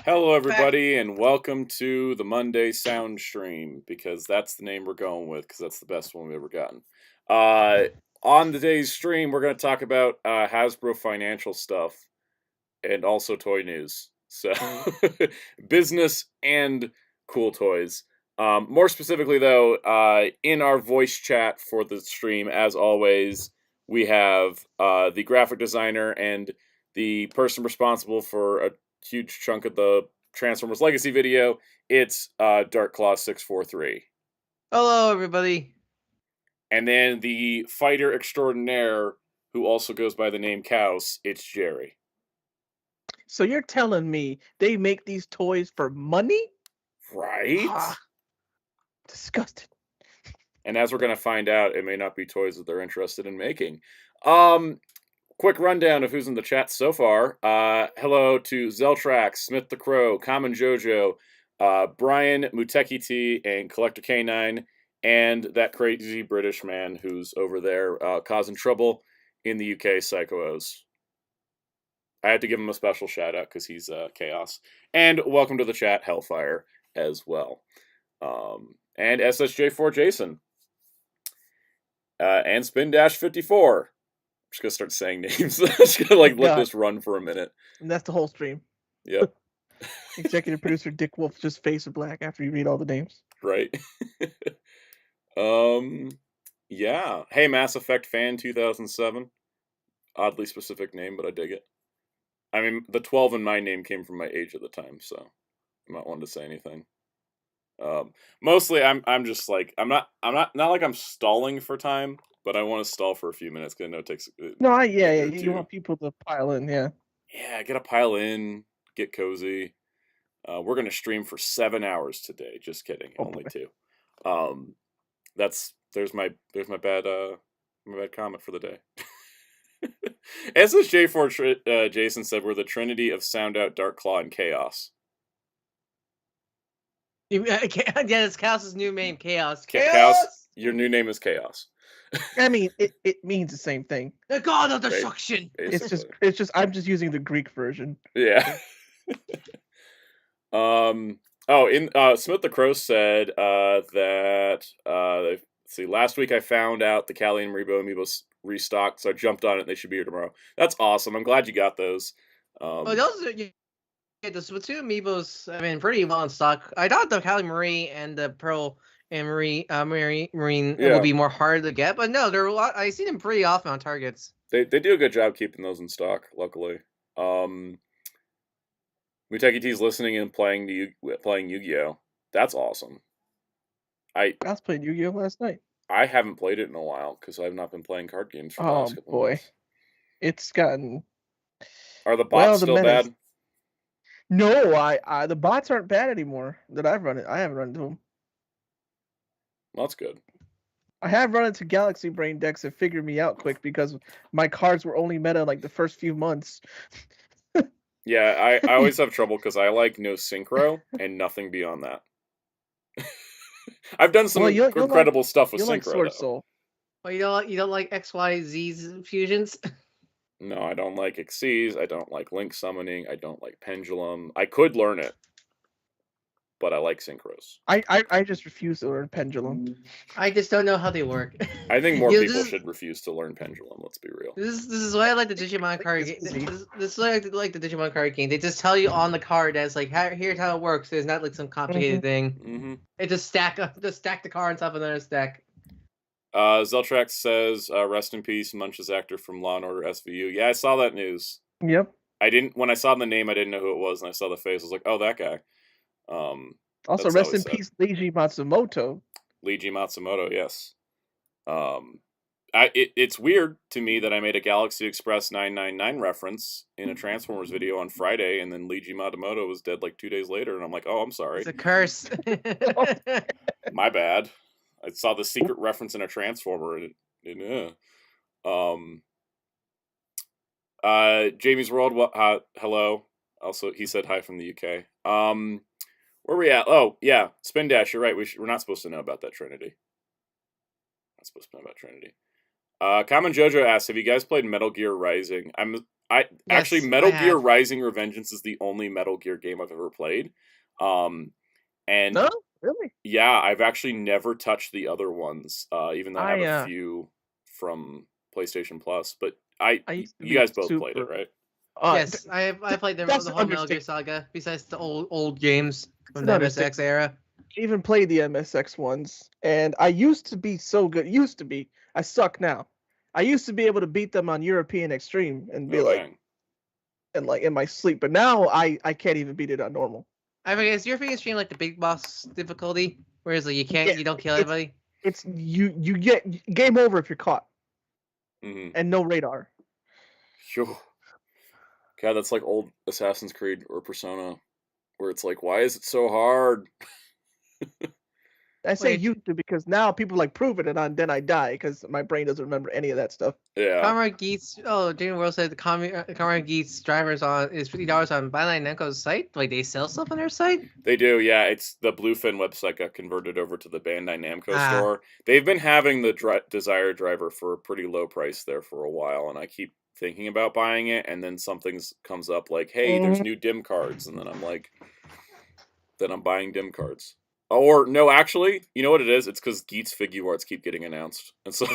Hello, Fact. everybody, and welcome to the Monday Sound Stream, because that's the name we're going with, because that's the best one we've ever gotten. On today's stream, we're going to talk about Hasbro financial stuff and also toy news. So, business and cool toys. More specifically, though, in our voice chat for the stream, as always, we have the graphic designer and the person responsible for a huge chunk of the Transformers Legacy video. It's Dark Claw 643. Hello, everybody. And then the fighter extraordinaire, who also goes by the name Kaos, it's Jerry. So you're telling me they make these toys for money? Right? Disgusted. And as we're going to find out, it may not be toys that they're interested in making. Quick rundown of who's in the chat so far. Hello to Zeltrax, Smith the Crow, Common Jojo, Brian Muteki T, and Collector K9, and that crazy British man who's over there causing trouble in the UK, Psycho-O's. I had to give him a special shout out because he's chaos. And welcome to the chat, Hellfire, as well. And SSJ4 Jason. And Spin-54. I'm just gonna start saying names. I'm just gonna let this run for a minute. And that's the whole stream. Yep. Executive producer Dick Wolf just face of black after you read all the names. Right. Yeah. Hey, Mass Effect fan 2007. Oddly specific name, but I dig it. I mean, the 12 in my name came from my age at the time, so I'm not one to say anything. Mostly, I'm just like I'm not like I'm stalling for time, but I want to stall for a few minutes because I know it takes. You want people to pile in, yeah. Yeah, get a pile in, get cozy. We're gonna stream for 7 hours today. Just kidding, only 2. There's my bad comment for the day. SSJ4 Jason said we're the trinity of Soundout, Dark Claw, and Chaos. Yeah, it's Chaos's new name, Chaos. Chaos! Your new name is Chaos. I mean, it means the same thing. The god of destruction. Basically. It's just I'm just using the Greek version. Yeah. Smith the Crow said that let's see, last week I found out the Callie and Rebo amiibos restocked, so I jumped on it. They should be here tomorrow. That's awesome. I'm glad you got those. Those are the Splatoon amiibos have been pretty well in stock. I thought the Callie Marie and the Pearl and Marine would be more hard to get, but no, they're a lot. I see them pretty often on Targets. They do a good job keeping those in stock, luckily. Muteki T's listening and playing Yu-Gi-Oh! That's awesome. I was playing Yu-Gi-Oh! Last night. I haven't played it in a while because I've not been playing card games for the last couple of months. It's gotten. Are the bots still bad? No, the bots aren't bad anymore that I've run it. I haven't run into them. Well, that's good. I have run into Galaxy Brain decks that figured me out quick because my cards were only meta like the first few months. Yeah, I always have trouble because I like no synchro and nothing beyond that. I've done some incredible stuff with synchro. Like Sword Soul. Well, you don't like XYZ's fusions? No, I don't like Xyz. I don't like Link Summoning. I don't like Pendulum. I could learn it, but I like synchros. I just refuse to learn Pendulum. I just don't know how they work. I think more people should refuse to learn Pendulum. Let's be real. This is why I like the Digimon card game. This is why I like the Digimon card game. They just tell you on the card that's like, here's how it works. There's not like some complicated thing. Mm-hmm. It just stack the card on top of another stack. Zeltrax says, rest in peace, Munch's actor from Law & Order SVU. Yeah, I saw that news. Yep. When I saw the name, I didn't know who it was, and I saw the face, I was like, oh, that guy. Also, rest in peace, Leiji Matsumoto. Leiji Matsumoto, yes. It's weird to me that I made a Galaxy Express 999 reference in a Transformers video on Friday, and then Leiji Matsumoto was dead like 2 days later, and I'm like, oh, I'm sorry. It's a curse. My bad. I saw the secret reference in a Transformer, and Jamie's World, hello. Also, he said hi from the UK. Where are we at? Oh, yeah, Spin Dash, you're right. We're not supposed to know about that Trinity. Not supposed to know about Trinity. Kamen Jojo asks, have you guys played Metal Gear Rising? Actually Metal Gear Rising Revengeance is the only Metal Gear game I've ever played. And no, really? Yeah, I've actually never touched the other ones, even though I have a few from PlayStation Plus. But you guys both played it, right? Yes, I played the whole Metal Gear saga. Besides the old games from the MSX era, I even played the MSX ones, and I used to be so good. Used to be. I suck now. I used to be able to beat them on European Extreme and be like in my sleep, but now I can't even beat it on normal. I mean, is European Extreme like the big boss difficulty, whereas like you don't kill anybody? It's you get game over if you're caught, and no radar. Sure. God, that's like old Assassin's Creed or Persona, where it's like, why is it so hard? I say used to because now people like prove it, and then I die because my brain doesn't remember any of that stuff. Yeah. Comrade Geets. Oh, Jamie World said the Comrade Geets drivers is $50 on Bandai Namco's site. Like they sell stuff on their site. They do, yeah. It's the Bluefin website got converted over to the Bandai Namco store. They've been having the Desire driver for a pretty low price there for a while, and I keep thinking about buying it, and then something comes up like, hey, there's new dim cards, and then I'm like, then I'm buying dim cards. Or no, actually, you know what it is? It's because Geets figure arts keep getting announced, and so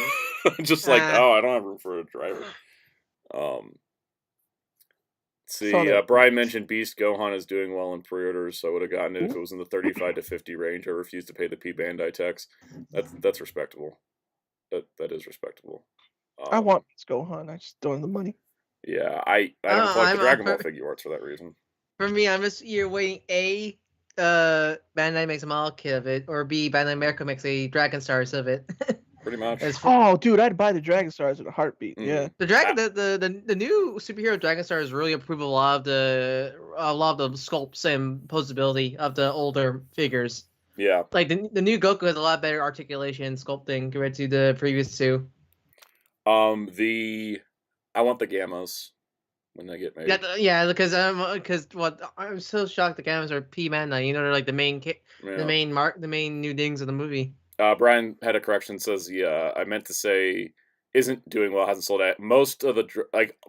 I'm just like, oh, I don't have room for a driver. Let's see, Brian mentioned Beast Gohan is doing well in pre-orders, so I would have gotten it if it was in the 35 to 50 range. I refused to pay the P Bandai tax. That's respectable. That is respectable. I want Beast Gohan. I just don't have the money. Yeah, I don't collect the Dragon Ball figure arts for that reason. For me, I'm just you're waiting Bandai makes a model kit of it, or B, Bandai America makes a Dragon Stars of it. Pretty much. Oh, dude, I'd buy the Dragon Stars with a heartbeat. Yeah. The dragon, the new superhero Dragon Stars really improve a lot of the sculpts and posability of the older figures. Yeah. Like the new Goku has a lot better articulation and sculpting compared to the previous two. I want the Gammas when they get made. Yeah, because I'm so shocked the Gammas are P Bandai. You know, they're like the main new things of the movie. Brian had a correction. Says, yeah, I meant to say isn't doing well, hasn't sold out. Most of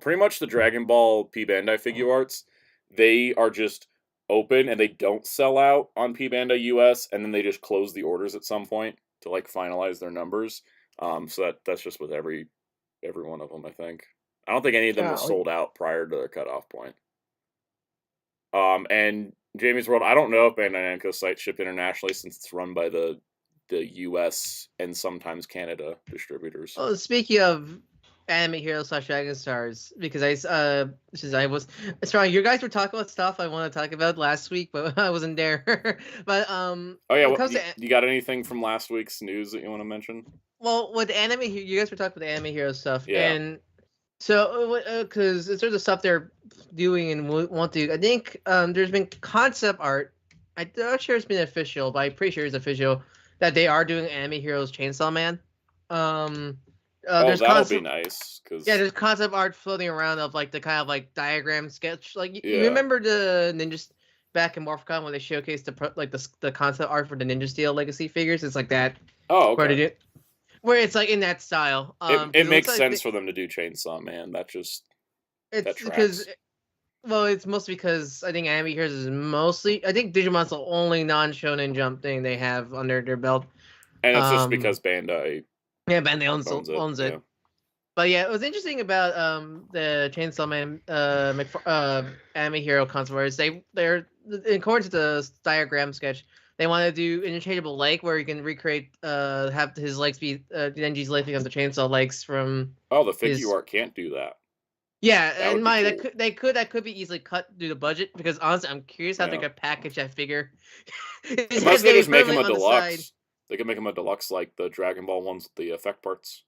pretty much the Dragon Ball P Bandai figure arts, they are just open and they don't sell out on P Bandai US, and then they just close the orders at some point to like finalize their numbers. So that's just with every one of them, I think. I don't think any of them were sold out prior to their cutoff point. And Jamie's World, I don't know if Bandai Namco's site shipped internationally since it's run by the US and sometimes Canada distributors. Oh, speaking of Anime Heroes / Dragon Stars, because you guys were talking about stuff I want to talk about last week, but I wasn't there. But oh yeah, you got anything from last week's news that you want to mention? Well, with anime, you guys were talking about the Anime Heroes stuff, yeah. And so because there's the stuff they're doing and want to. I think there's been concept art. I'm not sure it's been official, but I'm pretty sure it's official that they are doing Anime Heroes Chainsaw Man. That'll be nice. There's concept art floating around of like the kind of like diagram sketch. Like you remember the Ninjas back in MorphCon when they showcased the concept art for the Ninja Steel Legacy figures? It's like that. Oh, okay. Where it's like in that style. It makes sense for them to do Chainsaw Man. That tracks. It's mostly because I think Anime Heroes is mostly. I think Digimon's the only non-Shonen Jump thing they have under their belt. And it's just because Bandai. Yeah, Bandai owns it. Yeah. But yeah, it was interesting about the Chainsaw Man Anime Hero concept art. They're according to the diagram sketch, they want to do interchangeable leg where you can recreate have his legs be Denji's legs become the chainsaw legs from. Oh, the figure art can't do that. Yeah, and that could be easily cut due to budget because honestly, I'm curious how they could package that figure. Unless they just make him a deluxe. They could make him a deluxe like the Dragon Ball ones with the effect parts.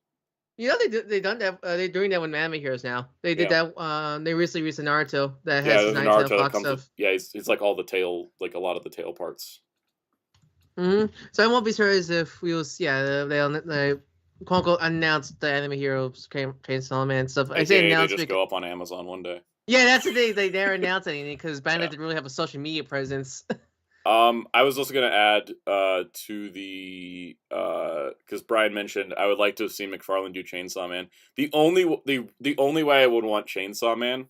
You know they done that. They're doing that with Anime Heroes now. They did that. They recently released a Naruto that has his Nine-Tailed Fox stuff. It's like all the tail, like a lot of the tail parts. Mm-hmm. So I won't be surprised if they quote unquote announced the Anime Heroes Chainsaw Man stuff. I say announced they just go up on Amazon one day. Yeah, that's the day they dare announce anything because Bandai didn't really have a social media presence. I was also going to add to the because Brian mentioned I would like to have seen McFarlane do Chainsaw Man. The only way I would want Chainsaw Man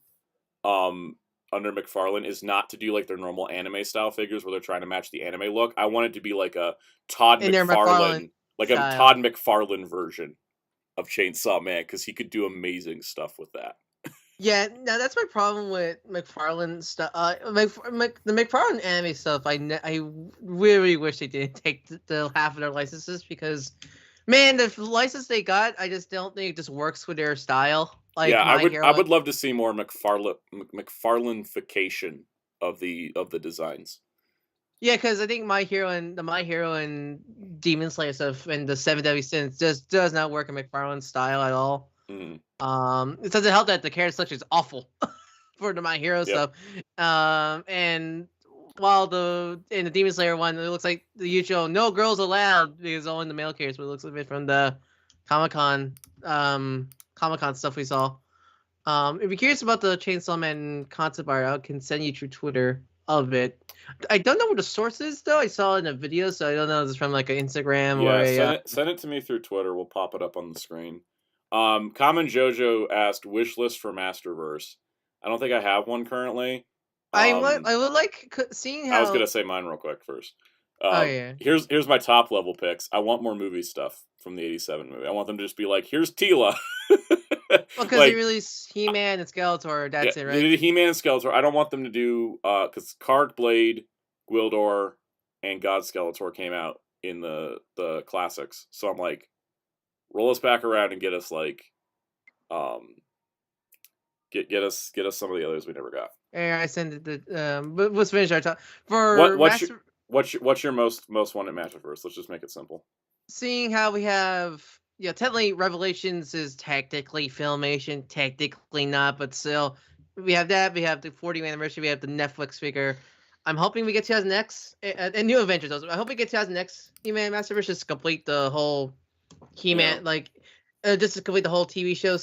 under McFarlane is not to do like their normal anime style figures where they're trying to match the anime look. I want it to be like a Todd McFarlane, like a Todd McFarlane version of Chainsaw Man, because he could do amazing stuff with that. Yeah, now that's my problem with McFarlane stuff. The McFarlane anime stuff. I really wish they didn't take the half of their licenses, because, man, the license they got, I just don't think it just works with their style. Like, yeah, I would love to see more McFarlane-fication of the designs. Yeah, because I think My Hero and Demon Slayer stuff and the Seven Deadly Sins just does not work in McFarlane's style at all. Mm. It doesn't help that the character selection is awful for the My Hero stuff. And while in the Demon Slayer one, it looks like the usual no girls allowed, because only the male characters, but it looks a bit from the Comic-Con stuff we saw. If you're curious about the Chainsaw Man concept art, I can send you through Twitter of it. I don't know what the source is, though. I saw it in a video, so I don't know if it's from like an Instagram or a... send it to me through Twitter. We'll pop it up on the screen. Common Jojo asked wish list for Masterverse. I don't think I have one currently. I would like seeing how... I was gonna say mine real quick first. yeah. Here's my top level picks. I want more movie stuff from the '87 movie. I want them to just be like, here's Tila. Well, because they released He-Man and Skeletor. That's it, right? They did He-Man and Skeletor. I don't want them to do because Karg Blade, Gwildor, and God Skeletor came out in the classics. So I'm like, roll us back around and get us like, get us some of the others we never got. Yeah, I sent it. But let's finish our talk. For what's your most wanted Masterverse? Let's just make it simple. Seeing how we have, technically Revelations is technically Filmation, technically not, but still, we have that. We have the 40th anniversary. We have the Netflix figure. I'm hoping we get 2000X and New Adventures. Also, I hope we get 2000X He-Man Masterverse just to complete the whole He-Man, just to complete the whole TV show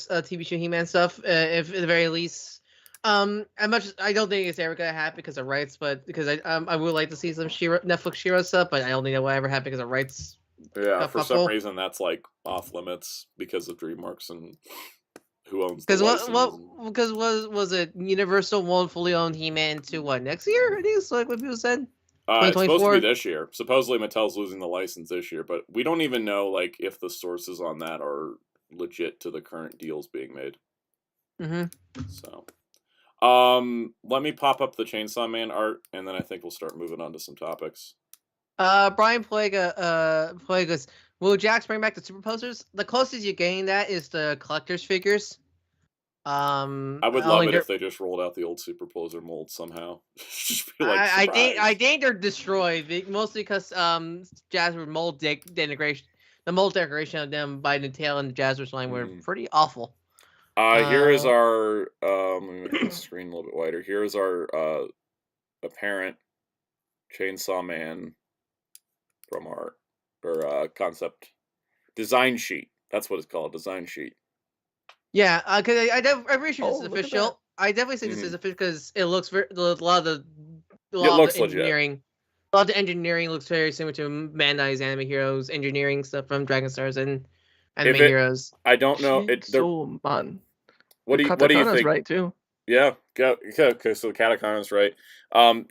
He-Man stuff. If at the very least. As much as I don't think it's ever gonna happen because of rights, but because I would like to see some Netflix She-Ra stuff, but I don't think that will ever happen because of rights. Yeah, for some reason that's like off limits because of DreamWorks and who owns. Because was it Universal won't fully own He-Man to what, next year? I think it's like what people said. It's supposed to be this year. Supposedly Mattel's losing the license this year, but we don't even know like if the sources on that are legit to the current deals being made. Mm-hmm. So. Let me pop up the Chainsaw Man art, and then I think we'll start moving on to some topics. Brian Plagas, will Jax bring back the superposers? The closest you're getting that is the collector's figures. I would love it if they just rolled out the old superposer mold somehow. Just be like, I think they're destroyed, mostly because Jazzer's mold decoration, the mold decoration of them by Mattel and the Jazzer's line were pretty awful. Here is our let me make the screen a little bit wider. Here is our apparent Chainsaw Man from art or concept design sheet. That's what it's called, design sheet. Yeah, because I'm pretty sure this is official. I definitely think this is official because it looks very a lot of the engineering. Legit. A lot of the engineering looks very similar to Bandai's Anime Heroes engineering stuff from Dragon Stars and Anime Heroes. I don't know. So fun. What do you think? Right too. Yeah. Okay. So the Katakana's right.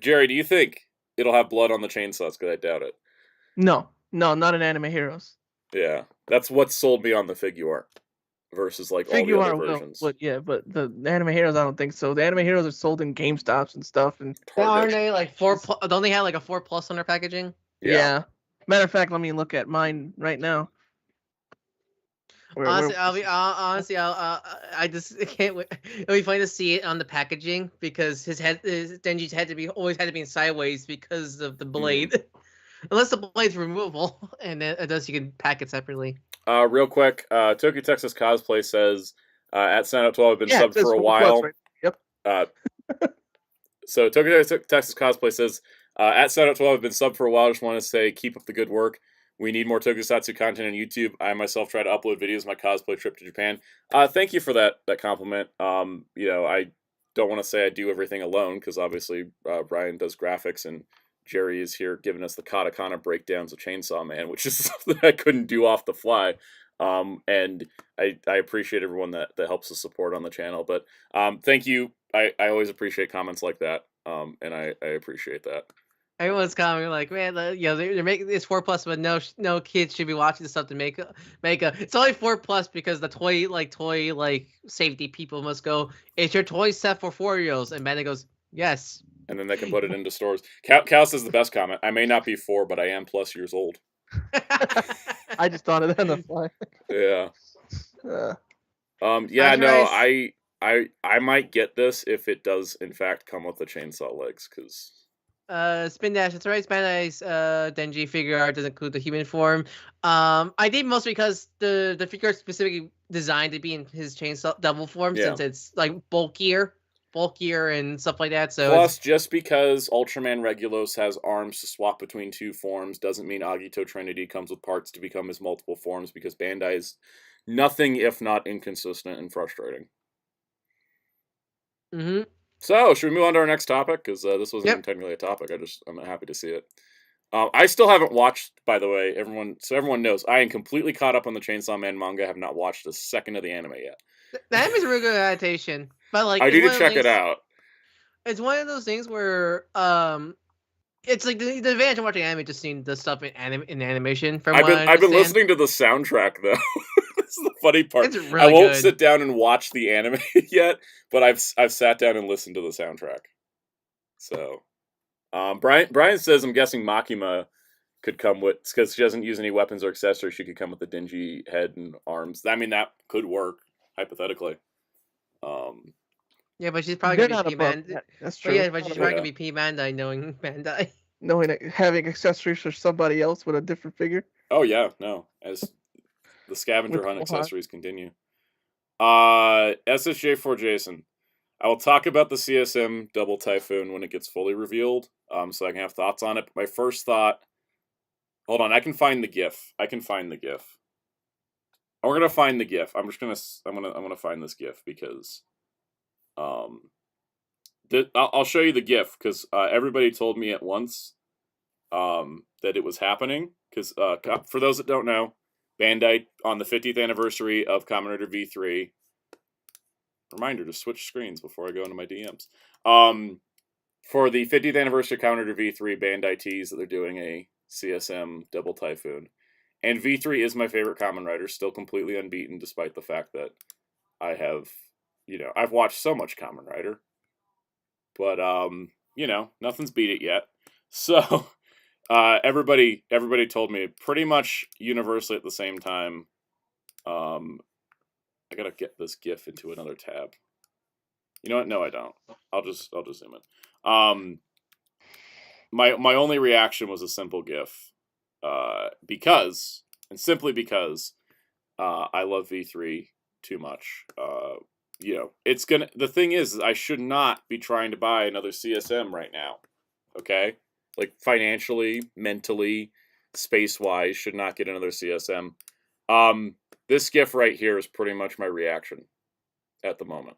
Jerry, do you think it'll have blood on the chainsaws? Because I doubt it. No, not in Anime Heroes. Yeah, that's what sold me on the figure versus like all the other versions. But the Anime Heroes, I don't think so. The Anime Heroes are sold in GameStops and stuff. And aren't they like 4? Don't they have like a 4+ on their packaging? Yeah. Matter of fact, let me look at mine right now. I just can't wait. It'll be fun to see it on the packaging because Denji's always had to be sideways because of the blade. Unless the blade's removable, and then it does, you can pack it separately. Real quick, Tokyo Texas Cosplay says at Soundout12 have been subbed for a while. Right? Yep. So Tokyo Texas Cosplay says at Soundout12 have been subbed for a while. Just want to say keep up the good work. We need more Tokusatsu content on YouTube. I myself try to upload videos of my cosplay trip to Japan. Thank you for that compliment. I don't want to say I do everything alone because obviously Brian does graphics and Jerry is here giving us the katakana breakdowns of Chainsaw Man, which is something I couldn't do off the fly. And I appreciate everyone that helps us support on the channel. But thank you. I always appreciate comments like that. And I appreciate that. Everyone's commenting like, man, they're making this 4+, but no kids should be watching this stuff to make a. It's only 4+ because the toy safety people must go. It's your toy set for 4-year-olds, and Bandai goes, yes. And then they can put it into stores. Cal says the best comment. I may not be 4, but I am + years old. I just thought of that on the fly. Yeah. Yeah. No. I might get this if it does in fact come with the chainsaw legs, because. Spin Dash, that's right. Bandai's Denji figure art doesn't include the human form. I did mostly because the figure art specifically designed to be in his chainsaw double form, since it's like bulkier and stuff like that. So plus, just because Ultraman Regulos has arms to swap between 2 forms doesn't mean Agito Trinity comes with parts to become his multiple forms, because Bandai is nothing if not inconsistent and frustrating. Mm-hmm. So, should we move on to our next topic? Because this wasn't even technically a topic. I'm happy to see it. I still haven't watched, by the way, everyone knows, I am completely caught up on the Chainsaw Man manga. I have not watched a second of the anime yet. The anime is a really good adaptation, but like I need to check it out. It's one of those things where it's like the advantage of watching anime, just seeing the stuff in animation. I've been listening to the soundtrack though. This is the funny part. It's really I won't good. sit down and watch the anime yet, but I've sat down and listened to the soundtrack. So, Brian says, I'm guessing Makima could come with, because she doesn't use any weapons or accessories. She could come with the dingy head and arms. I mean, that could work hypothetically. Yeah, but she's probably gonna be P Bandai. That's true. Yeah, but she's probably gonna be P Bandai, knowing Bandai. Knowing having accessories for somebody else with a different figure. Oh yeah, no. As the scavenger hunt accessories continue. SSJ4 Jason. I will talk about the CSM Double Typhoon when it gets fully revealed, so I can have thoughts on it. But my first thought... Hold on, I can find the GIF. We're gonna find the GIF. I'm gonna find this GIF because... I'll show you the GIF, because everybody told me at once that it was happening. Because for those that don't know, Bandai, on the 50th anniversary of Kamen Rider V3, reminder to switch screens before I go into my DMs. For the 50th anniversary of Kamen Rider V3, Bandai teased that they're doing a CSM Double Typhoon. And V3 is my favorite Kamen Rider, still completely unbeaten, despite the fact that I have, I've watched so much Kamen Rider. But, nothing's beat it yet. So... everybody told me pretty much universally at the same time. I gotta get this GIF into another tab. You know what? No, I don't. I'll just zoom in. My only reaction was a simple GIF, simply because I love V3 too much. The thing is, I should not be trying to buy another CSM right now. Okay. Like, financially, mentally, space-wise, should not get another CSM. This GIF right here is pretty much my reaction at the moment.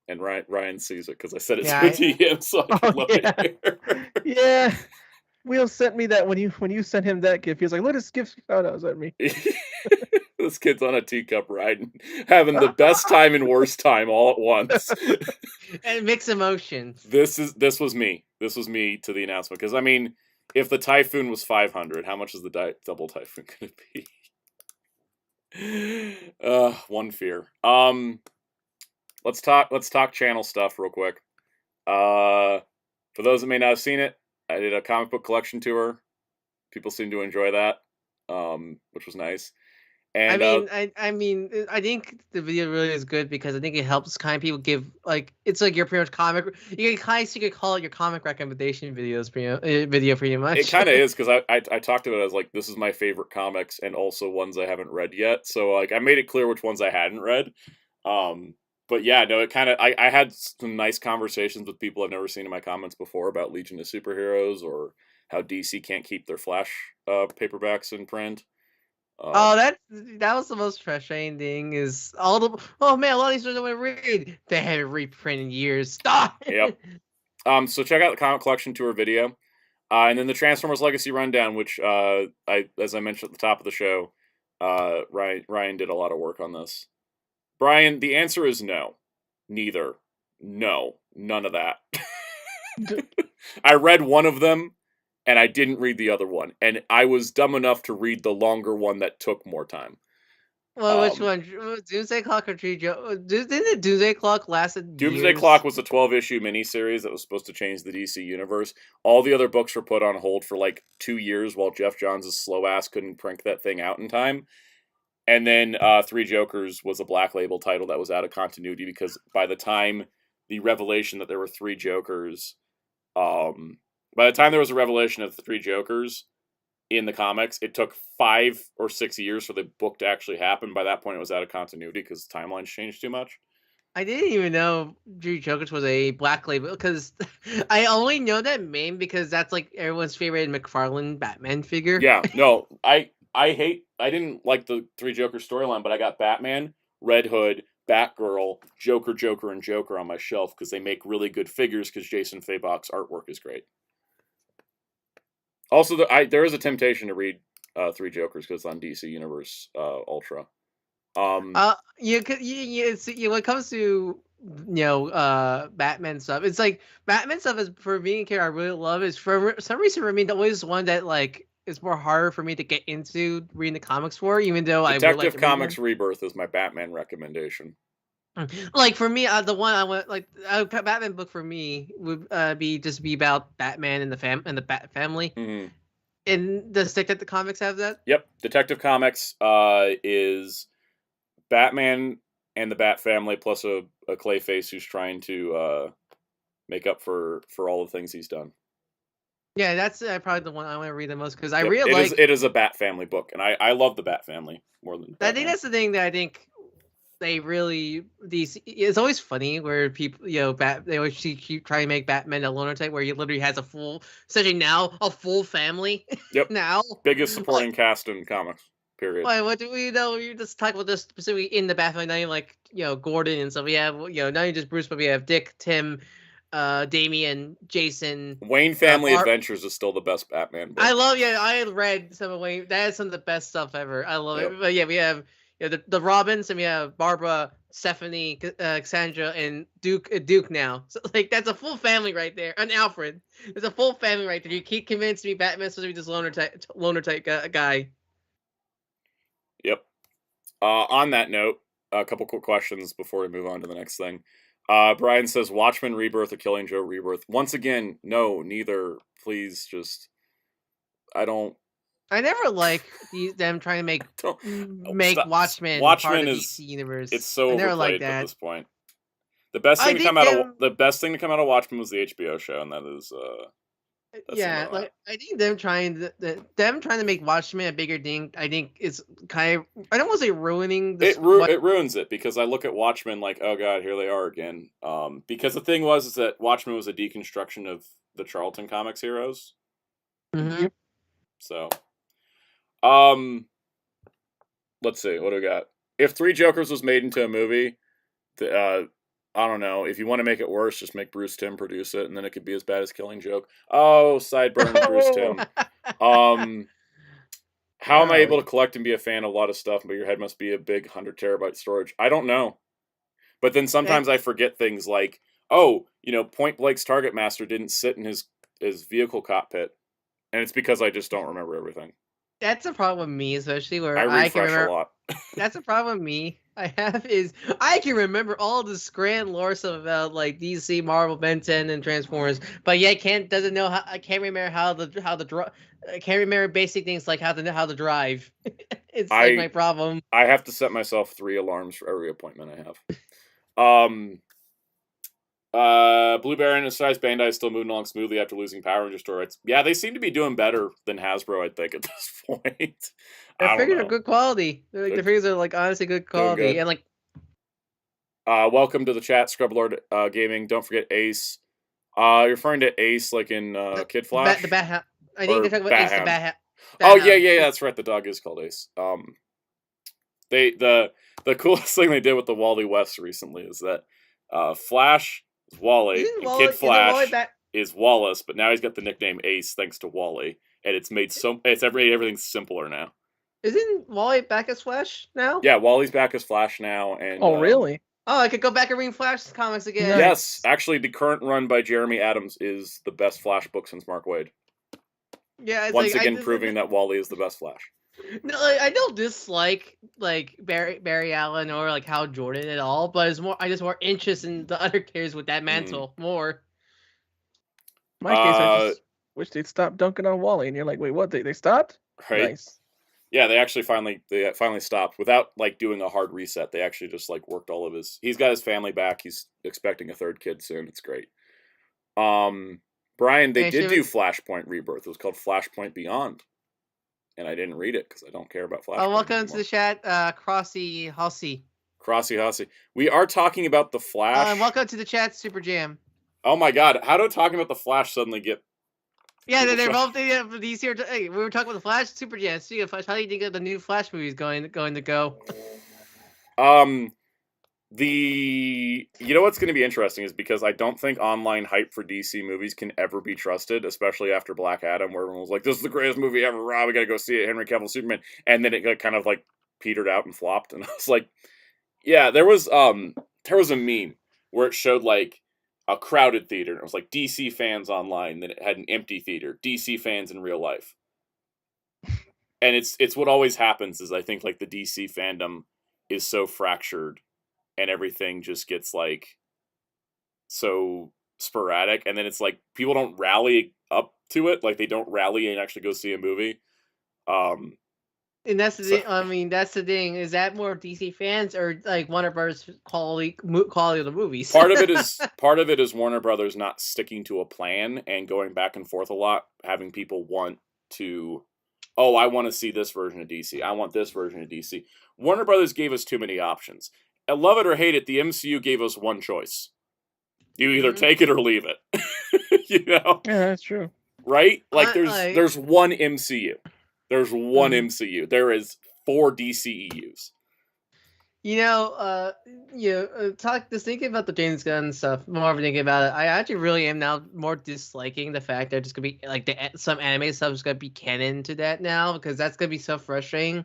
And Ryan sees it, because I said it to him, so I can look at it here. Yeah. Will sent me that when you sent him that GIF. He was like, look at this GIF photos at me. This kid's on a teacup riding, having the best time and worst time all at once. And mixed emotions. This was me. This was me to the announcement. Because, I mean, if the Typhoon was 500, how much is the Double Typhoon going to be? One fear. Let's talk channel stuff real quick. For those that may not have seen it, I did a comic book collection tour. People seem to enjoy that, which was nice. And, I mean, I think the video really is good because I think it helps kind of people give, like, it's like your pretty much comic. You could call it your comic recommendation videos, video pretty much. It kind of is, because I talked about it as like, this is my favorite comics and also ones I haven't read yet. So like I made it clear which ones I hadn't read. But yeah, no, it kind of I had some nice conversations with people I've never seen in my comments before about Legion of Superheroes, or how DC can't keep their Flash paperbacks in print. That was the most frustrating thing, is a lot of these ones I want to read, they haven't reprinted in years. Stop. Yep. So check out the Comic Collection Tour video. And then the Transformers Legacy Rundown, which, as I mentioned at the top of the show, Ryan did a lot of work on this. Brian, the answer is no. Neither. No. None of that. I read one of them, and I didn't read the other one. And I was dumb enough to read the longer one that took more time. Well, which one? Doomsday Clock or Tree Joe? Didn't the Doomsday Clock lasted Doomsday years? Clock was a 12-issue miniseries that was supposed to change the DC universe. All the other books were put on hold for like 2 years while Jeff Johns' slow ass couldn't crank that thing out in time. And then Three Jokers was a Black Label title that was out of continuity because by the time the revelation that there were 3 Jokers, by the time there was a revelation of the 3 Jokers in the comics, it took 5 or 6 years for the book to actually happen. By that point, it was out of continuity because the timelines changed too much. I didn't even know Three Jokers was a Black Label because I only know that name because that's like everyone's favorite McFarlane Batman figure. Yeah, no, I didn't like the 3 Jokers storyline, but I got Batman, Red Hood, Batgirl, Joker, and Joker on my shelf because they make really good figures because Jason Fabok's artwork is great. Also, there is a temptation to read 3 Jokers because it's on DC Universe Ultra. When it comes to Batman stuff, it's like Batman stuff is for me a character I really love. Is for some reason for me always one that like it's more harder for me to get into reading the comics for, even though Detective Comics Rebirth is my Batman recommendation. Like for me, the one I went like a Batman book for me would be about Batman and the Bat family. Mm-hmm. And does Detective Comics have that? Yep, Detective Comics is Batman and the Bat family plus a Clayface who's trying to make up for all the things he's done. Yeah, that's probably the one I want to read the most because I really like. It is a Bat family book, and I love the Bat family more than. Batman. I think that's the thing that I think they really it's always funny where people they always keep trying to make Batman a loner type where he literally has a full family. Yep. Now biggest supporting cast in comics. Period. Like, what do we know? You just talk about this specifically in the Batman. Now you like Gordon and stuff. We have not just Bruce, but we have Dick, Tim, Damian, Jason. Wayne Family Adventures is still the best Batman book. I read some of Wayne. That is some of the best stuff ever. I love it. But yeah, we have the Robins, and we have Barbara, Stephanie, Cassandra, and Duke now. So like that's a full family right there. And Alfred, there's a full family right there. You keep convincing me Batman's supposed to be this loner type guy. Yep. On that note, a couple quick questions before we move on to the next thing. Brian says, Watchmen Rebirth or Killing Joke Rebirth? Once again, no, neither. Please, just... I never like them trying to make Watchmen part of the DC universe. It's so overplayed at this point. The best thing to come out of Watchmen was the HBO show, and that is I think them trying to make Watchmen a bigger thing. I think it's kind of I don't want to say ruining. It ruins it because I look at Watchmen like, oh god, here they are again. Because the thing is that Watchmen was a deconstruction of the Charlton Comics heroes. Mm-hmm. So, let's see, what do we got? If Three Jokers was made into a movie, I don't know. If you want to make it worse, just make Bruce Timm produce it, and then it could be as bad as Killing Joke. Oh, sideburn, Bruce Timm. How am I able to collect and be a fan of a lot of stuff, but your head must be a big 100 terabyte storage? I don't know. But then sometimes I forget things like, Point Blake's Target Master didn't sit in his vehicle cockpit. And it's because I just don't remember everything. That's a problem with me, especially where I refresh a lot. That's a problem with me. I have is I can remember all the grand lore stuff about like DC, Marvel, Ben 10, and Transformers, but I can't remember how I can't remember basic things like how to drive. It's like my problem. I have to set myself 3 alarms for every appointment I have. Blue Baron decides Bandai is still moving along smoothly after losing Power Ranger store rights. Yeah, they seem to be doing better than Hasbro, I think, at this point. Their figures are good quality. Their figures are like honestly good quality. Good. And like welcome to the chat, Scrublord Gaming. Don't forget Ace. You're referring to Ace like in Kid Flash? The Bat I think they're talking about Ace the Bat. Oh yeah, that's right. The dog is called Ace. The coolest thing they did with the Wally West recently is that Flash is Wally. Isn't And Wally- Kid isn't Wally Flash back- is Wallace, but now he's got the nickname Ace thanks to Wally, and it's made everything's simpler now. Isn't Wally back as Flash now? Yeah, Wally's back as Flash now, and Oh, really? Oh, I could go back and read Flash comics again. Nice. yes, actually, the current run by Jeremy Adams is the best Flash book since Mark Waid. Yeah, it's Once like, again, proving that Wally is the best Flash. No, like, I don't dislike like Barry Allen or like Hal Jordan at all, but it's more I just more interest in the other characters with that mantle more. In my case, I just wish they'd stop dunking on Wally, and you're like, wait, what? They stopped? Right. Nice. Yeah, they actually finally stopped without like doing a hard reset. They actually just like worked all of his. He's got his family back. He's expecting a third kid soon. It's great. Brian, they did do Flashpoint Rebirth. It was called Flashpoint Beyond, and I didn't read it because I don't care about Flashpoint. Oh, welcome anymore. to the chat, Crossy Hussey. Crossy Hussey. We are talking about the Flash. And welcome to the chat, Super Jam. Oh my God! How did talking about the Flash suddenly get? Yeah, they're both these here. Hey, we were talking about the Flash, Super Jam. Speaking of Flash, how do you think of the new Flash movie is going to go? You know what's going to be interesting is because I don't think online hype for DC movies can ever be trusted, especially after Black Adam, where everyone was like, "This is the greatest movie ever, Rob. We got to go see it." Henry Cavill Superman, and then it got kind of like petered out and flopped, and I was like, "Yeah." There was a meme where it showed like a crowded theater, and it was like DC fans online. Then it had an empty theater, DC fans in real life, and it's what always happens is I think like the DC fandom is so fractured. And everything just gets like so sporadic, and then it's like people don't rally up to it, like they don't rally and actually go see a movie. And that's the thing. I mean, that's the thing. Is that more DC fans or like Warner Brothers quality of the movies? Part of it is Warner Brothers not sticking to a plan and going back and forth a lot, having people want to. Oh, I want to see this version of DC. I want this version of DC. Warner Brothers gave us too many options. I love it or hate it, the MCU gave us one choice. You either take it or leave it. You know? Yeah, that's true. Right? Like there's one MCU. There's one MCU. There is 4 DCEUs. Just thinking about the James Gunn stuff, more thinking about it, I actually really am now more disliking the fact that it's gonna be like some anime stuff is gonna be canon to that now, because that's gonna be so frustrating.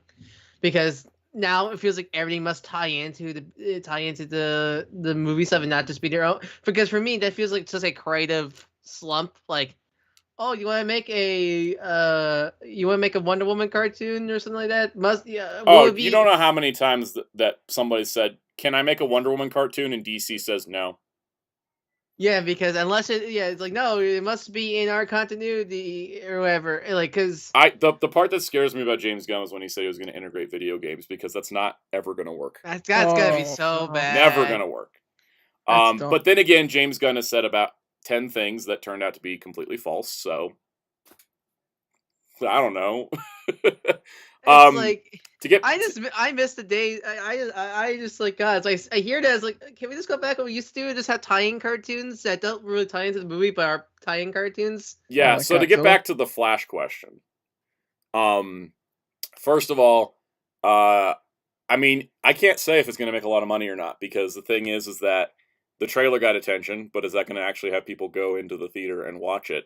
Because now it feels like everything must tie into the movie stuff and not just be their own. Because for me, that feels like just a creative slump. Like, oh, you want to make a Wonder Woman cartoon or something like that? You don't know how many times that somebody said, "Can I make a Wonder Woman cartoon?" and DC says no. Yeah, because it's like, no, it must be in our continuity or whatever. Like, because the part that scares me about James Gunn is when he said he was going to integrate video games, because that's not ever going to work. That's going to be so bad. Never going to work. But then again, James Gunn has said about 10 things that turned out to be completely false. So I don't know. I miss the days. I just like, God. It's like I hear that. It's like, can we just go back what we used to do and just have tie-in cartoons that don't really tie into the movie but are tie-in cartoons? Yeah. So to get back to the Flash question, first of all, I mean, I can't say if it's going to make a lot of money or not, because the thing is that the trailer got attention, but is that going to actually have people go into the theater and watch it?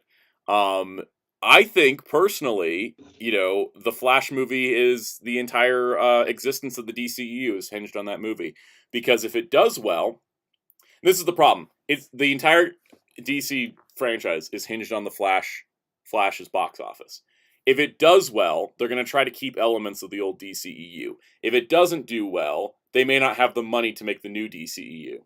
I think, personally, the Flash movie is the entire existence of the DCEU is hinged on that movie. Because if it does well, this is the problem. It's the entire DC franchise is hinged on the Flash's box office. If it does well, they're going to try to keep elements of the old DCEU. If it doesn't do well, they may not have the money to make the new DCEU.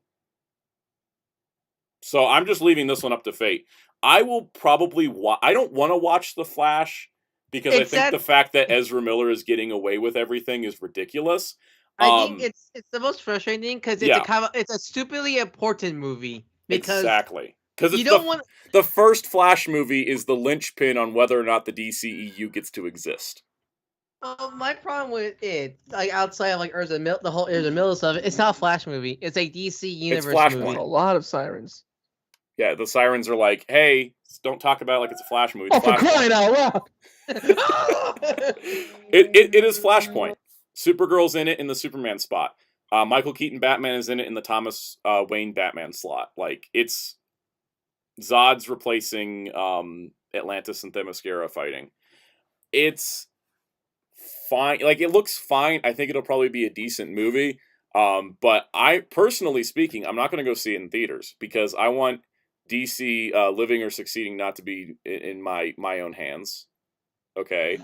So I'm just leaving this one up to fate. I will probably I don't want to watch The Flash because I think the fact that Ezra Miller is getting away with everything is ridiculous. I think it's the most frustrating because it's a stupidly important movie. Exactly. Because the first Flash movie is the linchpin on whether or not the DCEU gets to exist. My problem with it, like outside of like the whole Ezra Miller stuff, it's not a Flash movie. It's a DC universe movie. A lot of sirens. Yeah, the sirens are like, "Hey, don't talk about it like it's a Flash movie." Oh, for crying out loud! It is Flashpoint. Supergirl's in it in the Superman spot. Michael Keaton Batman is in it in the Thomas Wayne Batman slot. Like, it's Zod's replacing Atlantis and Themyscira fighting. It's fine. Like, it looks fine. I think it'll probably be a decent movie. But I, personally speaking, I'm not going to go see it in theaters because I want DC Living or Succeeding not to be in my own hands. Okay,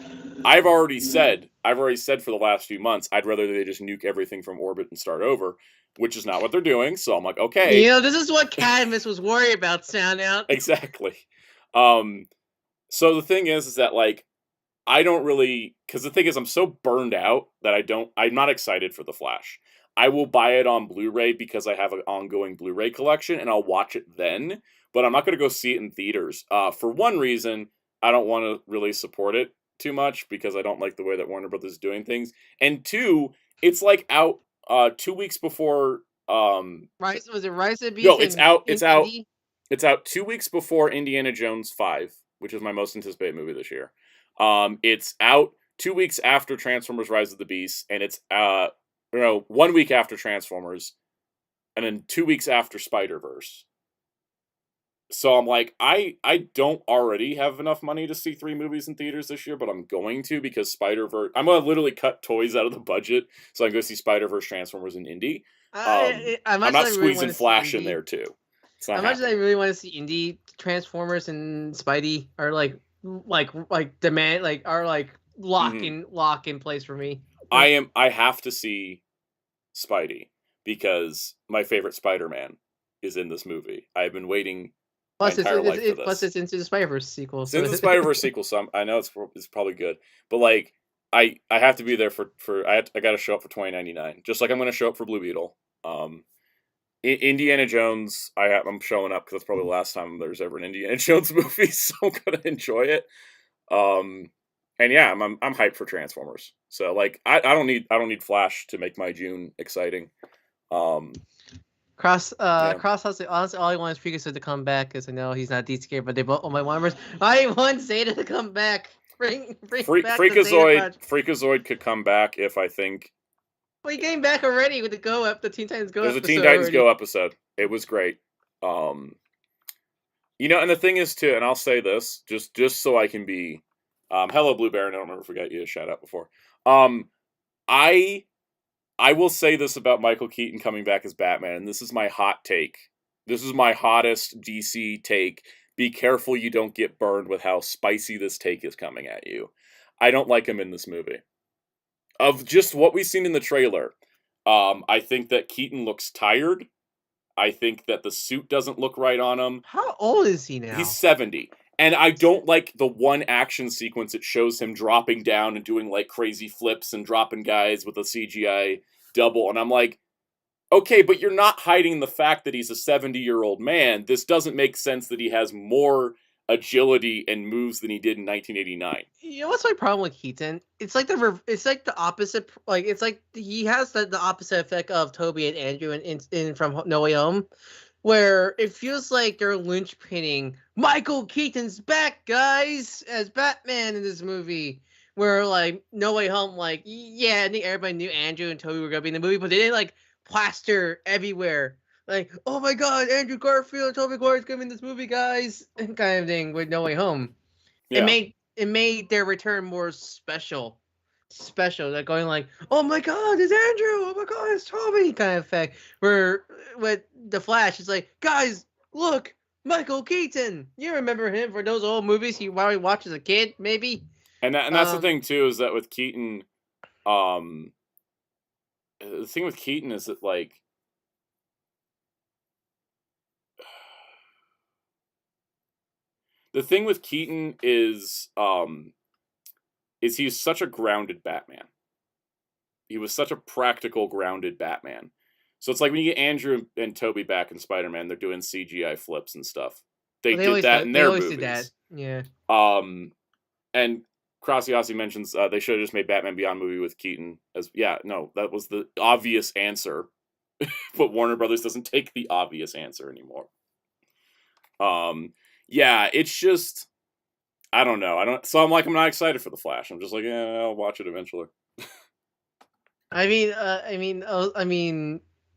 I've already said for the last few months I'd rather they just nuke everything from orbit and start over, which is not what they're doing. So I'm like, okay, this is what Cadmus was worried about. Sound out exactly. So the thing is that like I don't really, because the thing is I'm so burned out that I'm not excited for The Flash. I will buy it on Blu-ray because I have an ongoing Blu-ray collection and I'll watch it then, but I'm not going to go see it in theaters. For one reason, I don't want to really support it too much because I don't like the way that Warner Brothers is doing things. And two, it's like out 2 weeks before Rise was it Rise of the Beast? No, it's out 2 weeks before Indiana Jones 5, which is my most anticipated movie this year. It's out 2 weeks after Transformers Rise of the Beast, and it's 1 week after Transformers, and then 2 weeks after Spider-Verse. So I'm like, I don't already have enough money to see 3 movies in theaters this year, but I'm going to because Spider-Verse. I'm going to literally cut toys out of the budget so I can go see Spider-Verse, Transformers, and Indy. I'm not squeezing really Flash in there too. How much I really want to see Indy, Transformers, and Spidey are like demand are like lock in place for me. I have to see Spidey because my favorite Spider-Man is in this movie. I've been waiting. Plus, it's Into the Spider-Verse sequel. It's Into the Spider-Verse sequel, so I know it's probably good. But like, I have to be there for I got to show up for $20.99, just like I'm going to show up for Blue Beetle. Indiana Jones, I'm showing up because that's probably the last time there's ever an Indiana Jones movie, so I'm gonna enjoy it. And yeah, I'm hyped for Transformers. So like, I don't need Flash to make my June exciting. Cross honestly, all I want is Freakazoid to come back because I know he's not D-scared, but they both my Wanderers. I want Zeta to come back. Bring back Freakazoid could come back if I think. Well, he came back already with the Teen Titans Go. There's a Teen Titans Go episode. It was great. And the thing is too, and I'll say this just so I can be, hello Blue Baron. I don't remember if we got you a shout out before. I will say this about Michael Keaton coming back as Batman, and this is my hot take. This is my hottest DC take. Be careful you don't get burned with how spicy this take is coming at you. I don't like him in this movie. Of just what we've seen in the trailer, I think that Keaton looks tired. I think that the suit doesn't look right on him. How old is he now? He's 70. And I don't like the one action sequence that shows him dropping down and doing like crazy flips and dropping guys with a CGI double. And I'm like, okay, but you're not hiding the fact that he's a 70-year-old man. This doesn't make sense that he has more agility and moves than he did in 1989. You know what's my problem with Keaton? It's like the opposite. Like it's like he has the opposite effect of Toby and Andrew in from No Way Home, where it feels like they're linchpinning Michael Keaton's back, guys, as Batman in this movie. Where like No Way Home, like I think everybody knew Andrew and Toby were gonna be in the movie, but they didn't like plaster everywhere. Like, oh my God, Andrew Garfield and Tobey Maguire's coming in this movie, guys, kind of thing with No Way Home. Yeah. It made their return more special. Like going like, oh my God, it's Andrew, oh my God, it's Tobey, kind of effect. Where with the Flash, it's like, guys, look, Michael Keaton. You remember him for those old movies he probably watched as a kid, maybe. And that's the thing too, is that with Keaton, the thing with Keaton is that like. The thing with Keaton is he's such a grounded Batman. He was such a practical, grounded Batman. So it's like when you get Andrew and Toby back in Spider-Man, they're doing CGI flips and stuff. They did that in their movies. Did that. Yeah. And Krasiasi mentions they should have just made Batman Beyond movie with Keaton. That was the obvious answer. But Warner Brothers doesn't take the obvious answer anymore. Yeah, it's just, I don't know. So I'm not excited for The Flash. I'm just like, I'll watch it eventually. I mean,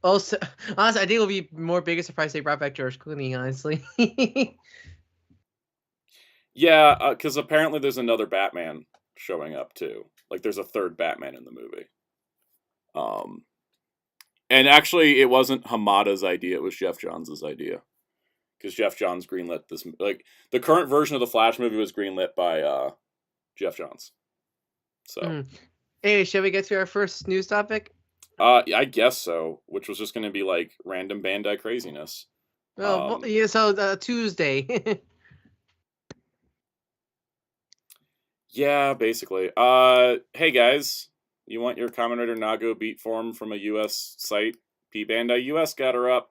also, honestly, I think it'll be more bigger surprise they brought back George Clooney. Honestly. Yeah, because apparently there's another Batman showing up too. Like there's a third Batman in the movie. And actually, it wasn't Hamada's idea; it was Jeff Johns' idea. Because Jeff Johns greenlit this. Like the current version of the Flash movie was greenlit by Jeff Johns. So, Anyway, shall we get to our first news topic? I guess so. Which was just going to be like random Bandai craziness. Oh, well, yeah. So Tuesday. Yeah, basically. Hey guys, you want your Kamen Rider Nago beat form from a U.S. site? P Bandai US got her up.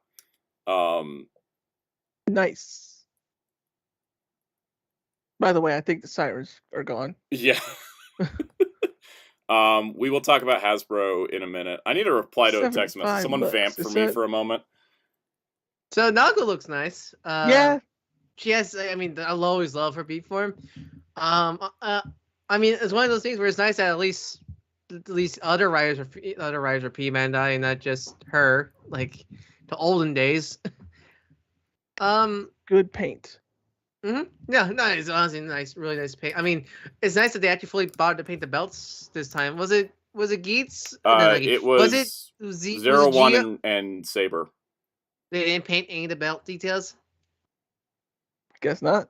Nice. By the way, I think the sirens are gone. Yeah. We will talk about Hasbro in a minute. I need to reply to a text message. Someone vamp for me for a moment. So Nago looks nice. Yeah. She has. I mean, I'll always love her beat form. I mean, it's one of those things where it's nice that at least other writers are P Bandai and not just her, like the olden days. Good paint. Yeah, nice. Honestly, nice, really nice paint. I mean, it's nice that they actually fully bothered to paint the belts this time. Was it Geats? It was Zero One and Saber. They didn't paint any of the belt details. Guess not.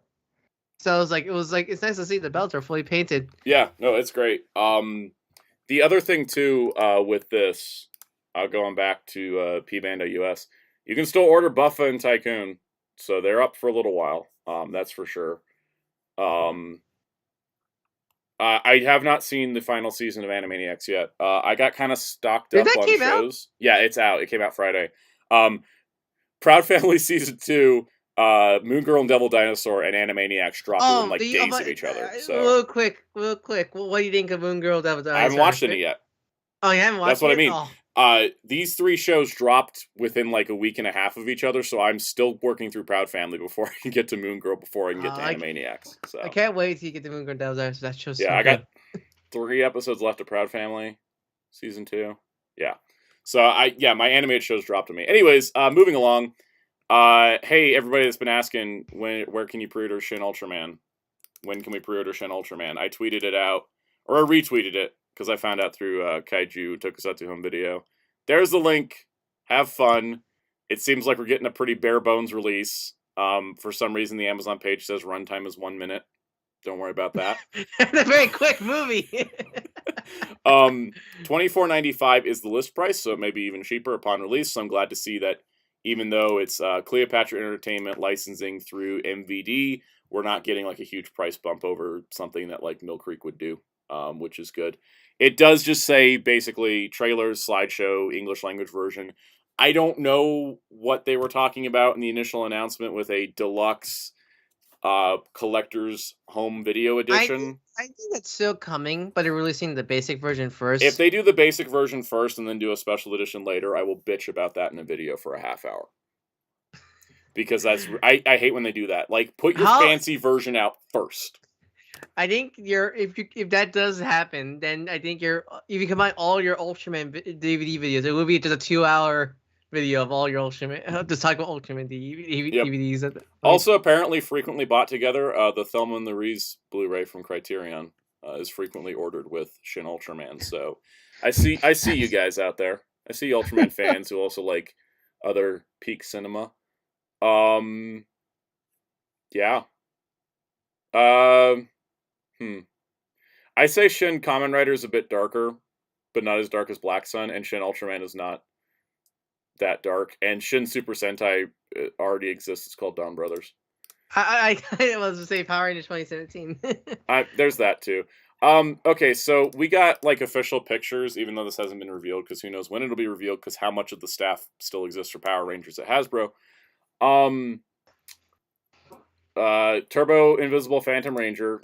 So it was like it's nice to see the belts are fully painted. Yeah, no, it's great. The other thing too, with this, going back to P Bandai US, you can still order Buffa and Tycoon, so they're up for a little while. That's for sure. I have not seen the final season of Animaniacs yet. I got kind of stocked up on shows. Yeah, it's out. It came out Friday. Proud Family season 2. Moon Girl and Devil Dinosaur and Animaniacs dropped within like days of each other. So real quick. What do you think of Moon Girl, Devil Dinosaur? I haven't watched any yet. Oh, you haven't watched it? That's what I mean. Oh. These 3 shows dropped within like a week and a half of each other, so I'm still working through Proud Family before I can get to Moon Girl, before I can get to Animaniacs. So I can't wait till you get to Moon Girl, Devil Dinosaur. That show's I got 3 episodes left of Proud Family, season 2. Yeah. So my animated shows dropped on me. Anyways, moving along. Hey, everybody that's been asking, where can you pre-order Shin Ultraman? When can we pre-order Shin Ultraman? I tweeted it out, or I retweeted it, because I found out through Kaiju Tokusatsu Home Video. There's the link. Have fun. It seems like we're getting a pretty bare bones release. For some reason, the Amazon page says runtime is 1 minute. Don't worry about that. It's a very quick movie. $24.95 is the list price, so it may be even cheaper upon release. So I'm glad to see that. Even though it's Cleopatra Entertainment licensing through MVD, we're not getting like a huge price bump over something that like Mill Creek would do, which is good. It does just say basically trailers, slideshow, English language version. I don't know what they were talking about in the initial announcement with a deluxe collector's home video edition. I think it's still coming, but they're releasing the basic version first. If they do the basic version first and then do a special edition later, I will bitch about that in a video for a half hour. Because I hate when they do that. Like, put your fancy version out first. I think if that does happen, then I think if you combine all your Ultraman DVD videos, it will be just a 2-hour video of all your Ultraman, just talk about Ultraman DVDs. Also, apparently frequently bought together, the Thelma and Louise Blu-ray from Criterion is frequently ordered with Shin Ultraman. So I see you guys out there. I see Ultraman fans who also like other peak cinema. Yeah. I say Shin Kamen Rider is a bit darker, but not as dark as Black Sun, and Shin Ultraman is not that dark, and Shin Super Sentai already exists. It's called Dawn Brothers. I was to say Power Rangers 2017. There's that too. Okay, so we got like official pictures, even though this hasn't been revealed, because who knows when it'll be revealed, because how much of the staff still exists for Power Rangers at Hasbro. Turbo Invisible Phantom Ranger.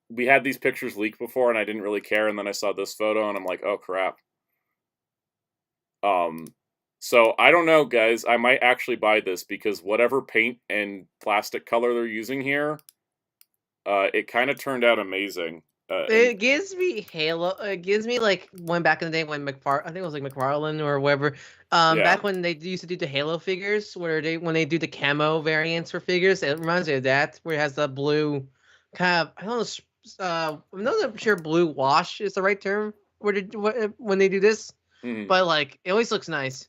We had these pictures leaked before, and I didn't really care, and then I saw this photo, and I'm like, oh crap. So I don't know, guys. I might actually buy this because whatever paint and plastic color they're using here, it kind of turned out amazing. It gives me Halo. It gives me like when back in the day when I think it was like McFarlane or whatever. Back when they used to do the Halo figures, when they do the camo variants for figures, it reminds me of that, where it has the blue kind of, I don't know, I'm not sure blue wash is the right term when they do this, but like it always looks nice.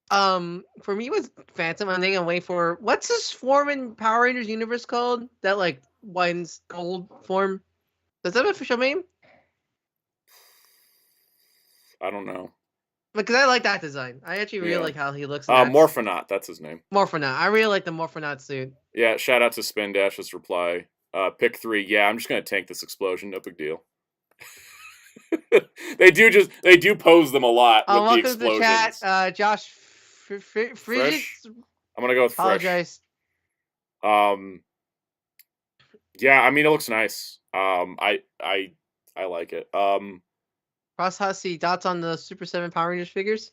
For me, it was Phantom. I think I'm waiting for what's this form in Power Rangers universe called? That like one's gold form. Is that an official name? I don't know. Because I like that design. I actually really like how he looks. Morphonaut, that's his name. Morphonaut. I really like the Morphonaut suit. Yeah, shout out to Spin Dash's reply. Pick 3. Yeah, I'm just gonna tank this explosion. No big deal. They do pose them a lot with the explosions. Welcome to the chat, Josh. Frisch? I'm gonna go with Frisch. Apologize. Yeah, I mean it looks nice. I like it. Cross Hussey, thoughts on the Super 7 Power Rangers figures?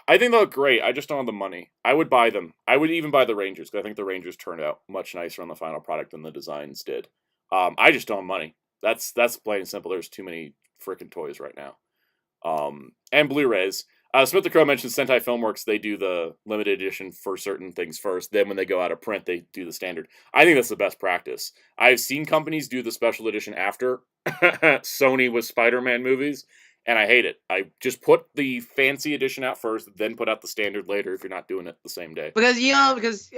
I think they look great. I just don't have the money. I would buy them. I would even buy the Rangers, because I think the Rangers turned out much nicer on the final product than the designs did. I just don't have money. That's plain and simple. There's too many freaking toys right now. And Blu-rays. Smith the Crow mentioned Sentai Filmworks. They do the limited edition for certain things first. Then when they go out of print, they do the standard. I think that's the best practice. I've seen companies do the special edition after Sony with Spider-Man movies, and I hate it. I just put the fancy edition out first, then put out the standard later if you're not doing it the same day. Because because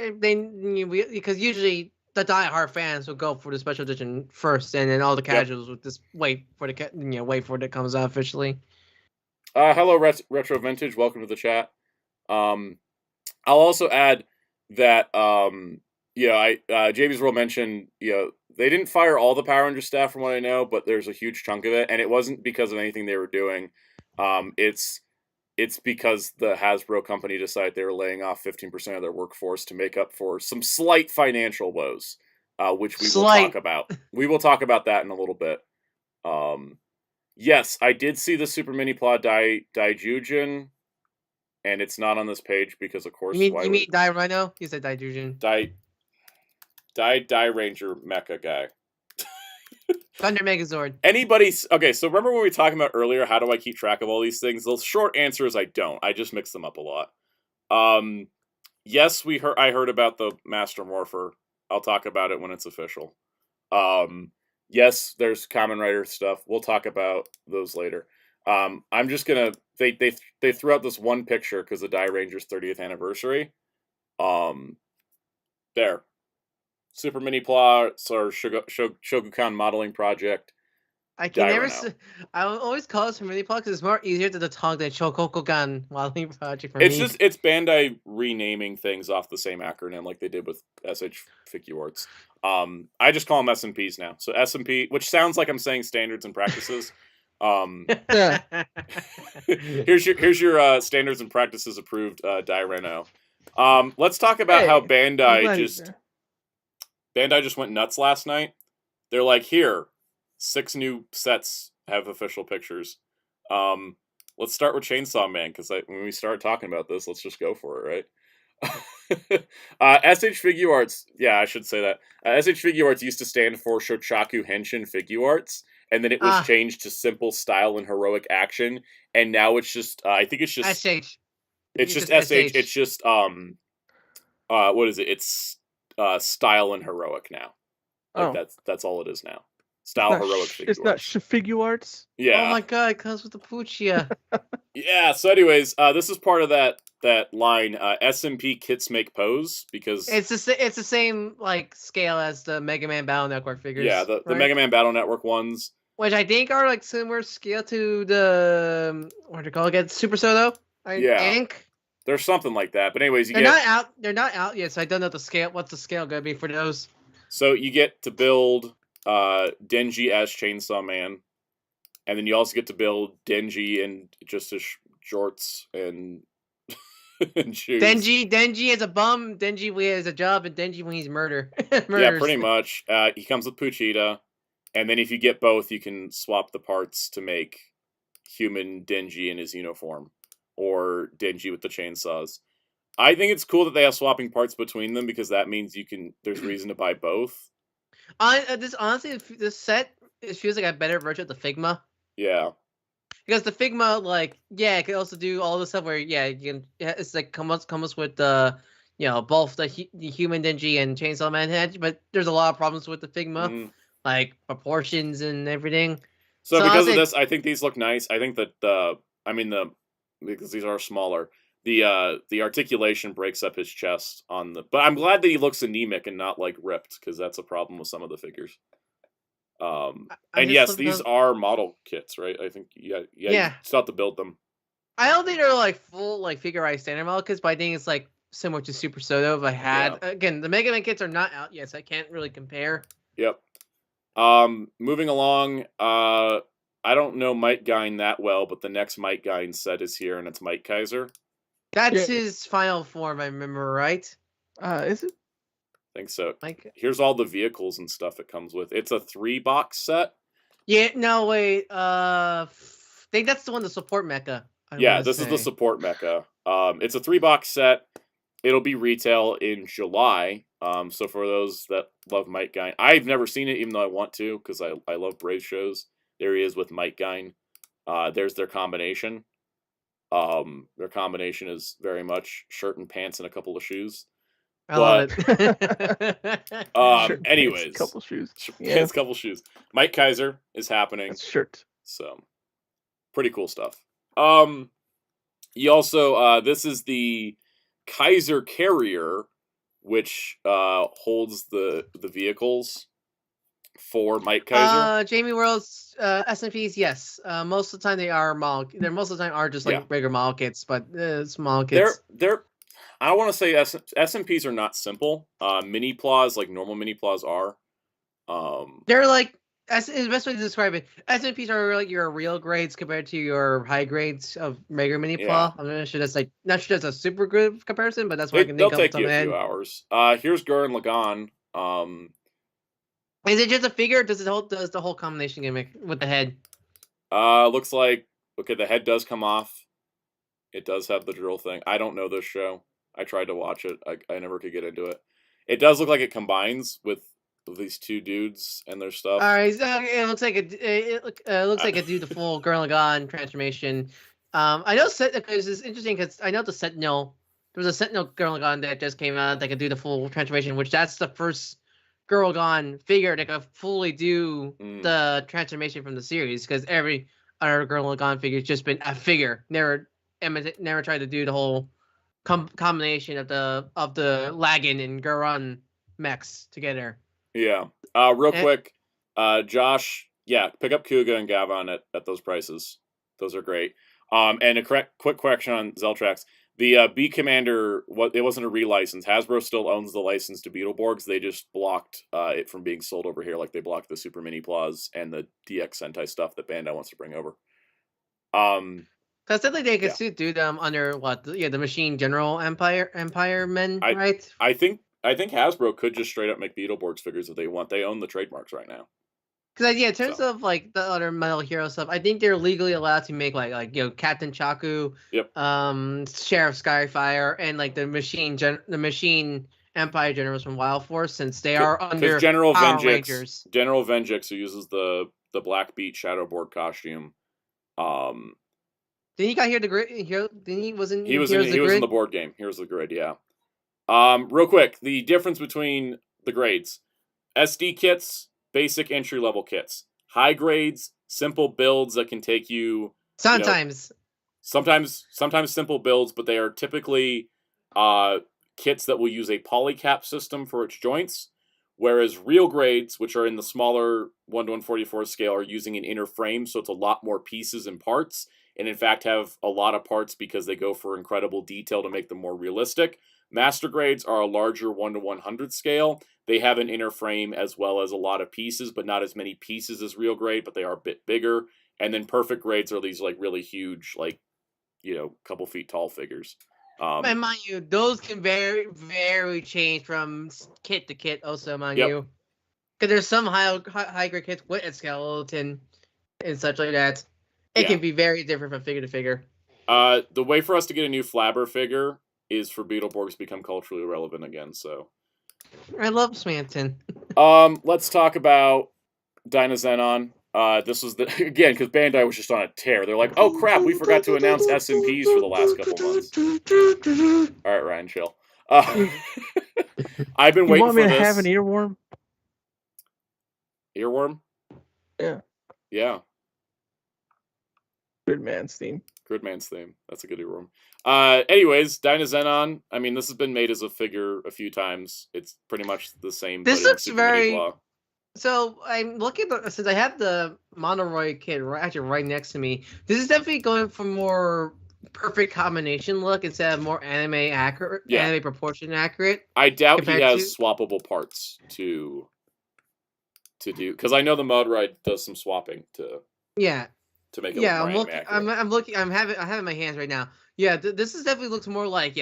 usually the die-hard fans will go for the special edition first, and then all the casuals will just wait for it comes out officially. Hello, Retro Vintage. Welcome to the chat. I'll also add that, JB's World mentioned, they didn't fire all the Power Ranger staff from what I know, but there's a huge chunk of it, and it wasn't because of anything they were doing. It's because the Hasbro company decided they were laying off 15% of their workforce to make up for some slight financial woes, which we will talk about. We will talk about that in a little bit. Yes, I did see the Super Mini Plot Daijujin, and it's not on this page because, of course, you mean Dai Rhino? You said Daijujin. Dai Ranger Mecha guy. Thunder Megazord. Okay, so remember when we were talking about earlier, how do I keep track of all these things? The short answer is I don't. I just mix them up a lot. Yes, I heard about the Master Morpher. I'll talk about it when it's official. Yes, there's Kamen Rider stuff. We'll talk about those later. I'm just gonna they threw out this one picture because of Dai Ranger's 30th anniversary. There. Super Mini Plots or Shogukan modeling project. I can never. I always call it Super Mini Plot because it's more easier to talk than Shogokukan modeling project for me. It's Bandai renaming things off the same acronym like they did with SH Figuarts. I just call them SMPs now. So SMP, which sounds like I'm saying standards and practices. Here's your standards and practices approved Dai Reno. Let's talk about how Bandai just went nuts last night. They're like, here, 6 new sets have official pictures. Let's start with Chainsaw Man, because when we start talking about this, let's just go for it, right? SH Figuarts, yeah, I should say that. SH Figuarts used to stand for Shochaku Henshin Figuarts, and then it was changed to Simple Style and Heroic Action, and now it's just, I think it's just... SH. It's just SH. It's just, what is it? It's Style and Heroic now. That's all it is now. Style Heroic Figuarts. It's not Figuarts? Yeah. Oh my god, it comes with the Puccia. Yeah, so anyways, this is part of that line, SMP Kits Make Pose, because... It's the same, like, scale as the Mega Man Battle Network figures. Yeah, the Mega Man Battle Network ones. Which I think are, like, similar scale to the... What do you call it again? Super Soto? Yeah. Ink? There's something like that, but anyways, They're not out yet, so I don't know what's the scale gonna be for those. So you get to build Denji as Chainsaw Man, and then you also get to build Denji in just his jorts and shoes. Denji is a bum, Denji when he has a job, and Denji when he's murders. Yeah, pretty much. He comes with Puchita, and then if you get both, you can swap the parts to make human Denji in his uniform, or Denji with the chainsaws. I think it's cool that they have swapping parts between them, because that means there's reason to buy both. Honestly, this set it feels like a better version of the Figma. Yeah. Because the Figma, like, yeah, it can also do all the stuff where, yeah, you can. It's like comes with the, both the human Denji and Chainsaw Man head, but there's a lot of problems with the Figma, like proportions and everything. So because of this, I think these look nice. I think that because these are smaller, the articulation breaks up his chest on the. But I'm glad that he looks anemic and not like ripped, because that's a problem with some of the figures. And yes, these are model kits, right? I think you still have to build them. I don't think they're like full like figure-ized standard model kits, but I think it's like similar to Super Soto. If I had again, the Mega Man kits are not out yet, so I can't really compare. Yep. Moving along, I don't know Mike Gein that well, but the next Mike Gein set is here, and it's Mike Kaiser. That's his final form, I remember, right? Is it? I think so. Here's all the vehicles and stuff it comes with. It's a 3-box set. Yeah, no, wait. I think that's the one, the support mecha. This is the support mecha. It's a 3-box set. It'll be retail in July. So for those that love Mike Gein, I've never seen it, even though I want to, because I love Brave shows. There he is with Mike Gein. There's their combination. Their combination is very much shirt and pants and a couple of shoes. I love it. Anyways, couple shoes. Pants, couple shoes. Mike Kaiser is happening. That's shirt. So pretty cool stuff. You also this is the Kaiser Carrier, which holds the vehicles for Mike Kaiser. Jamie World's SMPs, yes. Most of the time they are model. Most of the time are just like regular model kits, but small kits. They're I don't want to say SMPs are not simple. Mini Plaws, like normal Mini Plaws, are. They're like, is the best way to describe it. SMPs are like your real grades compared to your high grades of regular Mini Plaw. I'm not sure that's a super good comparison, but that's what I can think of. They'll take you a few hours. Here's Gurren Lagann. Is it just a figure? Or does the whole combination gimmick with the head? Looks like the head does come off. It does have the drill thing. I don't know this show. I tried to watch it. I never could get into it. It does look like it combines with these two dudes and their stuff. All right, it looks like it looks like it do the full Gurren Lagann transformation. I know because it's interesting because I know the Sentinel. There was a Sentinel Gurren Lagann that just came out that could do the full transformation, which that's the first Gurren Lagann figure that could fully do the transformation from the series. Because every other Gurren Lagann figure has just been a figure, never tried to do the whole combination of the Lagan and Gurren mechs together. Yeah. Real quick, Josh, pick up Kuga and Gavon at those prices. Those are great. And a quick correction on Zeltrax. The B Commander, it wasn't a relicense. Hasbro still owns the license to Beetleborgs. They just blocked it from being sold over here, like they blocked the Super Mini Plaws and the DX Sentai stuff that Bandai wants to bring over. Because technically they could do them under the Machine General Empire men, right? I think Hasbro could just straight up make Beetleborgs figures if they want. They own the trademarks right now. Because in terms of like the other Metal Hero stuff, I think they're legally allowed to make like Captain Chaku, Sheriff Skyfire, and like the Machine Empire Generals from Wild Force, since they are under General Power Rangers. General Venjix, who uses the Black Beat Shadowboard costume. Didn't he got here the grid? He was in the board game. Here's the grid, yeah. Real quick, the difference between the grades. SD kits, basic entry-level kits. High grades, simple builds that can take you... Sometimes simple builds, but they are typically kits that will use a polycap system for its joints, whereas real grades, which are in the smaller 1:144 scale, are using an inner frame, so it's a lot more pieces and parts, and in fact have a lot of parts because they go for incredible detail to make them more realistic. Master grades are a larger 1:100 scale. They have an inner frame as well as a lot of pieces, but not as many pieces as real grade, but they are a bit bigger. And then perfect grades are these like really huge, like, couple feet tall figures. And mind you, those can very change from kit to kit also, mind you. Because there's some high grade kits with a skeleton and such like that. It can be very different from figure to figure. The way for us to get a new Flabber figure is for Beetleborgs to become culturally relevant again, so... I love Smanton. Let's talk about Dynazenon. This was again because Bandai was just on a tear. They're like, oh crap, we forgot to announce SMPs for the last couple months. All right, Ryan, chill. I've been waiting for this. You want me to have an earworm? Earworm? Yeah. Yeah. Gridman's theme. Gridman's theme. That's a good earworm. Anyways, Dynazenon. I mean, this has been made as a figure a few times. It's pretty much the same. This looks very. So I'm looking at since I have the Monoroid kit right next to me. This is definitely going for more perfect combination look instead of more anime accurate, anime proportion accurate. I doubt he has swappable parts to do because I know the Monoroid does some swapping to to make it look more anime accurate. I'm looking. I have it in my hands right now. Yeah, this is definitely looks more like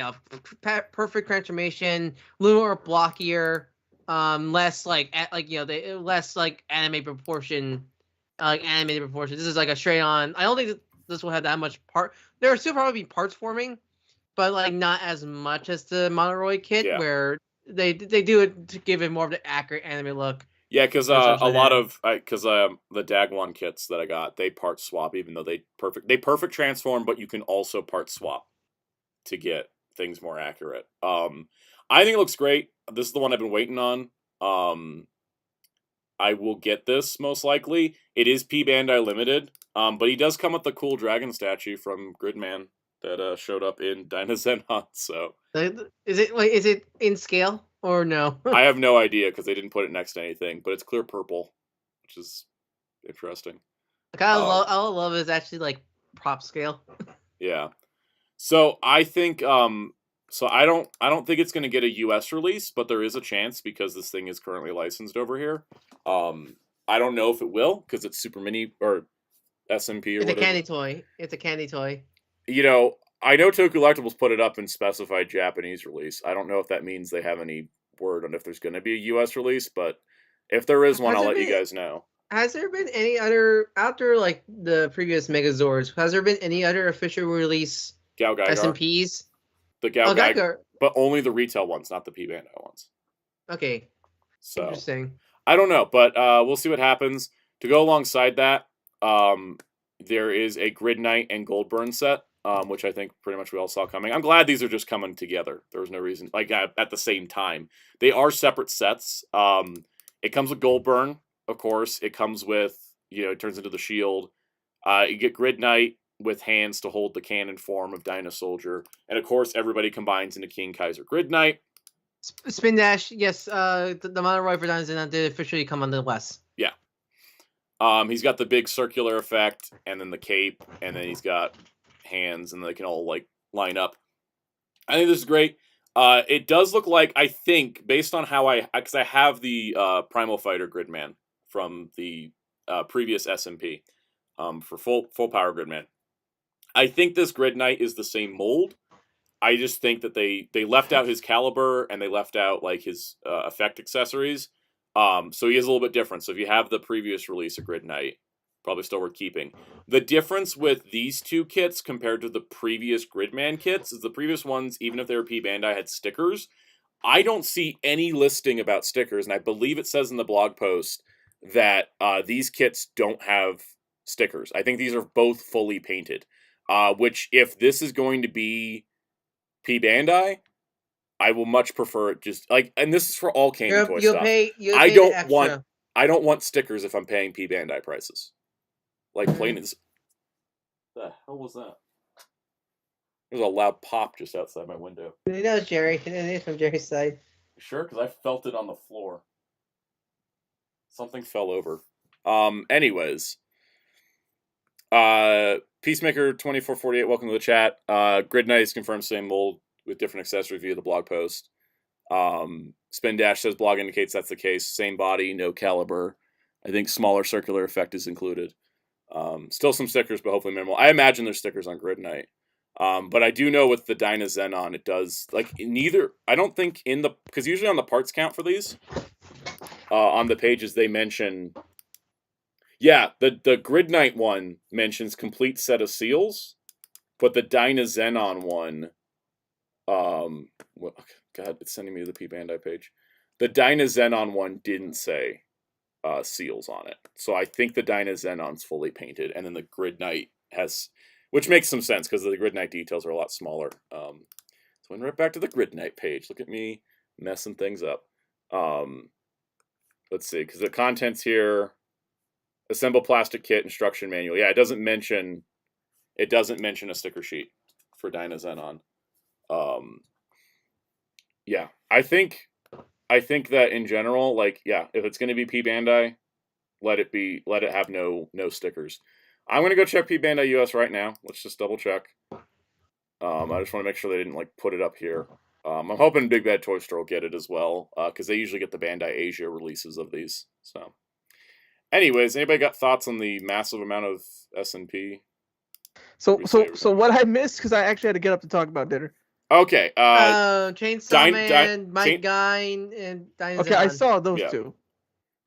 perfect transformation, a little more blockier. Less like less like anime proportion, animated proportion. This is like a straight on. I don't think this will have that much part. There will still probably be parts forming, but like not as much as the Monoroid kit, where they do it to give it more of the accurate anime look. Yeah, because a lot of the Dagwon kits that I got, they part swap, even though they perfect transform, but you can also part swap to get things more accurate. I think it looks great. This is the one I've been waiting on. I will get this most likely. It is P Bandai limited, but he does come with the cool dragon statue from Gridman that showed up in Dynazenon. So is it in scale or no? I have no idea because they didn't put it next to anything, but it's clear purple, which is interesting. I love is actually like prop scale. Yeah. So I think so I don't think it's going to get a US release, but there is a chance because this thing is currently licensed over here. I don't know if it will because it's Super Mini or SMP or it's whatever. A candy toy. It's a candy toy. You know, I know Tokusatsu put it up in specified Japanese release. I don't know if that means they have any word on if there's going to be a US release, but if there is one, I'll let you guys know. Has there been any other after like the previous Megazords? Has there been any other official release SMPs? The Geiger, but only the retail ones, not the P Bandai ones. Okay. So interesting. I don't know, but we'll see what happens. To go alongside that, there is a Grid Knight and Goldburn set, which I think pretty much we all saw coming. I'm glad these are just coming together. There was no reason, like at the same time. They are separate sets. It comes with Goldburn, of course. It comes with, it turns into the shield. You get Grid Knight with hands to hold the cannon form of Dyna Soldier. And of course, everybody combines into King Kaiser Grid Knight. Spin Dash, yes, the Monoroid for Dynazenon did officially come on the West. Yeah. He's got the big circular effect, and then the cape, and then he's got hands, and they can all, like, line up. I think this is great. It does look like, I think, based on how because I have the Primal Fighter Gridman from the previous SMP for full power Gridman. I think this Grid Knight is the same mold. I just think that they left out his caliber and they left out like his effect accessories. So he is a little bit different. So if you have the previous release of Grid Knight, probably still worth keeping. The difference with these two kits compared to the previous Gridman kits is the previous ones, even if they were P Bandai, had stickers. I don't see any listing about stickers, and I believe it says in the blog post that these kits don't have stickers. I think these are both fully painted. Which, if this is going to be P Bandai, I will much prefer it just like, and this is for all Candy Toy stuff. I don't want stickers if I'm paying P Bandai prices. Like plain as. The hell was that? There's a loud pop just outside my window. It was Jerry. It is from Jerry's side. Sure, because I felt it on the floor. Something fell over. Anyways. Peacemaker 2448, welcome to the chat. Grid Knight is confirmed same mold with different accessories via the blog post. Spin Dash says blog indicates that's the case. Same body, no caliber. I think smaller circular effect is included. Still some stickers, but hopefully minimal. I imagine there's stickers on Grid Knight. But I do know with the Dynazenon, it does, like, neither, I don't think because usually on the parts count for these, on the pages they mention, yeah, the Grid Knight one mentions complete set of seals, but the Dynazenon one, God, it's sending me to the P Bandai page. The Dynazenon one didn't say seals on it. So I think the Dynazenon's fully painted, and then the Grid Knight has, which makes some sense because the Grid Knight details are a lot smaller. So I went right back to the Grid Knight page. Look at me messing things up. Let's see, because the contents here: assemble plastic kit, instruction manual. Yeah, it doesn't mention a sticker sheet for Dynazenon. Yeah, I think that in general, like, yeah, if it's going to be P Bandai, let it have no stickers. I'm going to go check P Bandai US right now. Let's just double check. I just want to make sure they didn't like put it up here. I'm hoping Big Bad Toy Store will get it as well, because they usually get the Bandai Asia releases of these. So, anyways, anybody got thoughts on the massive amount of SMP? So what I missed, because I actually had to get up to talk about dinner. Okay. Chainsaw Man, Mike Gine, and Dynazenon. Okay, I saw those two.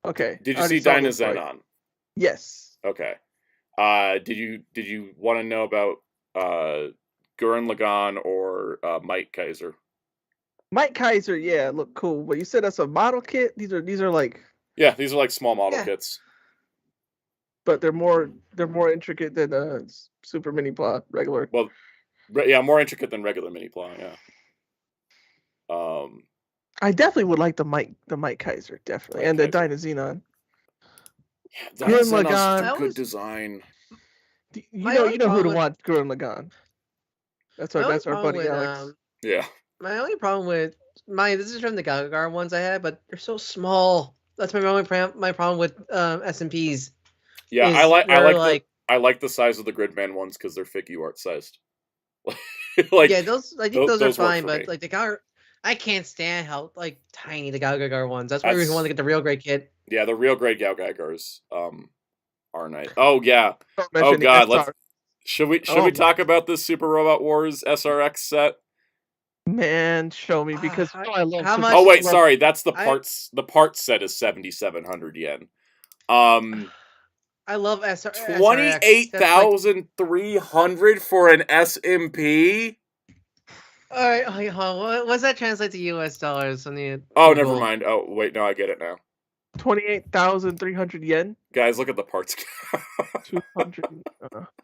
Okay. Did you see Dynazenon? Yes. Okay. Did you want to know about Gurren Lagann or Mike Kaiser? Mike Kaiser, yeah, look cool. But you said that's a model kit. These are like. Yeah, these are like small model kits. But they're more intricate than Super Mini Plot regular. Well, yeah, more intricate than regular Mini Plot. Yeah. I definitely would like the Mike Kaiser, definitely, and the Dynazenon. Yeah, Gurren Lagann, good design. You know who to want, Gurren Lagann. That's our buddy Alex. Yeah. My only problem with this is from the Gagagar ones I had, but they're so small. That's my problem with SMPs. Yeah, I like the size of the Gridman ones because they're figure art sized. Like, yeah, those are fine, but like the Gagagar, I can't stand how like tiny the Gagagar ones. That's why we want to get the real grade kit. Yeah, the real grade Gagagars are nice. Oh yeah. Oh god, should we talk about this Super Robot Wars SRX set? Man, show me, because I love. How much? Oh wait, sorry, that's the parts. The parts set is 7,700 yen. I love SRX. 28,300 for an SMP. All right, what's that translate to US dollars? Oh, never mind. Oh wait, no, I get it now. 28,300 yen. Guys, look at the parts. 200.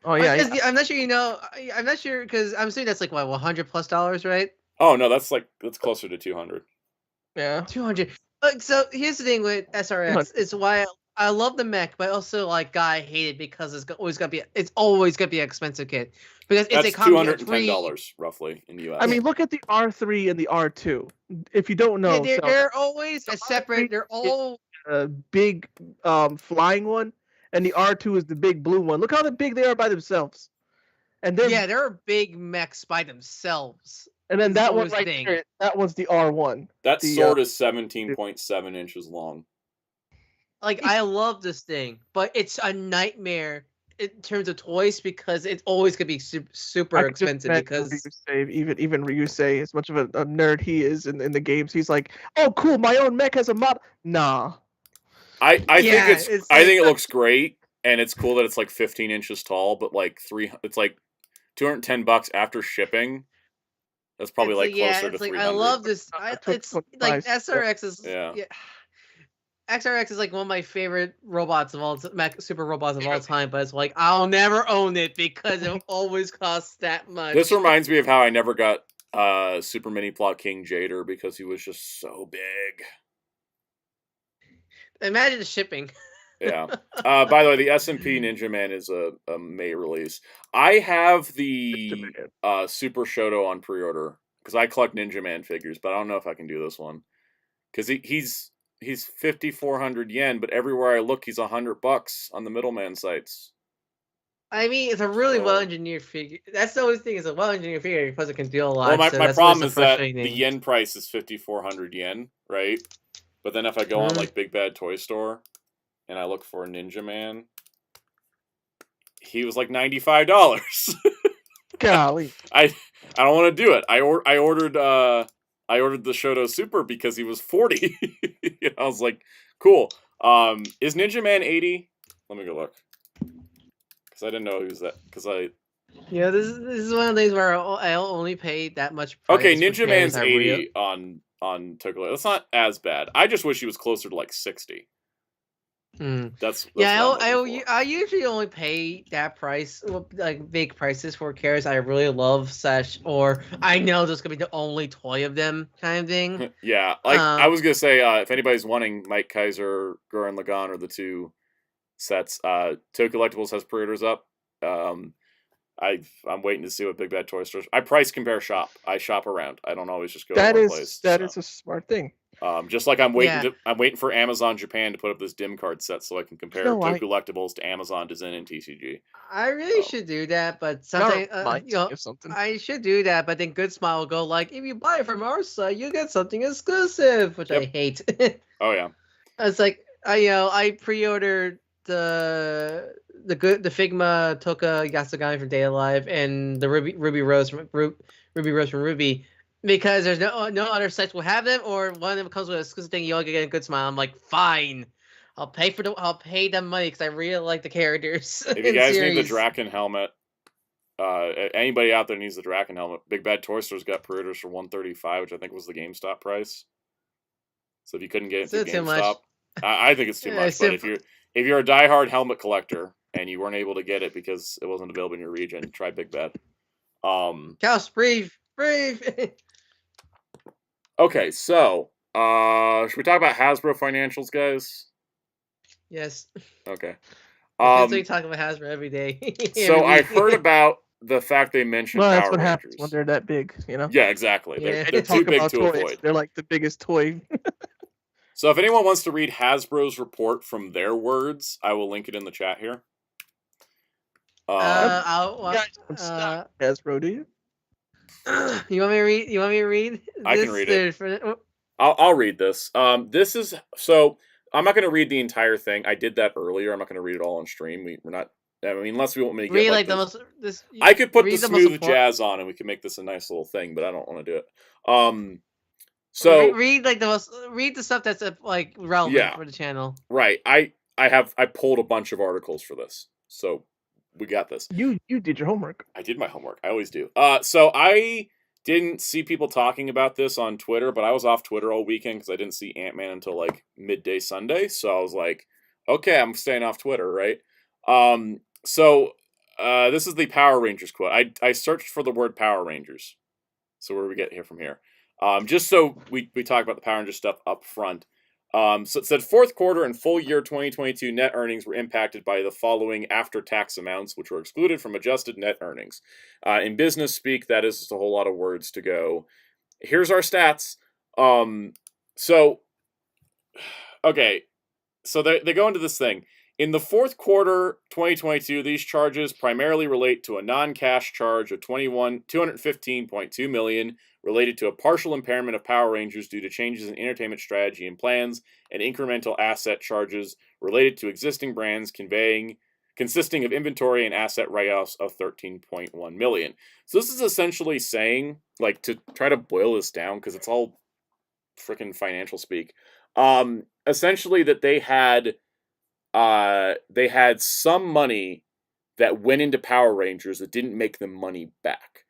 Oh yeah, I'm not sure. I'm not sure because I'm assuming that's like what $100+, right? Oh no, that's closer to 200. Yeah, 200. So here's the thing with SRX. It's why I love the mech, but also like I hate it because it's always gonna be an expensive kit because it's that's $210 roughly in the US. I mean, look at the R3 and the R2. If you don't know, they're always a separate. They're all a big flying one, and the R2 is the big blue one. Look how big they are by themselves. And they're big mechs by themselves. And then that one right there, that one's the R1. That sword is 17.7 inches long. Like, I love this thing, but it's a nightmare in terms of toys because it's always gonna be super expensive. Because even Ryusei, as much of a nerd he is in the games, he's like, "Oh, cool, my own mech has a mod." Nah, I think it looks great, and it's cool that it's like 15 inches tall, but like it's like $210 after shipping. That's probably closer to 300. I love this. It's like SRX is XRX is like one of my favorite robots of all super robots of all time, but it's like I'll never own it because it always costs that much. This reminds me of how I never got Super Mini Plot King Jader because he was just so big. Imagine the shipping. Yeah. By the way, the SMP Ninja Man is a May release. I have the Super Shoto on pre-order because I collect Ninja Man figures, but I don't know if I can do this one because he's 5,400 yen, but everywhere I look, he's $100 on the middleman sites. I mean, it's a really well-engineered figure. That's the only thing. It's a well-engineered figure because it can do a lot. Well, my problem is that the yen price is 5,400 yen, right? But then if I go on like Big Bad Toy Store and I look for a Ninja Man, he was like $95. Golly, I don't want to do it. I ordered the Shoto Super because he was 40. And I was like, cool. Is Ninja Man 80? Let me go look. Because I didn't know he was that. Yeah, this is one of the things where I'll only pay that much price. Okay, Ninja Man's 80 on Tokusatsu. That's not as bad. I just wish he was closer to like 60. That's yeah. what I'm looking for. I usually only pay that price, like big prices for characters I really love, or I know there's gonna be the only toy of them kind of thing. Yeah, like I was gonna say, if anybody's wanting Mike Kaiser, Gurren Lagann, or the 2 sets, Toy Collectibles has pre-orders up. I'm waiting to see what Big Bad Toy Stores. I price compare shop. I shop around. I don't always just go to one place. That is a smart thing. Just like I'm waiting for Amazon Japan to put up this dim card set so I can compare Toy Collectibles to Amazon to Zen and TCG. I really should do that, but something I should do that, but then Good Smile will go like, if you buy it from our site, you get something exclusive, which I hate. Oh yeah. It's like I pre-ordered the Figma Toka Yasugami from Day Alive and the Ruby Rose from Ruby because there's no other sites will have them, or one of them comes with a exclusive thing. You only get a Good Smile. I'm like, fine, I'll pay them money because I really like the characters. If you guys need the Draken helmet, anybody out there needs the Draken helmet, Big Bad Toy Store's got pre-orders for $135, which I think was the GameStop price. So if you couldn't get it through GameStop, I think it's too much. But if you're a diehard helmet collector and you weren't able to get it because it wasn't available in your region, try Big Bad. Chaos, breathe. Okay, so should we talk about Hasbro financials, guys? Yes. Okay. We talk about Hasbro every day. So I heard about the fact they mentioned Power that's what Rangers. happens when they're that big, Yeah, exactly. Yeah. They're too big to toys. avoid. They're like the biggest toy. So if anyone wants to read Hasbro's report from their words, I will link it in the chat here. Hasbro, do you? You want me to read? I can read it. I'll read this. This is so. I'm not going to read the entire thing. I did that earlier. I'm not going to read it all on stream. We're not. I mean, unless we want me to get read this. I could put the smooth jazz on, and we can make this a nice little thing. But I don't want to do it. So read the stuff that's like relevant for the channel. Right. I pulled a bunch of articles for this, so we got this. You did your homework. I did my homework. I always do. So I didn't see people talking about this on Twitter, but I was off Twitter all weekend because I didn't see Ant-Man until like midday Sunday. So I was like, okay, I'm staying off Twitter, right? So this is the Power Rangers quote. I searched for the word Power Rangers. So where do we get here from here? Just so we talk about the Power Rangers stuff up front. So it said fourth quarter and full year 2022 net earnings were impacted by the following after-tax amounts, which were excluded from adjusted net earnings. In business speak, that is just a whole lot of words to go. Here's our stats. So they go into this thing. In the fourth quarter 2022, these charges primarily relate to a non-cash charge of $215.2 million related to a partial impairment of Power Rangers due to changes in entertainment strategy and plans, and incremental asset charges related to existing brands consisting of inventory and asset write-offs of $13.1 million. So this is essentially saying, like, to try to boil this down, because it's all freaking financial speak, essentially that they had some money that went into Power Rangers that didn't make them money back.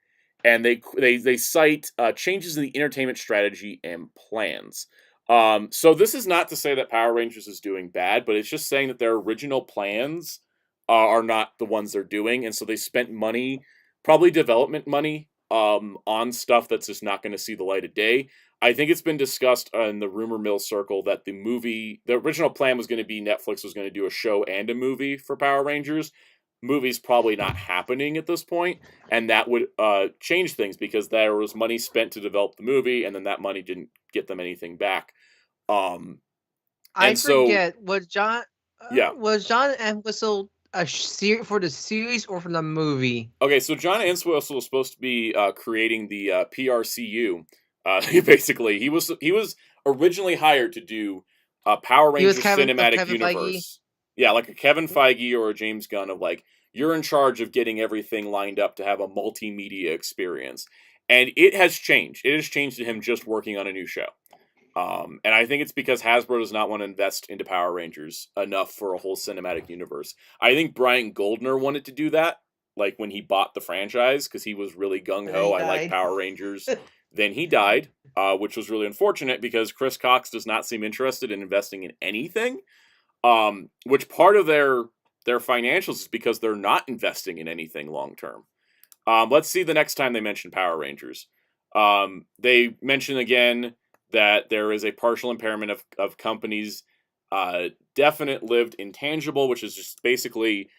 And they cite changes in the entertainment strategy and plans. So this is not to say that Power Rangers is doing bad, but it's just saying that their original plans are not the ones they're doing. And so they spent money, probably development money, on stuff that's just not going to see the light of day. I think it's been discussed in the rumor mill circle that the original plan was going to be Netflix was going to do a show and a movie for Power Rangers. Movie's probably not happening at this point, and that would change things because there was money spent to develop the movie, and then that money didn't get them anything back. Was John Entwistle for the series or for the movie? Okay, so John Entwistle was supposed to be creating the PRCU. Basically, he was originally hired to do Power Rangers cinematic universe. Yeah, like a Kevin Feige or a James Gunn of like, you're in charge of getting everything lined up to have a multimedia experience. And it has changed. It has changed to him just working on a new show. And I think it's because Hasbro does not want to invest into Power Rangers enough for a whole cinematic universe. I think Brian Goldner wanted to do that, like when he bought the franchise, because he was really gung-ho, I like Power Rangers. Then he died, which was really unfortunate because Chris Cox does not seem interested in investing in anything. which part of their financials is because they're not investing in anything long term. Let's see the next time they mention Power Rangers. They mention again that there is a partial impairment of companies' definite lived intangible, which is just basically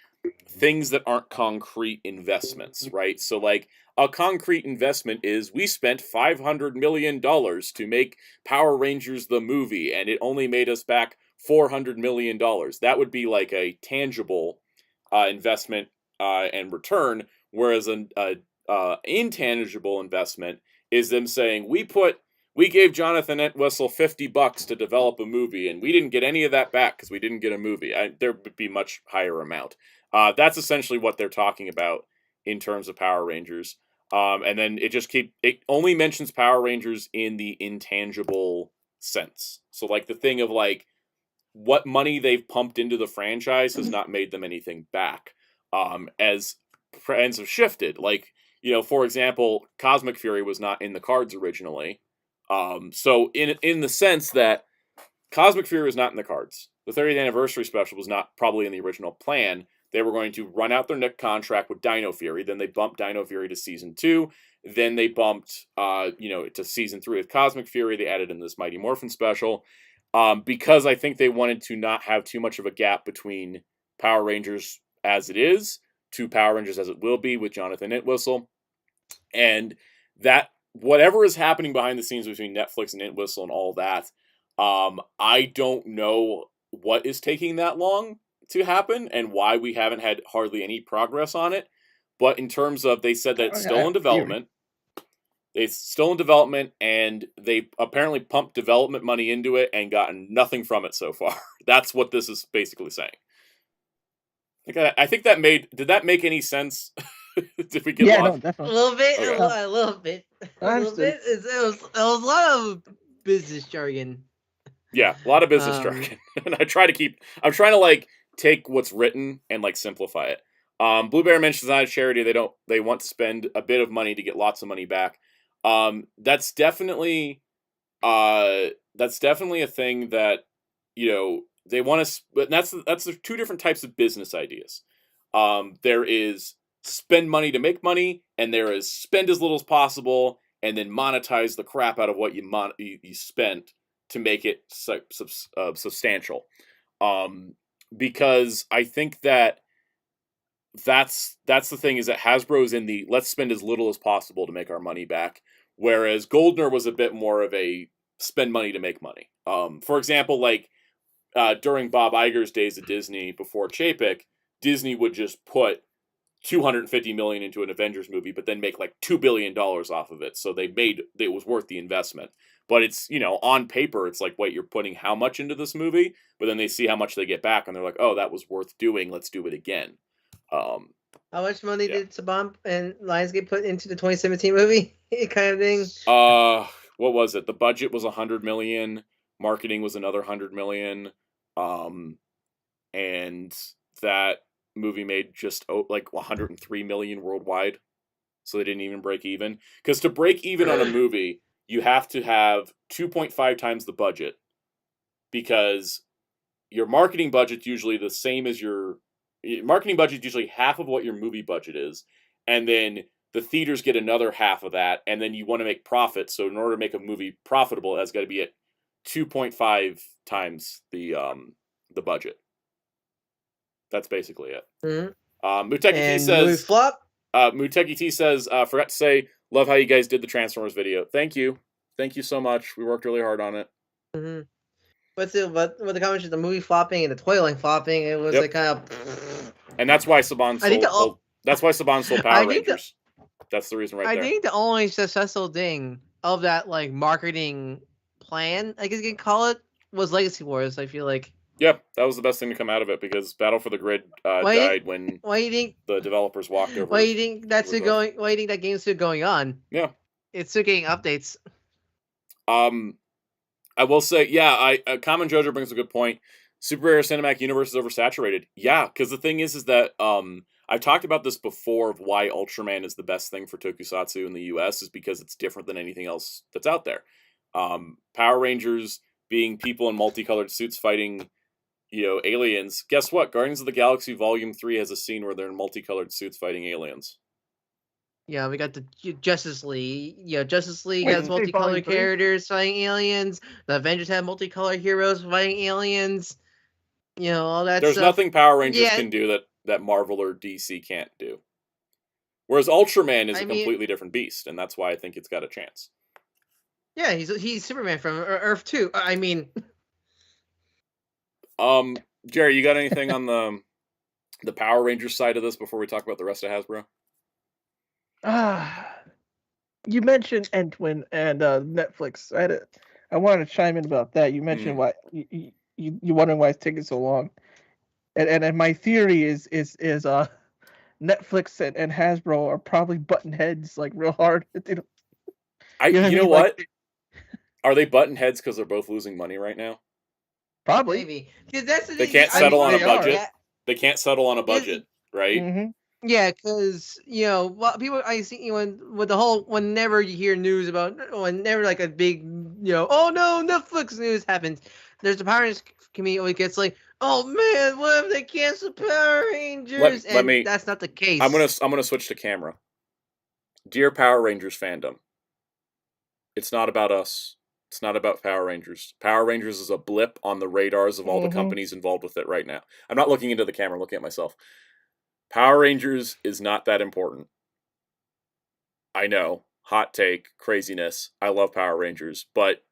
things that aren't concrete investments, right? So like a concrete investment is we spent $500 million to make Power Rangers the movie, and it only made us back $400 million. That would be like a tangible investment and return, whereas an intangible investment is them saying we gave Jonathan Entwistle $50 to develop a movie, and we didn't get any of that back because we didn't get a movie. There would be much higher amount. That's essentially what they're talking about in terms of Power Rangers. And then it only mentions Power Rangers in the intangible sense. So like the thing of like what money they've pumped into the franchise has not made them anything back. As trends have shifted, like, for example, Cosmic Fury was not in the cards originally. So in the sense that Cosmic Fury was not in the cards, the 30th anniversary special was not probably in the original plan. They were going to run out their contract with Dino Fury. Then they bumped Dino Fury to season 2. Then they bumped, to season 3 with Cosmic Fury. They added in this Mighty Morphin special, because I think they wanted to not have too much of a gap between Power Rangers as it is to Power Rangers as it will be with Jonathan Entwistle, and that whatever is happening behind the scenes between Netflix and Entwistle and all that, I don't know what is taking that long to happen and why we haven't had hardly any progress on it. But in terms of, they said that it's still in development. It's still in development, and they apparently pumped development money into it and gotten nothing from it so far. That's what this is basically saying. I think did that make any sense? Did we get lost? No, definitely. A little bit, Okay. a little bit. It was a lot of business jargon. Yeah, a lot of business jargon. And I'm trying to like take what's written and like simplify it. Blue Bear mentions it's not a charity. They want to spend a bit of money to get lots of money back. That's definitely a thing that, they want to, but that's the two different types of business ideas. There is spend money to make money, and there is spend as little as possible and then monetize the crap out of what you spent to make it substantial. Because I think that's the thing, is that Hasbro is in the let's spend as little as possible to make our money back, whereas Goldner was a bit more of a spend money to make money. For example, like during Bob Iger's days at Disney before Chapek, Disney would just put $250 million into an Avengers movie, but then make like $2 billion off of it. So it was worth the investment. But it's, on paper, it's like, wait, you're putting how much into this movie? But then they see how much they get back, and they're like, oh, that was worth doing. Let's do it again. How much money did Saban and Lionsgate put into the 2017 movie? Kind of thing. What was it? The budget was $100 million. Marketing was another $100 million. And that movie made just like $103 million worldwide. So they didn't even break even. Because to break even on a movie, you have to have 2.5 times the budget, because your marketing budget's usually the same as your marketing budget, usually half of what your movie budget is, and then the theaters get another half of that, and then you want to make profit. So in order to make a movie profitable, it has got to be at 2.5 times the budget. That's basically it. Mm-hmm. Muteki T says, flop. Muteki T says, forgot to say, love how you guys did the Transformers video. Thank you so much. We worked really hard on it. Mm-hmm. But the comments is the movie flopping and the toiling flopping, it was like kind of. And that's why Saban sold. That's why Saban sold Power Rangers. That's the reason, right there. I think the only successful thing of that like marketing plan, I guess you can call it, was Legacy Wars. I feel like. Yeah, that was the best thing to come out of it, because Battle for the Grid died when the developers walked over. Why do you think that's still going? Why do you think that game's still going on? Yeah, it's still getting updates. I will say, Kamen Jojo brings a good point. Superhero Cinematic Universe is oversaturated. Yeah, because the thing is that I've talked about this before of why Ultraman is the best thing for Tokusatsu in the US, is because it's different than anything else that's out there. Power Rangers being people in multicolored suits fighting aliens. Guess what? Guardians of the Galaxy Volume 3 has a scene where they're in multicolored suits fighting aliens. Yeah, we got the Justice League. Justice League has multicolored characters fighting aliens. The Avengers have multicolored heroes fighting aliens. All that There's stuff. nothing Power Rangers can do that Marvel or DC can't do. Whereas Ultraman is a completely different beast, and that's why I think it's got a chance. Yeah, he's Superman from Earth 2. I mean... Jerry, you got anything on the Power Rangers side of this before we talk about the rest of Hasbro? You mentioned Entwin and Netflix. I wanted to chime in about that. You mentioned why you wondering why it's taking so long, and my theory is Netflix and Hasbro are probably butting heads like real hard. You know what? Are they butting heads because they're both losing money right now? Probably. Maybe. That's the they can't settle on a budget. They can't settle on a budget, right? Mm-hmm. Yeah, because people I see whenever you hear news about whenever like a big oh no Netflix news happens, there's the Power Rangers community always gets like, oh man, what if they cancel Power Rangers? That's not the case. I'm gonna switch to camera. Dear Power Rangers fandom, it's not about us. It's not about Power Rangers. Power Rangers is a blip on the radars of all the companies involved with it right now. I'm not looking into the camera, I'm looking at myself. Power Rangers is not that important. I know. Hot take, craziness. I love Power Rangers. But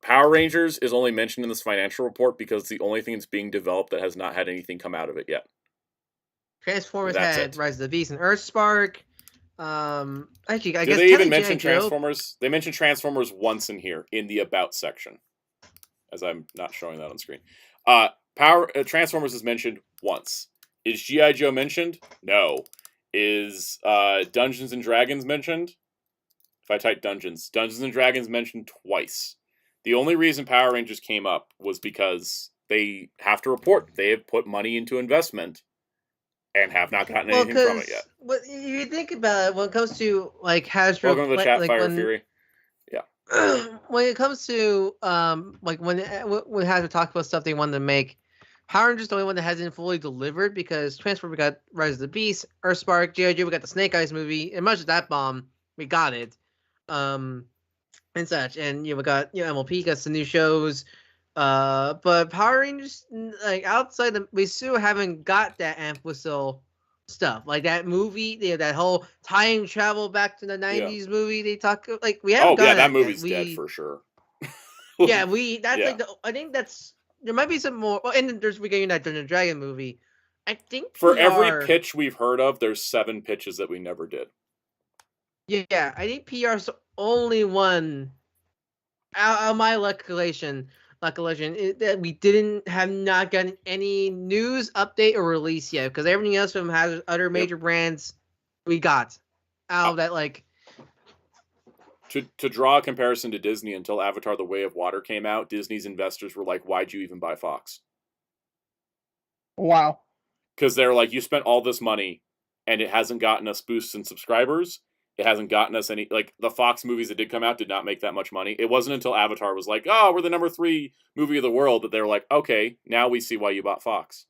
Power Rangers is only mentioned in this financial report because it's the only thing that's being developed that has not had anything come out of it yet. Transformers had Rise of the Beast and Earthspark. Actually, I guess they even mention Transformers? They mention Transformers once in here, in the About section. As I'm not showing that on screen. Transformers is mentioned once. Is G.I. Joe mentioned? No. Is Dungeons and Dragons mentioned? If I type Dungeons and Dragons mentioned twice. The only reason Power Rangers came up was because they have to report they have put money into investment and have not gotten anything from it yet. What you think about it when it comes to like Hasbro? Welcome to the chat, Fire Fury. Yeah. When it comes to like when Hasbro talked about stuff they wanted to make, Power Rangers is the only one that hasn't fully delivered because Transformers we got Rise of the Beast, Earthspark, G.I. Joe we got the Snake Eyes movie, and much of that bomb we got it, and such, and we got MLP got some new shows, but Power Rangers like outside we still haven't got that Amphisil stuff like that movie, that whole time travel back to the 90s movie they talk like we haven't. That movie's dead for sure. Yeah, like I think that's. There might be some more. Well, and then we're getting that Dungeons & Dragon movie. I think for every pitch we've heard of, there's 7 pitches that we never did. Yeah, I think PR's the only one out of my recollection that we have not gotten any news update or release yet because everything else from other major brands we got out of that like. To draw a comparison to Disney, until Avatar: The Way of Water came out, Disney's investors were like, "Why'd you even buy Fox?" Wow. Because they're like, "You spent all this money, and it hasn't gotten us boosts in subscribers. It hasn't gotten us any like the Fox movies that did come out did not make that much money. It wasn't until Avatar was like, oh, we're the number 3 movie of the world that they were like, okay, now we see why you bought Fox."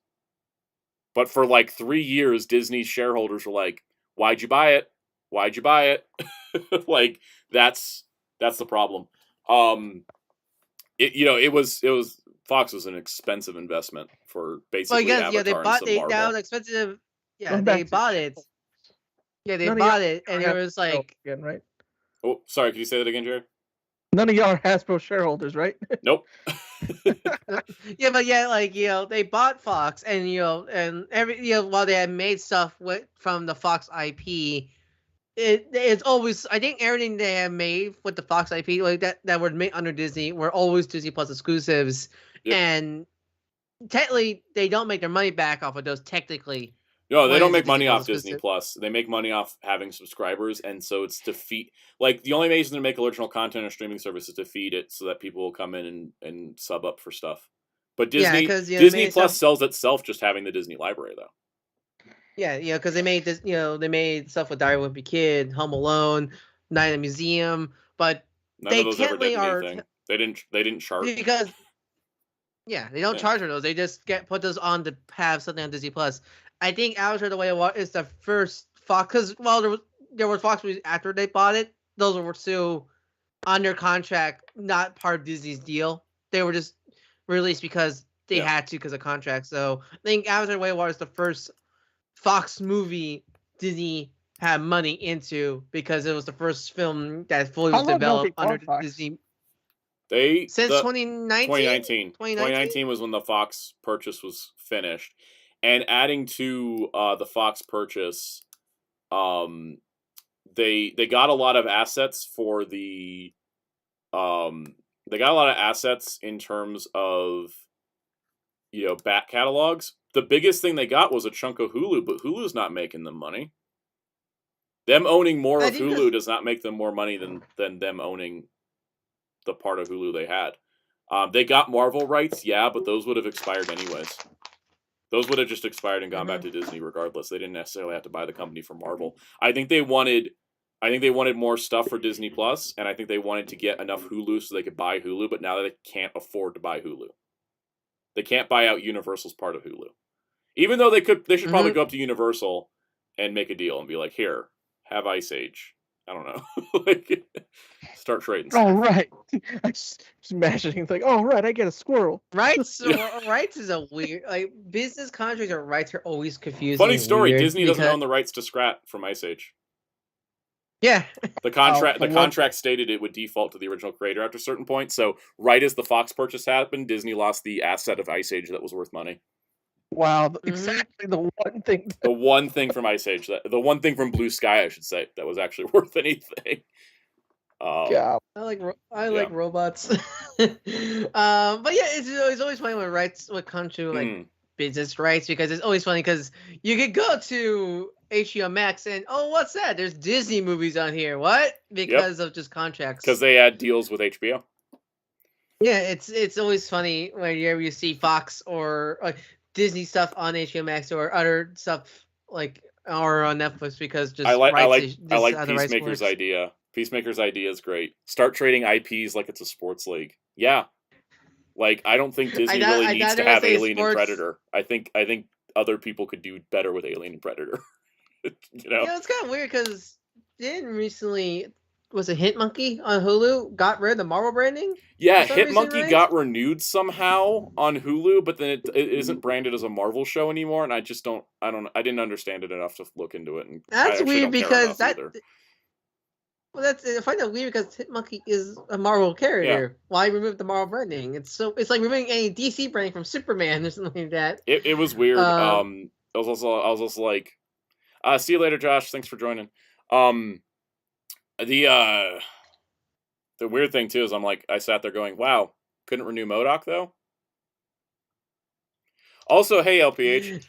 But for like 3 years, Disney's shareholders were like, "Why'd you buy it? Why'd you buy it?" Like. That's the problem. It was Fox was an expensive investment for basically Avatar they bought it. That was expensive. Yeah, they bought it. Yeah, they bought it, and it was like again, right? Oh, sorry. Can you say that again, Jared? None of y'all are Hasbro shareholders, right? Nope. Yeah, but they bought Fox, and and every while they had made stuff from the Fox IP. It's always I think everything they have made with the Fox IP like that were made under Disney were always Disney Plus exclusives, and technically they don't make their money back off of those. Technically, no, they don't make money off Disney Plus. They make money off having subscribers, and so it's to feed. Like the only reason to make original content or streaming service is to feed it so that people will come in and sub up for stuff. But Disney Plus sells itself just having the Disney library though. Yeah, because they made this, they made stuff with Diary of a Wimpy Kid, Home Alone, Night in the Museum, but none of those ever did anything. They didn't charge Yeah, they don't charge for those. They just put those on to have something on Disney Plus. I think Avatar: The Way of Water is the first Fox, because there was Fox movies after they bought it. Those were still under contract, not part of Disney's deal. They were just released because they had to because of contract. So I think Avatar: The Way of Water is the first Fox movie Disney had money into because it was the first film that fully was developed under Disney. Since 2019? 2019 was when the Fox purchase was finished, and adding to the Fox purchase, they got a lot of assets for the they got a lot of assets in terms of back catalogs. The biggest thing they got was a chunk of Hulu, but Hulu's not making them money. Them owning more of Hulu does not make them more money than them owning the part of Hulu they had. They got Marvel rights, but those would have expired anyways. Those would have just expired and gone back to Disney regardless. They didn't necessarily have to buy the company from Marvel. I think they wanted more stuff for Disney Plus, and I think they wanted to get enough Hulu so they could buy Hulu, but now they can't afford to buy Hulu. They can't buy out Universal's part of Hulu. Even though they should probably go up to Universal and make a deal and be like, here, have Ice Age. I don't know. Start trading. Oh, right. I'm just imagining, oh, right, I get a squirrel. Rights is a weird, business contracts or rights are always confusing. Funny story, Disney doesn't own the rights to Scrat from Ice Age. Yeah. The contract stated it would default to the original creator after a certain point, so right as the Fox purchase happened, Disney lost the asset of Ice Age that was worth money. Wow, exactly the one thing. The one thing from Ice Age, the one thing from Blue Sky, I should say, that was actually worth anything. Yeah, I like robots. But it's always funny when rights would come to business rights, because it's always funny because you could go to HBO Max and what's that? There's Disney movies on here. What? Because of just contracts. Because they had deals with HBO. Yeah, it's always funny whenever you see Fox or Disney stuff on HBO Max or other stuff or on Netflix, because just I like Peacemaker's idea. Peacemaker's idea is great. Start trading IPs like it's a sports league. Yeah. I don't think Disney really needs to have Alien and Predator. I think other people could do better with Alien and Predator. Yeah, it's kind of weird because didn't recently was it Hitmonkey on Hulu got rid of the Marvel branding? Yeah, Hitmonkey got renewed somehow on Hulu, but then it isn't branded as a Marvel show anymore, and I didn't understand it enough to look into it. And that's weird because I find that weird because Hitmonkey is a Marvel character. Yeah. Why remove the Marvel branding? It's like removing any DC branding from Superman or something like that. It was weird. I was also like, see you later, Josh. Thanks for joining. The weird thing too is I sat there going, wow, couldn't renew MODOK though. Also, hey LPH,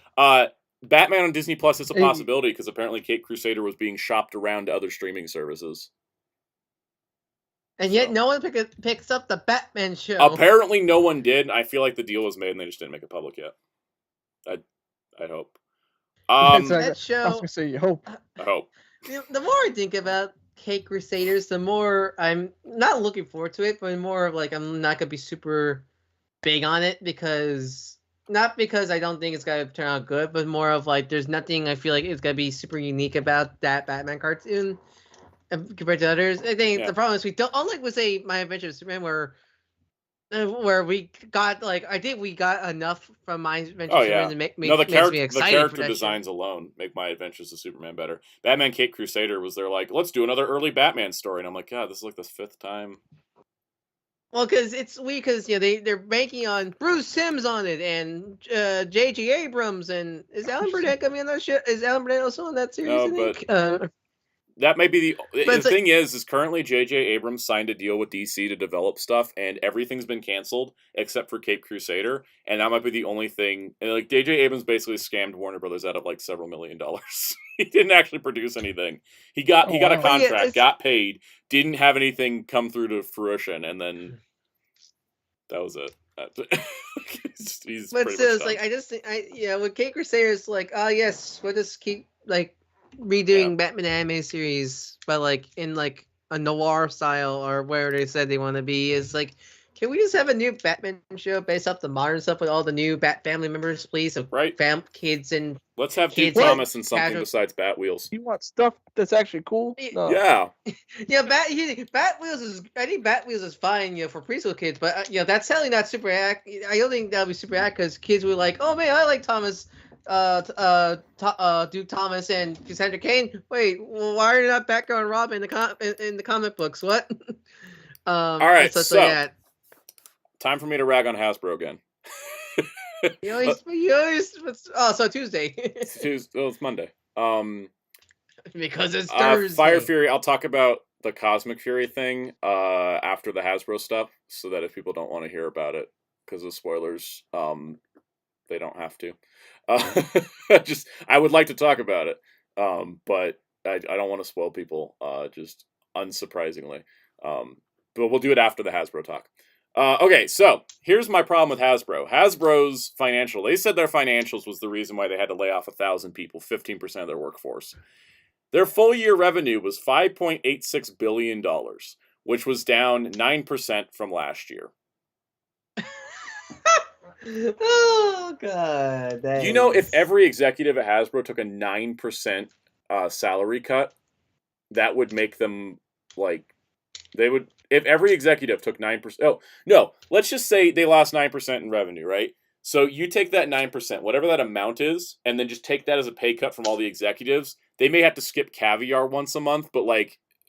Batman on Disney Plus is a possibility because apparently Caped Crusader was being shopped around to other streaming services. And yet no one picks up the Batman show. Apparently no one did. I feel like the deal was made and they just didn't make it public yet. I hope. That show. I was gonna say you hope. I hope. The more I think about Caped Crusaders, the more I'm not looking forward to it, but more of I'm not gonna be super big on it not because I don't think it's gonna turn out good, but more of there's nothing I feel like it's gonna be super unique about that Batman cartoon compared to others. I think the problem is we don't, unlike with say My Adventures of Superman, where we got we got enough from My Adventures of Superman to make me excited. The character designs alone make My Adventures of Superman better. Batman Caped Crusader was there let's do another early Batman story, and I'm like, God, this is the 5th time. Well, because it's weird because they're banking on Bruce Sims on it and J.J. Abrams, and is Alan Burnett gonna be on that shit? Is Alan Burnett also on that series? No, but that may be the thing is currently J.J. Abrams signed a deal with DC to develop stuff, and everything's been canceled except for Caped Crusader, and that might be the only thing. And J.J. Abrams basically scammed Warner Brothers out of several $1 million. He didn't actually produce anything. He got a contract, got paid, didn't have anything come through to fruition, and then that was it. He's but still, it's I just think with Caped Crusaders, yes, we'll just keep redoing Batman anime series, but in a noir style or where they said they want to be is Can we just have a new Batman show based off the modern stuff with all the new Bat family members, please? Of right? Kids and let's have Duke kids Thomas and something casual- besides Bat Wheels. You want stuff that's actually cool? No. Yeah. Yeah, Bat Wheels is. I think Bat Wheels is fine, for preschool kids. But that's sadly not super act. I don't think that'll be super act because kids will be like, oh man, I like Thomas, Duke Thomas and Cassandra Cain. Wait, well, why are you not Batgirl and Robin in the comic books? What? All right, so yeah. Time for me to rag on Hasbro again. So Tuesday. It's Monday. Because it's Thursday. Fire Fury. I'll talk about the Cosmic Fury thing after the Hasbro stuff, so that if people don't want to hear about it because of spoilers, they don't have to. I would like to talk about it, but I don't want to spoil people. Just unsurprisingly, but we'll do it after the Hasbro talk. Okay, so here's my problem with Hasbro. Hasbro's they said their financials was the reason why they had to lay off 1,000 people, 15% of their workforce. Their full year revenue was $5.86 billion, which was down 9% from last year. Oh, God. If every executive at Hasbro took a 9% salary cut, that would make them, if every executive took 9%, oh, no, let's just say they lost 9% in revenue, right? So you take that 9%, whatever that amount is, and then just take that as a pay cut from all the executives. They may have to skip caviar once a month, but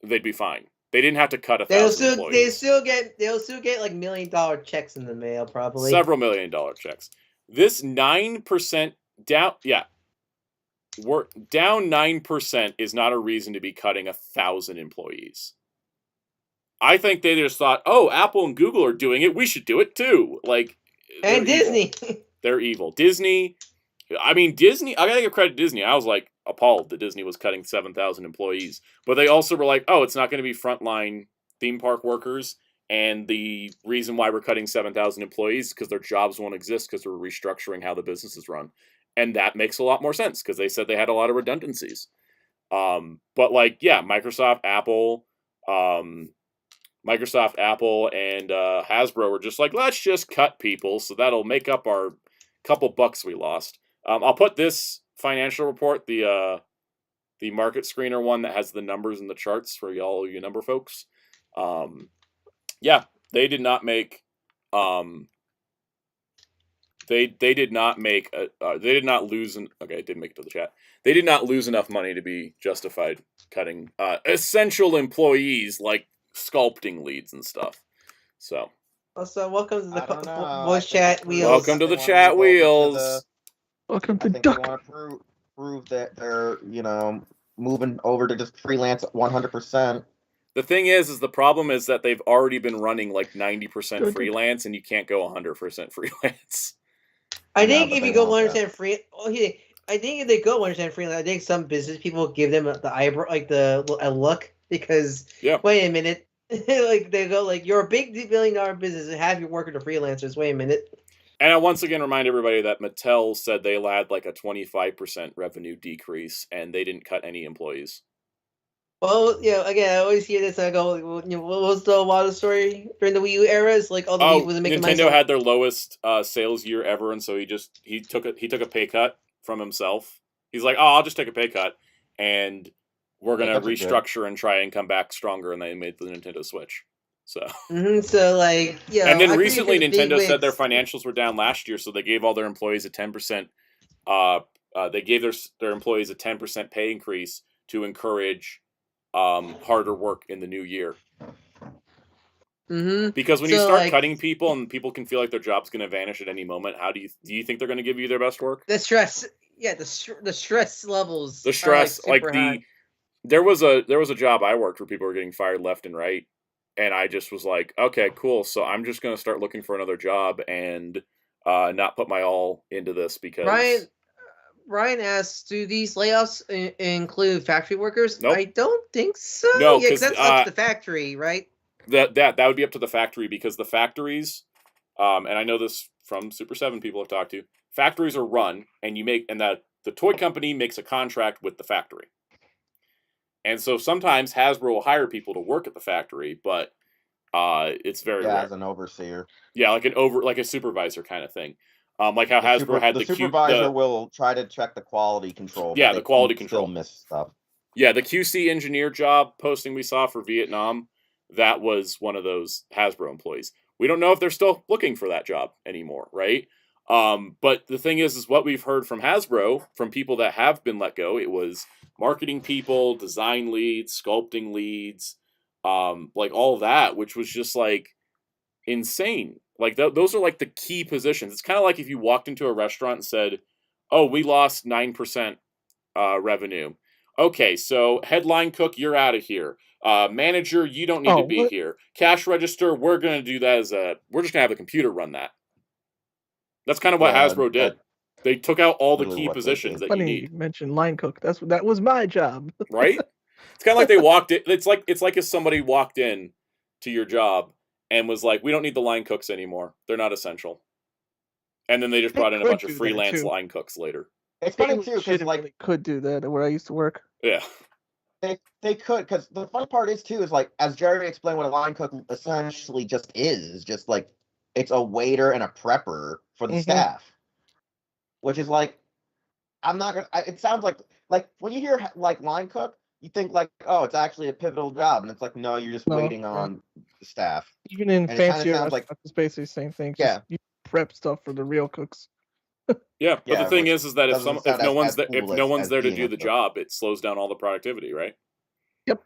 they'd be fine. They didn't have to cut 1,000 employees. They'll still get $1 million checks in the mail, probably. Several $1 million checks. This 9% down, down 9% is not a reason to be cutting 1,000 employees. I think they just thought, oh, Apple and Google are doing it, we should do it too. And Disney. They're evil. Disney, I gotta give credit to Disney. I was appalled that Disney was cutting 7,000 employees. But they also were oh, it's not going to be frontline theme park workers. And the reason why we're cutting 7,000 employees is because their jobs won't exist because we're restructuring how the business is run. And that makes a lot more sense because they said they had a lot of redundancies. But Microsoft, Apple, and Hasbro were just let's just cut people, so that'll make up our couple bucks we lost. I'll put this financial report, the market screener one that has the numbers and the charts for y'all, you number folks. They did not make they did not lose okay, it didn't make it to the chat. They did not lose enough money to be justified cutting essential employees like sculpting leads and stuff. So also, welcome to the voice chat wheels. Welcome to the chat wheels. Welcome to Duck. They want to prove that they're, moving over to just freelance 100%. The thing is the problem is that they've already been running 90% freelance, and you can't go 100% freelance. I think if you go 100% free, I think if they go 100% freelance, I think some business people give them the eyebrow, a look, because wait a minute, they go you're a big $1 billion business and have you working to freelancers. Wait a minute. And I once again remind everybody that Mattel said they had a 25% revenue decrease, and they didn't cut any employees. Well, again, I always hear this, and I go, what was the Water story during the Wii U era? It's all the Wii was making Nintendo had their lowest sales year ever, and so he took a pay cut from himself. He's I'll just take a pay cut, and we're gonna restructure and try and come back stronger, and they made the Nintendo Switch. So, and then recently Nintendo said their financials were down last year, so they gave all their employees a 10%. They gave their employees a 10% pay increase to encourage harder work in the new year. Mm-hmm. Because when you start cutting people and people can feel like their job's going to vanish at any moment, how do you think they're going to give you their best work? The stress, the stress levels. The stress, high. There was a job I worked where people were getting fired left and right. And I just was okay, cool. So I'm just going to start looking for another job and not put my all into this because... Ryan asks, do these layoffs include factory workers? Nope. I don't think so. No, because that's up to the factory, right? That would be up to the factory because the factories, and I know this from Super 7 people I've talked to, factories are run and the toy company makes a contract with the factory. And so sometimes Hasbro will hire people to work at the factory, but It's very rare. as an overseer. Yeah, like a supervisor kind of thing. Like how Hasbro had the supervisor will try to check the quality control. Yeah, but the quality control. Still miss stuff. Yeah, the QC engineer job posting we saw for Vietnam, that was one of those Hasbro employees. We don't know if they're still looking for that job anymore, right? But the thing is what we've heard from Hasbro, from people that have been let go, it was marketing people, design leads, sculpting leads, like all that, which was just like insane. Like those are like the key positions. It's kind of like if you walked into a restaurant and said, "Oh, we lost 9% revenue." Okay, so headline cook, you're out of here. Manager, you don't need to be here. Cash register, we're gonna do that we're just gonna have the computer run that. That's kind of what Hasbro did. They took out all the key positions that you need. You mentioned line cook. That was my job. Right? It's kind of like they walked in. It's like if somebody walked in to your job and was like, "We don't need the line cooks anymore. They're not essential." And then they just brought in a bunch of freelance line cooks later. It's funny too because like could do that where I used to work. Yeah. They could, because the fun part is too is like, as Jeremy explained, what a line cook essentially just is just like it's a waiter and a prepper for the staff, which is like, I'm not gonna. It sounds like when you hear like line cook, you think like, oh, it's actually a pivotal job, and it's like, no, you're just waiting on the staff. Even in fancier restaurants, it's basically the same thing. Yeah, you prep stuff for the real cooks. Yeah, but the thing is that if no one's there to do the job, it slows down all the productivity, right? Yep,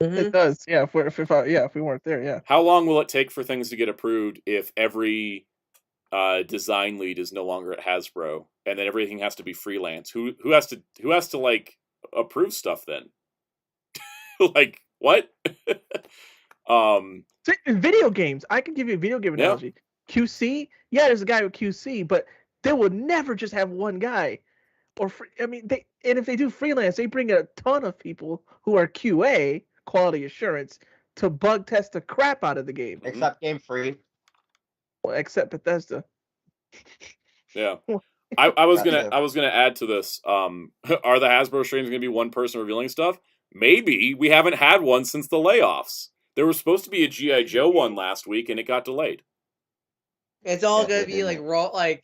it does. Yeah, if we weren't there, yeah. How long will it take for things to get approved if every design lead is no longer at Hasbro, and then everything has to be freelance? Who has to like approve stuff then? Like what? Video games. I can give you a video game analogy. QC. Yeah, there's a guy with QC, but they will never just have one guy. And if they do freelance, they bring a ton of people who are QA, quality assurance, to bug test the crap out of the game. Except Game Freak. Well, except Bethesda. Yeah. I was gonna add to this. Are the Hasbro streams gonna be one person revealing stuff? Maybe. We haven't had one since the layoffs. There was supposed to be a G.I. Joe one last week and it got delayed. It's all gonna be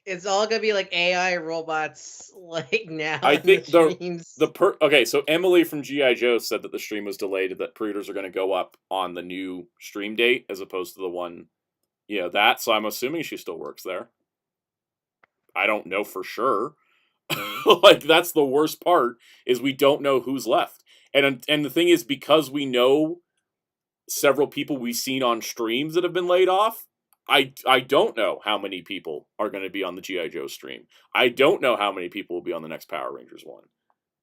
it's all gonna be like AI robots like now. I think okay, so Emily from G.I. Joe said that the stream was delayed, that pre-orders are gonna go up on the new stream date as opposed to the one so I'm assuming she still works there. I don't know for sure. Like that's the worst part is we don't know who's left. And the thing is, because we know several people we've seen on streams that have been laid off, I don't know how many people are going to be on the G.I. Joe stream. I don't know how many people will be on the next Power Rangers one.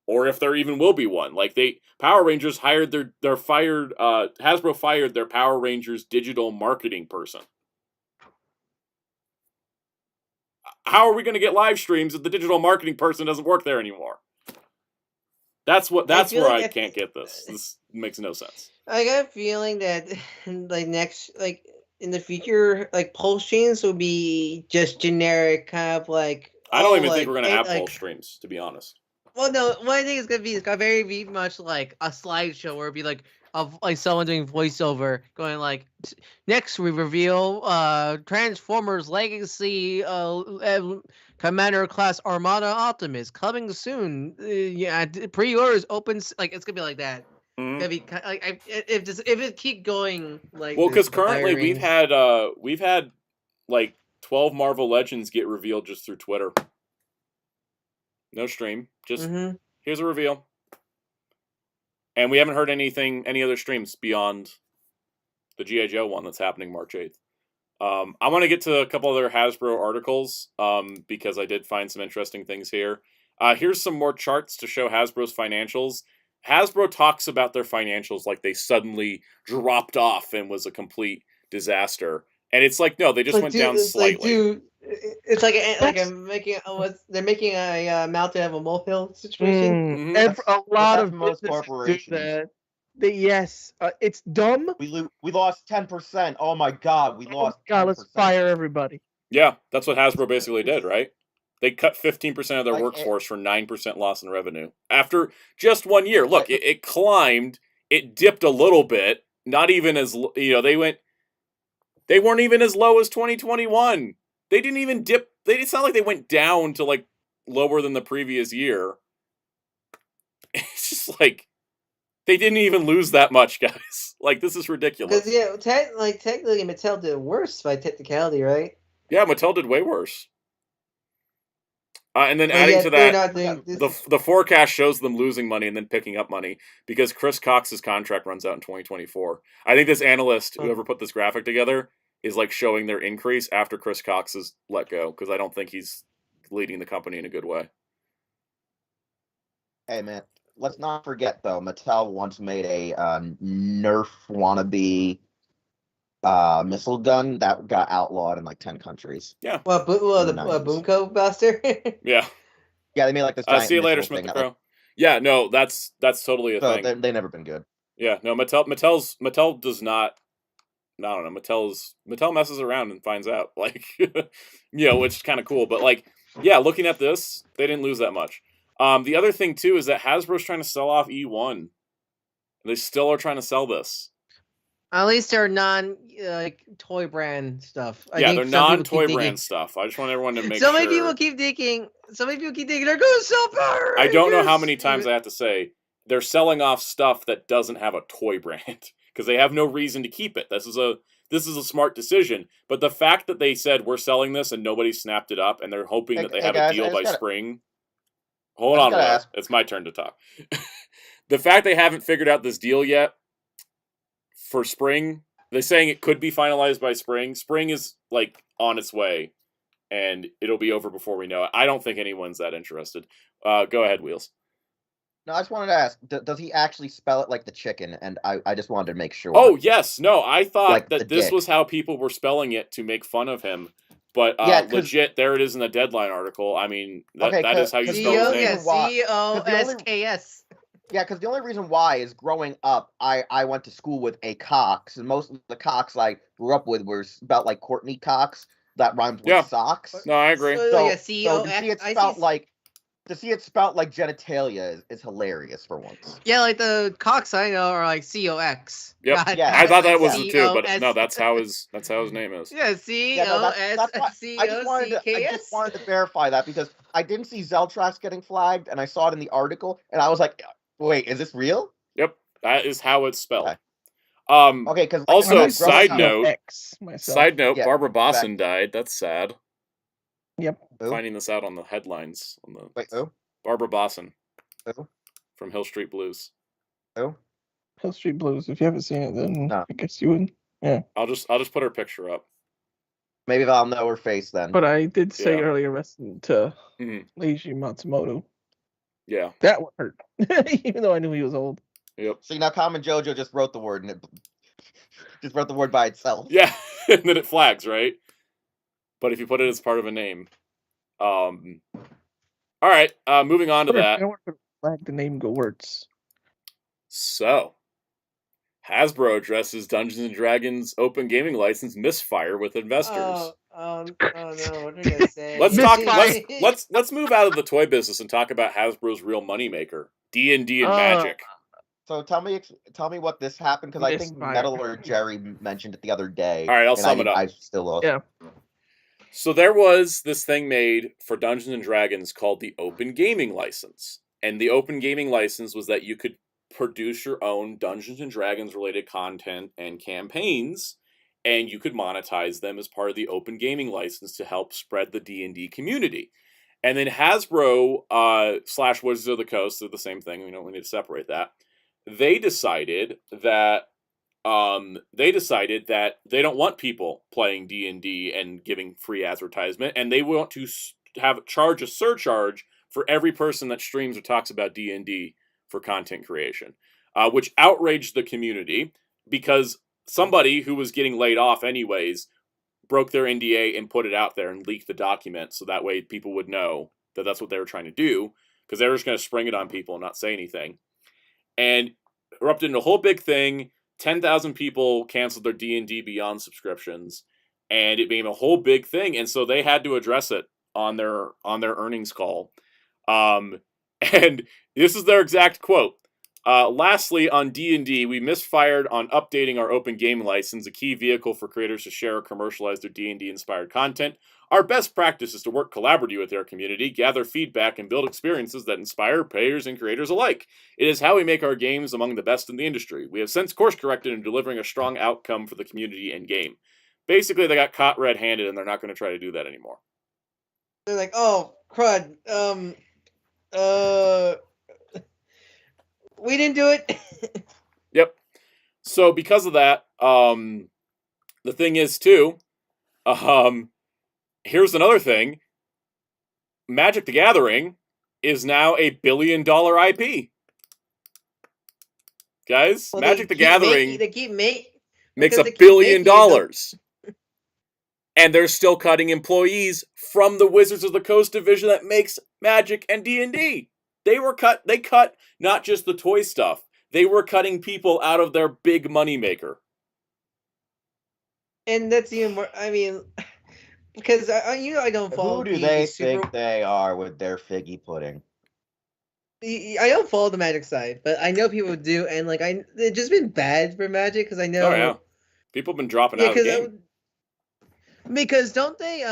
Or if there even will be one. Like Power Rangers hired Hasbro fired their Power Rangers digital marketing person. How are we going to get live streams if the digital marketing person doesn't work there anymore? That's where I can't get this. This makes no sense. I got a feeling that in the future, like pulse streams will be just generic, kind of like. I don't even think we're gonna have pulse streams, to be honest. Well, no. What I think it's gonna be much like a slideshow where it'd be like someone doing voiceover, going like, next we reveal Transformers Legacy Commander Class Armada Optimus coming soon. Pre-orders opens it's gonna be like that. Mm-hmm. It'd be like if it keep going like. Well, because currently we've had like 12 Marvel Legends get revealed just through Twitter. No stream, just here's a reveal. And we haven't heard any other streams beyond the G.I. Joe one that's happening March 8th. I want to get to a couple other Hasbro articles because I did find some interesting things here. Here's some more charts to show Hasbro's financials. Hasbro talks about their financials like they suddenly dropped off and was a complete disaster. And it's like, no, they just went down slightly. It's they're making a mountain of a molehill situation. And for a lot of most corporations do that. Yes, it's dumb. We lost 10%. Oh my god, we lost. God, 10%. Let's fire everybody. Yeah, that's what Hasbro basically did, right? They cut 15% of their workforce for 9% loss in revenue after just 1 year. Look, it climbed, it dipped a little bit. Not even as they went. They weren't even as low as 2021. They didn't even dip. It's not like they went down to like lower than the previous year. It's just like they didn't even lose that much, guys. Like, this is ridiculous. Because yeah, technically Mattel did worse by technicality, right? Yeah, Mattel did way worse. And then adding to that, the forecast shows them losing money and then picking up money because Chris Cox's contract runs out in 2024. I think this analyst, whoever put this graphic together, is like showing their increase after Chris Cox is let go because I don't think he's leading the company in a good way. Hey, man, let's not forget, though, Mattel once made a Nerf wannabe missile gun that got outlawed in like 10 countries. Yeah. Well, the Boomco Buster. Yeah. Yeah, they made like this giant see you later, Smith the Crow. Yeah, no, that's totally a thing. They've never been good. Yeah, no, Mattel does not. I don't know. Mattel messes around and finds out, like, which is kind of cool. But like, yeah, looking at this, they didn't lose that much. The other thing too is that Hasbro's trying to sell off E1. They still are trying to sell this. At least they're toy brand stuff. They're non-toy brand stuff. I just want everyone to make sure. Some people keep thinking they're going to sell Power Rangers. I don't know how many times I have to say they're selling off stuff that doesn't have a toy brand because they have no reason to keep it. This is a smart decision. But the fact that they said we're selling this and nobody snapped it up and they're hoping that they have a deal by spring. Hold on, Will. It's my turn to talk. The fact they haven't figured out this deal yet for spring, they're saying it could be finalized by spring. Spring is like on its way, and it'll be over before we know it. I don't think anyone's that interested. Go ahead, Wheels. No, I just wanted to ask, does he actually spell it like the chicken? And I just wanted to make sure. Oh, yes. No, I thought like that this was how people were spelling it to make fun of him. But legit, there it is in the Deadline article. I mean, that is how you spell his name. Cosks. Yeah, because the only reason why is growing up, I went to school with a Cox, and most of the Cox I grew up with were about like Courtney Cox that rhymes with socks. No, I agree. So to see it spelled like genitalia is hilarious for once. Yeah, like the Cox I know are like COX. Yep. I thought that was it too, but no, that's how his name is. Yeah, COSCOCKS. I just wanted to verify that because I didn't see Zeltrax getting flagged, and I saw it in the article, and I was like, wait, is this real? Yep, that is how it's spelled. Okay, because also side note, Yeah, Barbara Bosson died. That's sad. Yep. Finding this out on the headlines. Wait, who? Barbara Bosson. Who? From Hill Street Blues. Who? Hill Street Blues. If you haven't seen it, then No. I guess you wouldn't. Yeah. I'll just put her picture up. Maybe I'll know her face then. But I did say earlier, wrestling to Leiji Matsumoto. Yeah. That one hurt. Even though I knew he was old. Yep. See, now Kamen Jojo just wrote the word, and it just wrote the word by itself. Yeah, and then it flags, right? But if you put it as part of a name. All right, moving on to that. I want to flag the name go words. So, Hasbro addresses Dungeons and Dragons open gaming license misfire with investors. Oh no, what are you gonna say? Let's move out of the toy business and talk about Hasbro's real moneymaker, D&D and Magic. So tell me what this happened, because I think Metal or Jerry mentioned it the other day. All right, I'll sum it up. I still lost. Yeah. So there was this thing made for Dungeons and Dragons called the Open Gaming License. And the Open Gaming License was that you could produce your own Dungeons and Dragons related content and campaigns, and you could monetize them as part of the Open Gaming License to help spread the D&D community. And then Hasbro / Wizards of the Coast, they're the same thing. We need to separate that. They decided that they don't want people playing D&D and giving free advertisement, and they want to charge a surcharge for every person that streams or talks about D&D for content creation, which outraged the community because somebody who was getting laid off anyways broke their NDA and put it out there and leaked the document so that way people would know that that's what they were trying to do, because they were just going to spring it on people and not say anything. And erupted into a whole big thing. 10,000 people canceled their D&D Beyond subscriptions, and it became a whole big thing. And so they had to address it on their earnings call. And this is their exact quote. Lastly, on D&D, we misfired on updating our open game license, a key vehicle for creators to share or commercialize their D&D-inspired content. Our best practice is to work collaboratively with our community, gather feedback, and build experiences that inspire players and creators alike. It is how we make our games among the best in the industry. We have since course-corrected in delivering a strong outcome for the community and game. Basically, they got caught red-handed, and they're not going to try to do that anymore. They're like, oh, crud, we didn't do it. Yep. So because of that, the thing is too, here's another thing. Magic the Gathering is now a $1 billion IP. Guys, well, Magic the Gathering makes $1 billion. And they're still cutting employees from the Wizards of the Coast division that makes Magic and D&D. They cut not just the toy stuff. They were cutting people out of their big moneymaker. And that's even more, I mean, because I don't follow. Who do they think they are with their figgy pudding? I don't follow the Magic side, but I know people do, and like it's just been bad for Magic because I know. Oh yeah, people have been dropping out of the game. Because don't they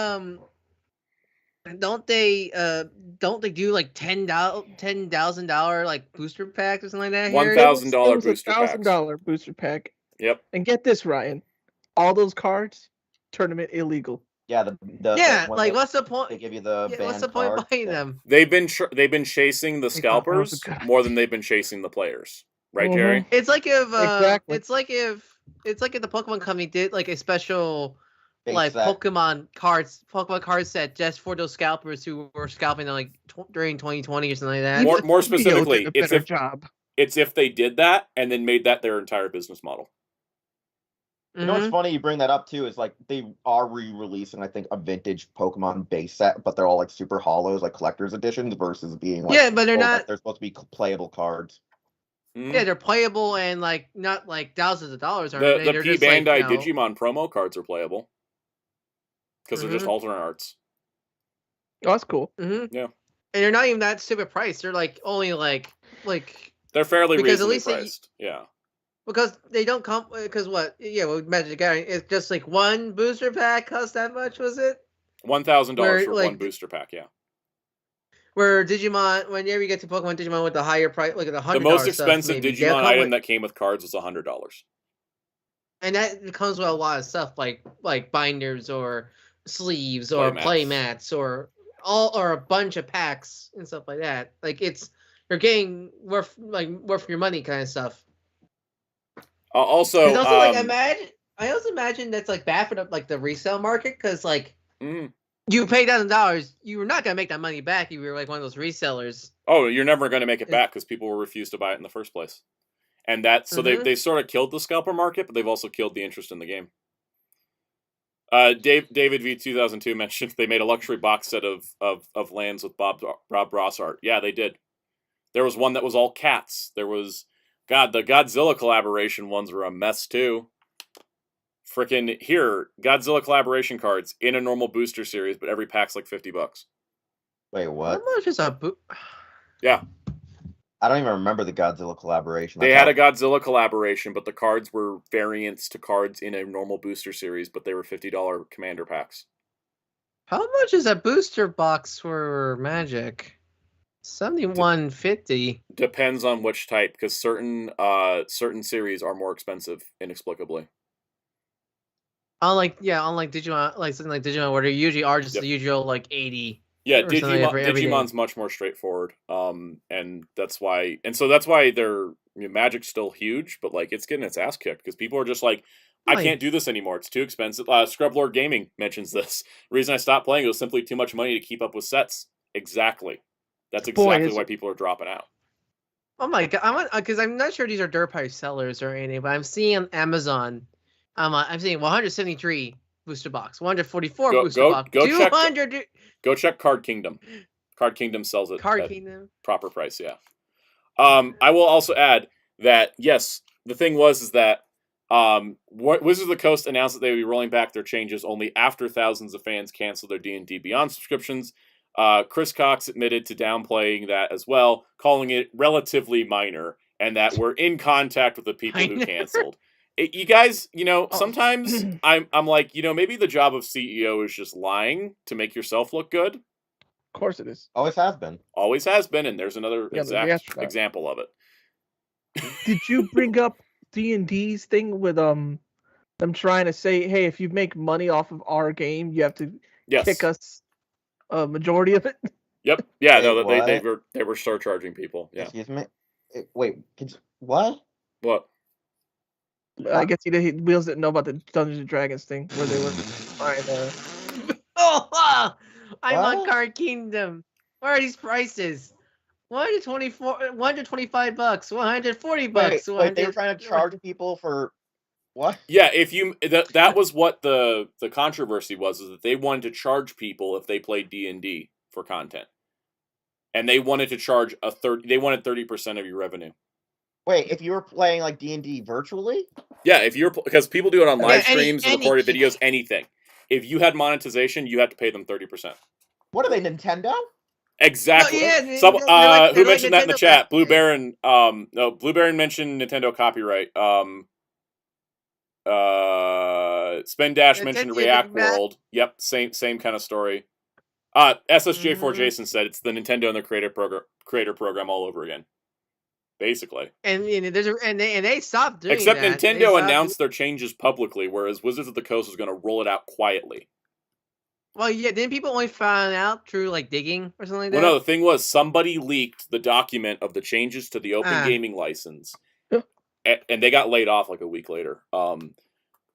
do like $10,000 like booster packs or something like that? $1,000 booster packs. $1,000 booster pack. Yep. And get this, Ryan, all those cards, tournament illegal. Yeah, what's the point? They give you the what's the point of buying them? They've been chasing the scalpers more than they've been chasing the players, right, Jerry? It's like if it's like if the Pokemon Company did like a special. Like Pokemon card set just for those scalpers who were scalping like during 2020 or something like that. More specifically, it's if they did that and then made that their entire business model. You know what's funny? You bring that up too. Is like they are re-releasing, I think, a vintage Pokemon base set, but they're all like super hollows, like collector's editions, versus being like but they're not. They're supposed to be playable cards. Yeah, they're playable and like not like thousands of dollars. The P Bandai Digimon promo cards are playable. Because they're just alternate arts. Oh, that's cool. Yeah. And they're not even that stupid price. They're like only like they're fairly reasonably priced. Yeah. Because they don't come. Because what? Yeah, with Magic the Gathering, it's just like one booster pack costs that much. Was it? $1,000 for one booster pack. Yeah. Where Digimon, whenever you get to Pokemon Digimon with the higher price, like the $100. The most expensive Digimon item that came with cards was $100. And that comes with a lot of stuff like binders or sleeves or play mats or a bunch of packs and stuff like that. Like you're getting worth your money kind of stuff. Also, I also imagine that's like bad for the resale market because you pay $1,000, you're not gonna make that money back if you're like one of those resellers. Oh, you're never gonna make it back because people will refuse to buy it in the first place. And they sort of killed the scalper market, but they've also killed the interest in the game. David V 2002 mentioned they made a luxury box set of lands with Bob Ross art. Yeah, they did. There was one that was all cats. There was the Godzilla collaboration ones were a mess too. Freaking Godzilla collaboration cards in a normal booster series, but every pack's like $50. Wait, what? How much is a Yeah. I don't even remember the Godzilla collaboration. They had a Godzilla collaboration, but the cards were variants to cards in a normal booster series, but they were $50 commander packs. How much is a booster box for Magic? $71.50. Depends on which type, because certain series are more expensive inexplicably. Unlike Digimon, like something like Digimon, where they usually are just the usual like 80. Yeah, Digimon's much more straightforward, and that's why their Magic's still huge, but like it's getting its ass kicked because people are just like, I can't do this anymore. It's too expensive. Scrublord Gaming mentions this. The reason I stopped playing it was simply too much money to keep up with sets. Exactly. That's exactly why people are dropping out. Oh my god! Because I'm not sure these are dirt pipe sellers or anything, but I'm seeing on Amazon. I'm seeing 173 booster box, 144 booster box, 200. Go check Card Kingdom. Card Kingdom sells it. Card Kingdom. Proper price, yeah. I will also add that yes, the thing is that Wizards of the Coast announced that they would be rolling back their changes only after thousands of fans canceled their D&D Beyond subscriptions. Chris Cox admitted to downplaying that as well, calling it relatively minor, and that we're in contact with the people who canceled. You guys, sometimes I'm like, maybe the job of CEO is just lying to make yourself look good. Of course it is. Always has been. Always has been, and there's another example of it. Did you bring up D&D's thing with them trying to say, hey, if you make money off of our game, you have to kick us a majority of it? Yep. Yeah. No, they were surcharging people. Yeah. Excuse me. Wait. What? What? I guess Wheels didn't know about the Dungeons and Dragons thing where they were buying. I'm on Card Kingdom. What are these prices? $125, $140. Wait, they were trying to charge people for what? Yeah, that was what the controversy was, is that they wanted to charge people if they played D&D for content, and they wanted to charge they wanted 30% of your revenue. Wait, if you were playing like D&D virtually? Yeah, because people do it on live streams, recorded videos, anything. If you had monetization, you had to pay them 30%. What are they, Nintendo? Exactly. Who mentioned that in the chat? Blue Baron. No, Blue Baron mentioned Nintendo copyright. Spin Dash mentioned React World. Yep, same kind of story. SSJ4 Jason said it's the Nintendo and the creator program all over again. Basically. And they stopped doing Except that. Nintendo announced their changes publicly, whereas Wizards of the Coast was going to roll it out quietly. Well, yeah, didn't people only find out through like digging or something like that? Well, no, the thing was somebody leaked the document of the changes to the open gaming license, and they got laid off like a week later.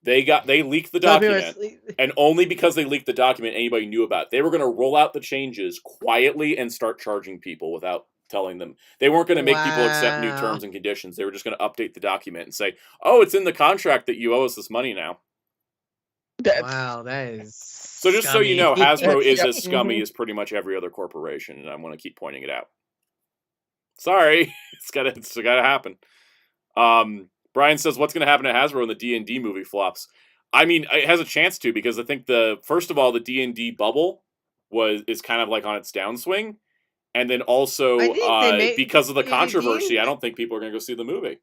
They leaked the document, and only because they leaked the document, anybody knew about it. They were going to roll out the changes quietly and start charging people without telling them. They weren't going to make people accept new terms and conditions. They were just going to update the document and say, "Oh, it's in the contract that you owe us this money now." Wow, that is so. Just scummy. So you know, Hasbro is as scummy as pretty much every other corporation, and I want to keep pointing it out. Sorry, it's gotta happen. Brian says, "What's going to happen to Hasbro when the D&D movie flops?" I mean, it has a chance to, because I think first of all, the D&D bubble is kind of like on its downswing, and then also because of the controversy, I don't think people are going to go see the movie.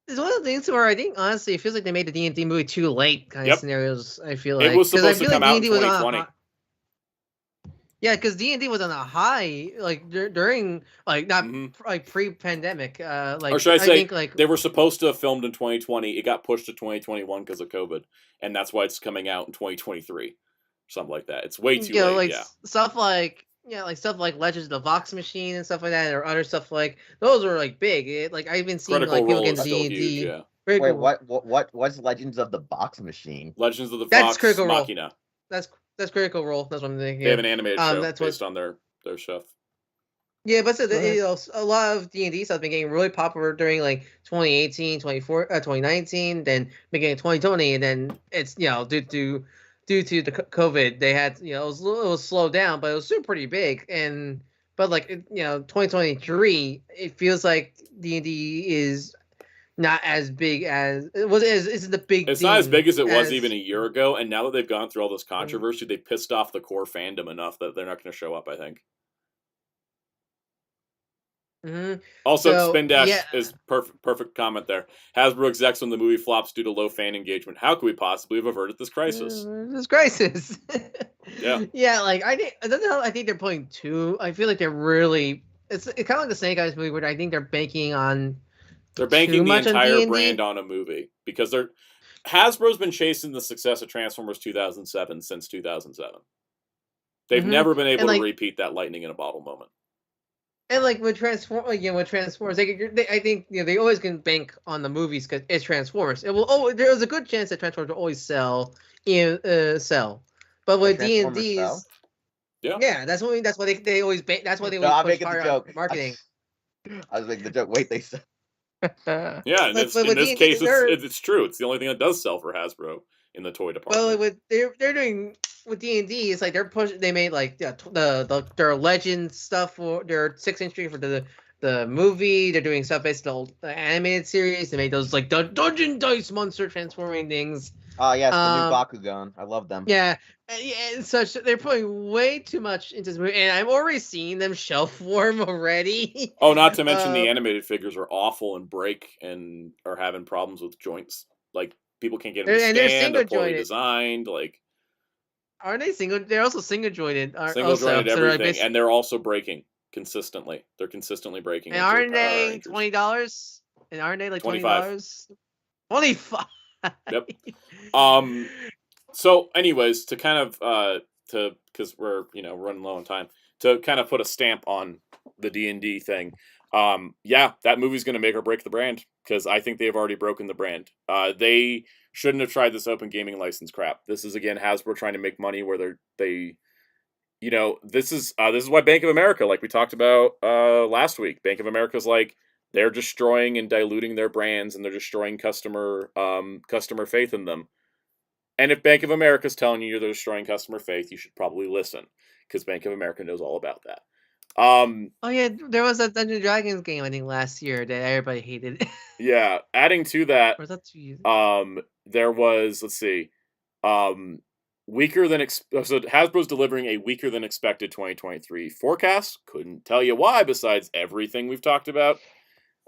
It's one of the things where I think, honestly, it feels like they made the D&D movie too late kind of scenarios, I feel like. It was supposed to come out in 2020. Yeah, because D&D was on a high, like, during, like, not, like, pre-pandemic. Or should I say, they were supposed to have filmed in 2020. It got pushed to 2021 because of COVID. And that's why it's coming out in 2023. Something like that. It's way too late, Stuff like... Yeah, like stuff like Legends of the Vox Machine and stuff like that, or other stuff like those are like big. Like I've been seeing Critical like people Role get D&D. Yeah. Wait, what's Legends of the Box Machine? Legends of the Vox Machina. That's Critical Role. That's what I'm thinking. They have an animated show based on their stuff. Yeah, but so a lot of D&D stuff has been getting really popular during like 2018, 2019, then beginning of 2020, and then it's due to the COVID, they had, it was slowed down, but it was still pretty big. But 2023, it feels like D&D is not as big as it was. Isn't the big? It's not as big as it was even a year ago. And now that they've gone through all this controversy, they pissed off the core fandom enough that they're not going to show up, I think. Also, Spin Dash is perfect comment there. Hasbro execs when the movie flops due to low fan engagement. How could we possibly have averted this crisis? Yeah, like I think they're putting two. I feel like they're really. It's kind of like the Snake Eyes movie, where I think they're banking on. They're banking the entire brand on a movie because Hasbro's been chasing the success of Transformers 2007 since 2007. They've never been able to repeat that lightning in a bottle moment. And like with Transformers, I think they always can bank on the movies because it's Transformers. There's a good chance that Transformers will always sell. But with D&D's, that's why they always bank. That's why they always push hard on marketing. I was making the joke. Wait, they sell. Yeah, in this case, it's true. It's the only thing that does sell for Hasbro in the toy department. Well, they're doing with D&D, it's like they're pushing. They made like their Legend stuff for their 6-inch for the movie. They're doing stuff based on the animated series. They made those like Dungeon Dice monster transforming things. Yes, the new Bakugan. I love them. Yeah, and such. They're putting way too much into this movie, and I'm already seeing them shelf warm already. Oh, not to mention the animated figures are awful and break and are having problems with joints. Like people can't get them to stand. They're poorly designed. Like, aren't they single? They're also single jointed. Single jointed everything, and they're also breaking consistently. They're consistently breaking. And aren't they $20? And aren't they like $20? 25. Yep. So, anyways, to kind of because we're running low on time, to kind of put a stamp on the D&D thing. Yeah, that movie's going to make or break the brand, because I think they've already broken the brand. They shouldn't have tried this open gaming license crap. This is, again, Hasbro trying to make money where this is why Bank of America, like we talked about last week, Bank of America's like, they're destroying and diluting their brands, and they're destroying customer faith in them. And if Bank of America is telling you they're destroying customer faith, you should probably listen, because Bank of America knows all about that. Oh yeah, there was a Dungeons & Dragons game I think last year that everybody hated. Yeah, adding to that, or was that 2 years? There was, let's see, weaker than so Hasbro's delivering a weaker than expected 2023 forecast. Couldn't tell you why, besides everything we've talked about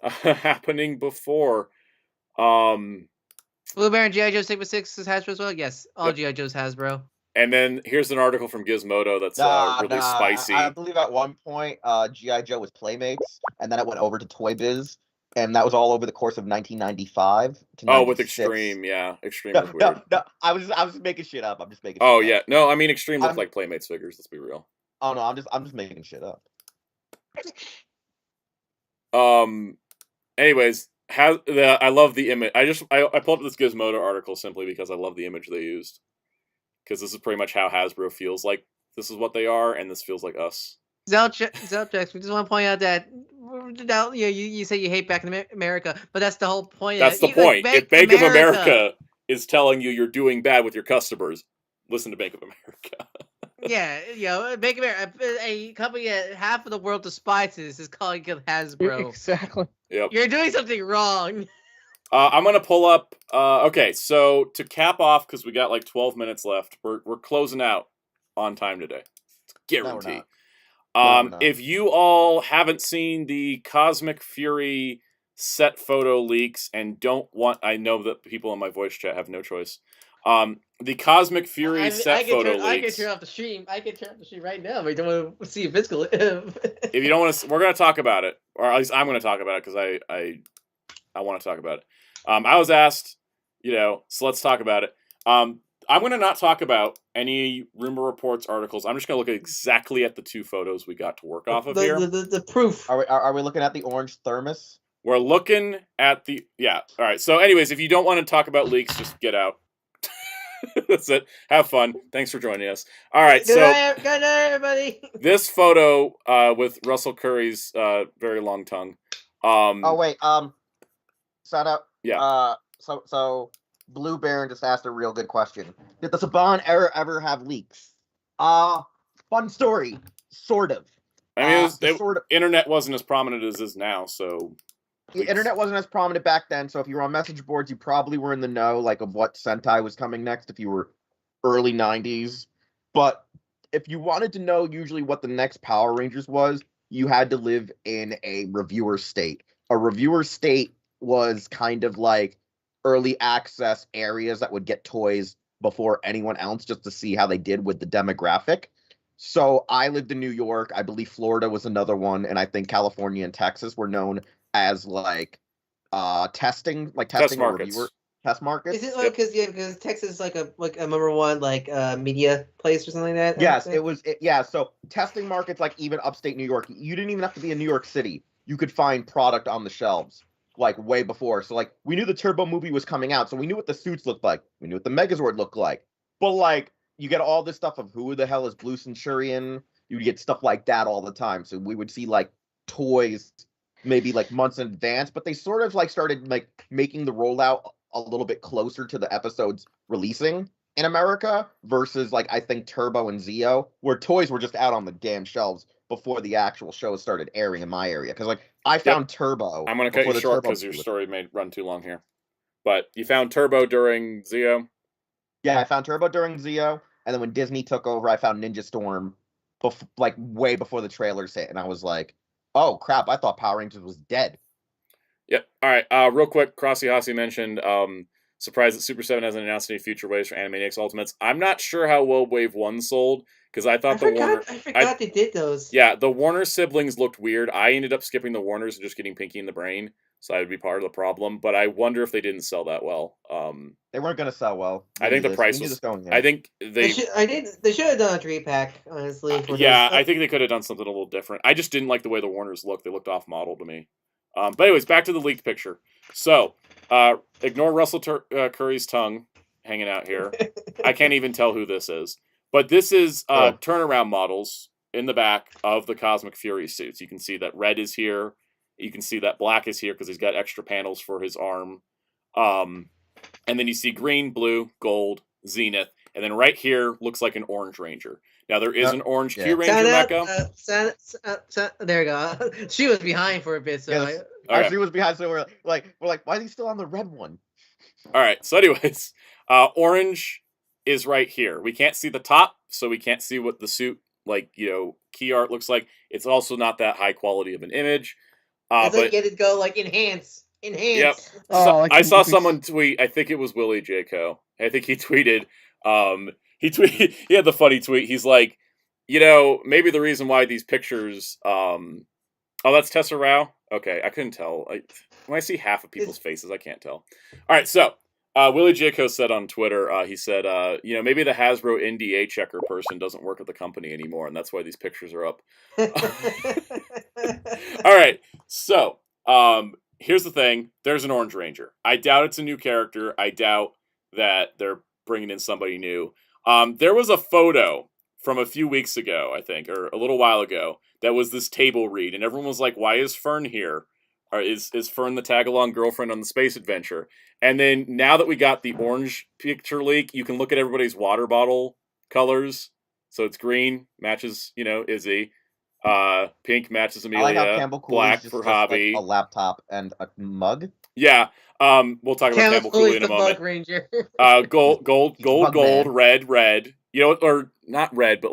happening before. Blue Baron G.I. Joe Sigma 6 is Hasbro as well? Yes, all G.I. Joe's Hasbro. And then here's an article from Gizmodo that's really spicy. I believe at one point G.I. Joe was Playmates, and then it went over to Toy Biz, and that was all over the course of 1995 to 96. With Extreme, yeah. Extreme was weird. No, I was making shit up. I'm just making shit up. No, I mean Extreme looked like Playmates figures, let's be real. Oh no, I'm just making shit up. Anyways, I love the image. I pulled up this Gizmodo article simply because I love the image they used. Because this is pretty much how Hasbro feels like this is what they are, and this feels like us. Zeltrex, we just want to point out that you say you hate Bank of America, but that's the whole point. That's the point. Like, if Bank of America is telling you you're doing bad with your customers, listen to Bank of America. Yeah, Bank of America, a company that half of the world despises, is calling it Hasbro. Exactly. Yep. You're doing something wrong. I'm gonna pull up. Okay, so to cap off, because we got like 12 minutes left, we're closing out on time today. Guarantee. No, if you all haven't seen the Cosmic Fury set photo leaks and don't want, I know that people in my voice chat have no choice. The Cosmic Fury set photo leaks. I can turn off the stream. I can turn off the stream right now. But I don't want to see a physical. If you don't want to, we're gonna talk about it, or at least I'm gonna talk about it because I want to talk about it. I was asked, so let's talk about it. I'm going to not talk about any rumor reports, articles. I'm just going to look exactly at the two photos we got to work off of here. The proof. Are we looking at the orange thermos? We're looking at the... Yeah. All right. So anyways, if you don't want to talk about leaks, just get out. That's it. Have fun. Thanks for joining us. All right. Good night, everybody. This photo with Russell Curry's very long tongue. Oh, wait. Shout out. Yeah. So Blue Baron just asked a real good question. Did the Saban ever have leaks? Fun story. Sort of. I mean, internet wasn't as prominent as it is now, so... The internet wasn't as prominent back then, so if you were on message boards, you probably were in the know, like, of what Sentai was coming next, if you were early 90s. But if you wanted to know usually what the next Power Rangers was, you had to live in a reviewer state. A reviewer state was kind of like early access areas that would get toys before anyone else, just to see how they did with the demographic. So I lived in New York. I believe Florida was another one, and I think California and Texas were known as like testing markets. Test markets. Is it like because Texas is like a number one media place or something like that? Yes, it was. So testing markets, like even upstate New York, you didn't even have to be in New York City. You could find product on the shelves like way before. So like we knew the Turbo movie was coming out, so we knew what the suits looked like. We knew what the Megazord looked like. But like you get all this stuff of who the hell is Blue Centurion. You would get stuff like that all the time. So we would see like toys maybe like months in advance, but they sort of like started like making the rollout a little bit closer to the episodes releasing in America versus like I think Turbo and Zeo, where toys were just out on the damn shelves before the actual shows started airing in my area. Because like I found Turbo. I'm gonna cut you short because your story may run too long here. But you found Turbo during Zeo? Yeah, I found Turbo during Zeo, and then when Disney took over, I found Ninja Storm, like way before the trailers hit, and I was like, "Oh crap! I thought Power Rangers was dead." Yep. All right. Real quick, Crossy Hossie mentioned surprised that Super 7 hasn't announced any future waves for Animaniacs Ultimates. I'm not sure how well Wave 1 sold because I thought I forgot they did those. Yeah, the Warner siblings looked weird. I ended up skipping the Warners and just getting Pinky in the Brain, so I would be part of the problem. But I wonder if they didn't sell that well. They weren't going to sell well. I think the price was. I think they should have done a 3-pack, honestly. Yeah, I think they could have done something a little different. I just didn't like the way the Warners looked. They looked off model to me. But anyways, back to the leaked picture. So, ignore Russell Curry's tongue hanging out here. I can't even tell who this is. But this is turnaround models in the back of the Cosmic Fury suits. You can see that red is here. You can see that black is here because he's got extra panels for his arm. And then you see green, blue, gold, zenith. And then right here looks like an orange ranger. Now, there is an orange Q Ranger mecha. There we go. She was behind for a bit. So she was behind, so we're like, why is he still on the red one? All right. So anyways, orange is right here. We can't see the top, so we can't see what the suit, key art looks like. It's also not that high quality of an image. But get it go, enhance. Yep. I saw someone tweet, I think it was Willie J.Co. I think he tweeted, he had the funny tweet. He's like, maybe the reason why these pictures, that's Tessa Rao? Okay, I couldn't tell. When I see half of people's faces, I can't tell. All right, so Willie J.Co. said on Twitter, he said, maybe the Hasbro NDA checker person doesn't work at the company anymore, and that's why these pictures are up. All right, so here's the thing. There's an Orange Ranger. I doubt it's a new character. I doubt that they're bringing in somebody new. There was a photo from a few weeks ago, I think, or a little while ago, that was this table read, and everyone was like, why is Fern here? Or is Fern the tag-along girlfriend on the space adventure? And then now that we got the orange picture leak, you can look at everybody's water bottle colors. So it's green, matches, Izzy. Pink matches Amelia. I like how Campbell black just for Hobby. A laptop and a mug. Yeah. We'll talk about Campbell Cooley in a moment. Bug Ranger. gold, red. Or not red, but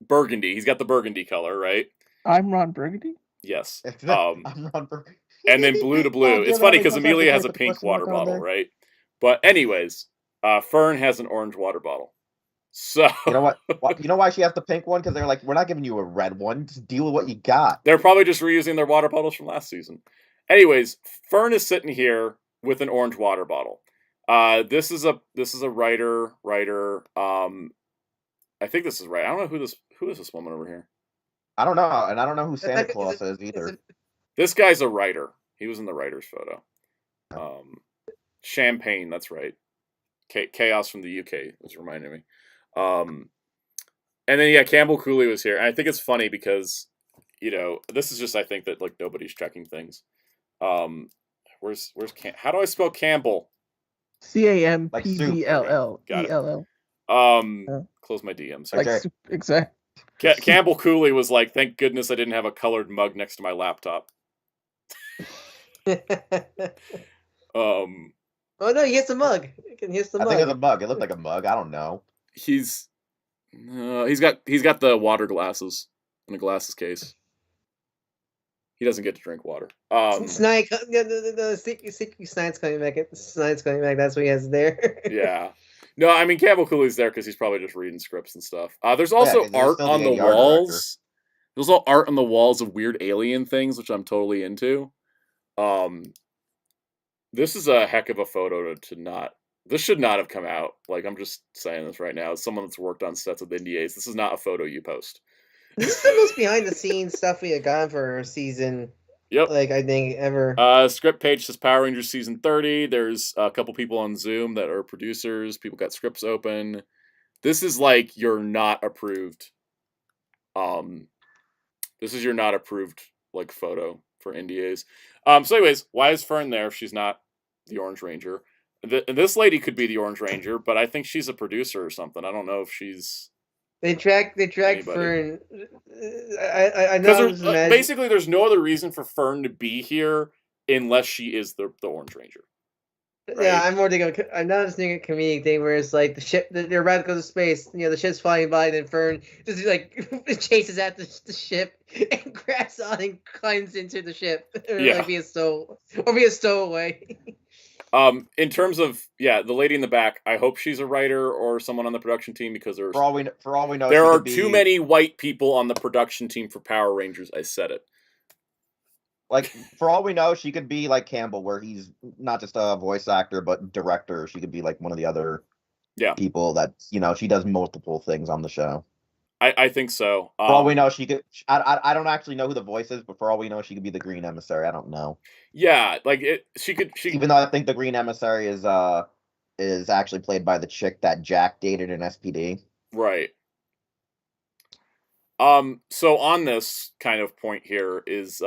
burgundy. He's got the burgundy color, right? I'm Ron Burgundy? Yes. I'm Ron Burgundy. And then blue to blue. It's funny because Amelia has a pink water bottle, right? But anyways, Fern has an orange water bottle. So you know what? You know why she has the pink one? Because they're like, we're not giving you a red one. Just deal with what you got. They're probably just reusing their water bottles from last season. Anyways, Fern is sitting here with an orange water bottle. This is a writer. I think this is right. I don't know who is this woman over here. I don't know, and I don't know who Santa Claus is either. This guy's a writer. He was in the writer's photo. Champagne, that's right. Chaos from the UK was reminding me. And then Campbell Cooley was here. And I think it's funny because, this is just, I think that nobody's checking things. Where's how do I spell Campbell? Campbell. Close my DMs. Exactly. Campbell Cooley was like, thank goodness I didn't have a colored mug next to my laptop. Oh no, he has a mug. I think it's a mug. It looked like a mug. I don't know. He's got the water glasses in the glasses case. He doesn't get to drink water. Snide, the Snide's coming back. Snide's coming back. That's what he has there. Yeah. No, I mean Campbell Cooley's there because he's probably just reading scripts and stuff. There's also art on the walls. Director. There's also art on the walls of weird alien things, which I'm totally into. This is a heck of a photo to not. This should not have come out. I'm just saying this right now. As someone that's worked on sets with NDAs, this is not a photo you post. This is the most behind the scenes stuff we have gotten for a season. Yep. I think ever. Script page says Power Rangers season 30. There's a couple people on Zoom that are producers. People got scripts open. This is your not approved. This is your not approved photo for NDAs. So anyways, why is Fern there if she's not the Orange Ranger? This lady could be the Orange Ranger, but I think she's a producer or something. I don't know if she's. They track Fern. I know. Basically, there's no other reason for Fern to be here unless she is the Orange Ranger. Right? Yeah, I'm more thinking. I'm not just thinking a comedic thing where it's like the ship, they're about to go to space. The ship's flying by, and then Fern just like chases at the ship and grabs on and climbs into the ship, or like be a stowaway. In terms of the lady in the back, I hope she's a writer or someone on the production team because for all we know, there are too many white people on the production team for Power Rangers. I said it. Like, for all we know, she could be like Campbell, where he's not just a voice actor but director. She could be like one of the other people that she does multiple things on the show. I think so. For all we know, she could. I don't actually know who the voice is, but for all we know, she could be the Green Emissary. I don't know. Yeah, like she could. Even though I think the Green Emissary is actually played by the chick that Jack dated in SPD. Right. So on this kind of point here is,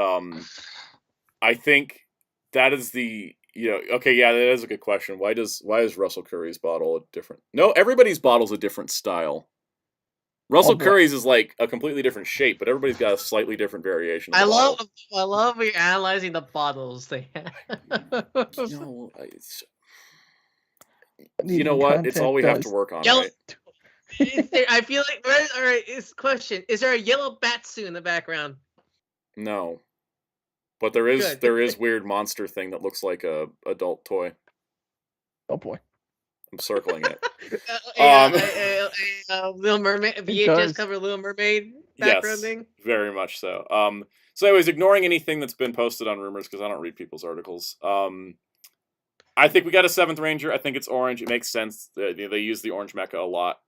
I think that is the, okay, yeah, that is a good question. Why is Russell Curry's bottle a different? No, everybody's bottle's a different style. Russell Curry's is like a completely different shape, but everybody's got a slightly different variation. I love when you're analyzing the bottles they have. You know what? It's all we have to work on, right? I feel like. All right. Question: is there a yellow Batsu in the background? No, but there is weird monster thing that looks like a adult toy. Oh boy, I'm circling it. Little Mermaid VHS cover, Little Mermaid background thing. Very much so. So, anyways, ignoring anything that's been posted on rumors because I don't read people's articles. I think we got a 7th Ranger. I think it's orange. It makes sense. They use the orange mecha a lot.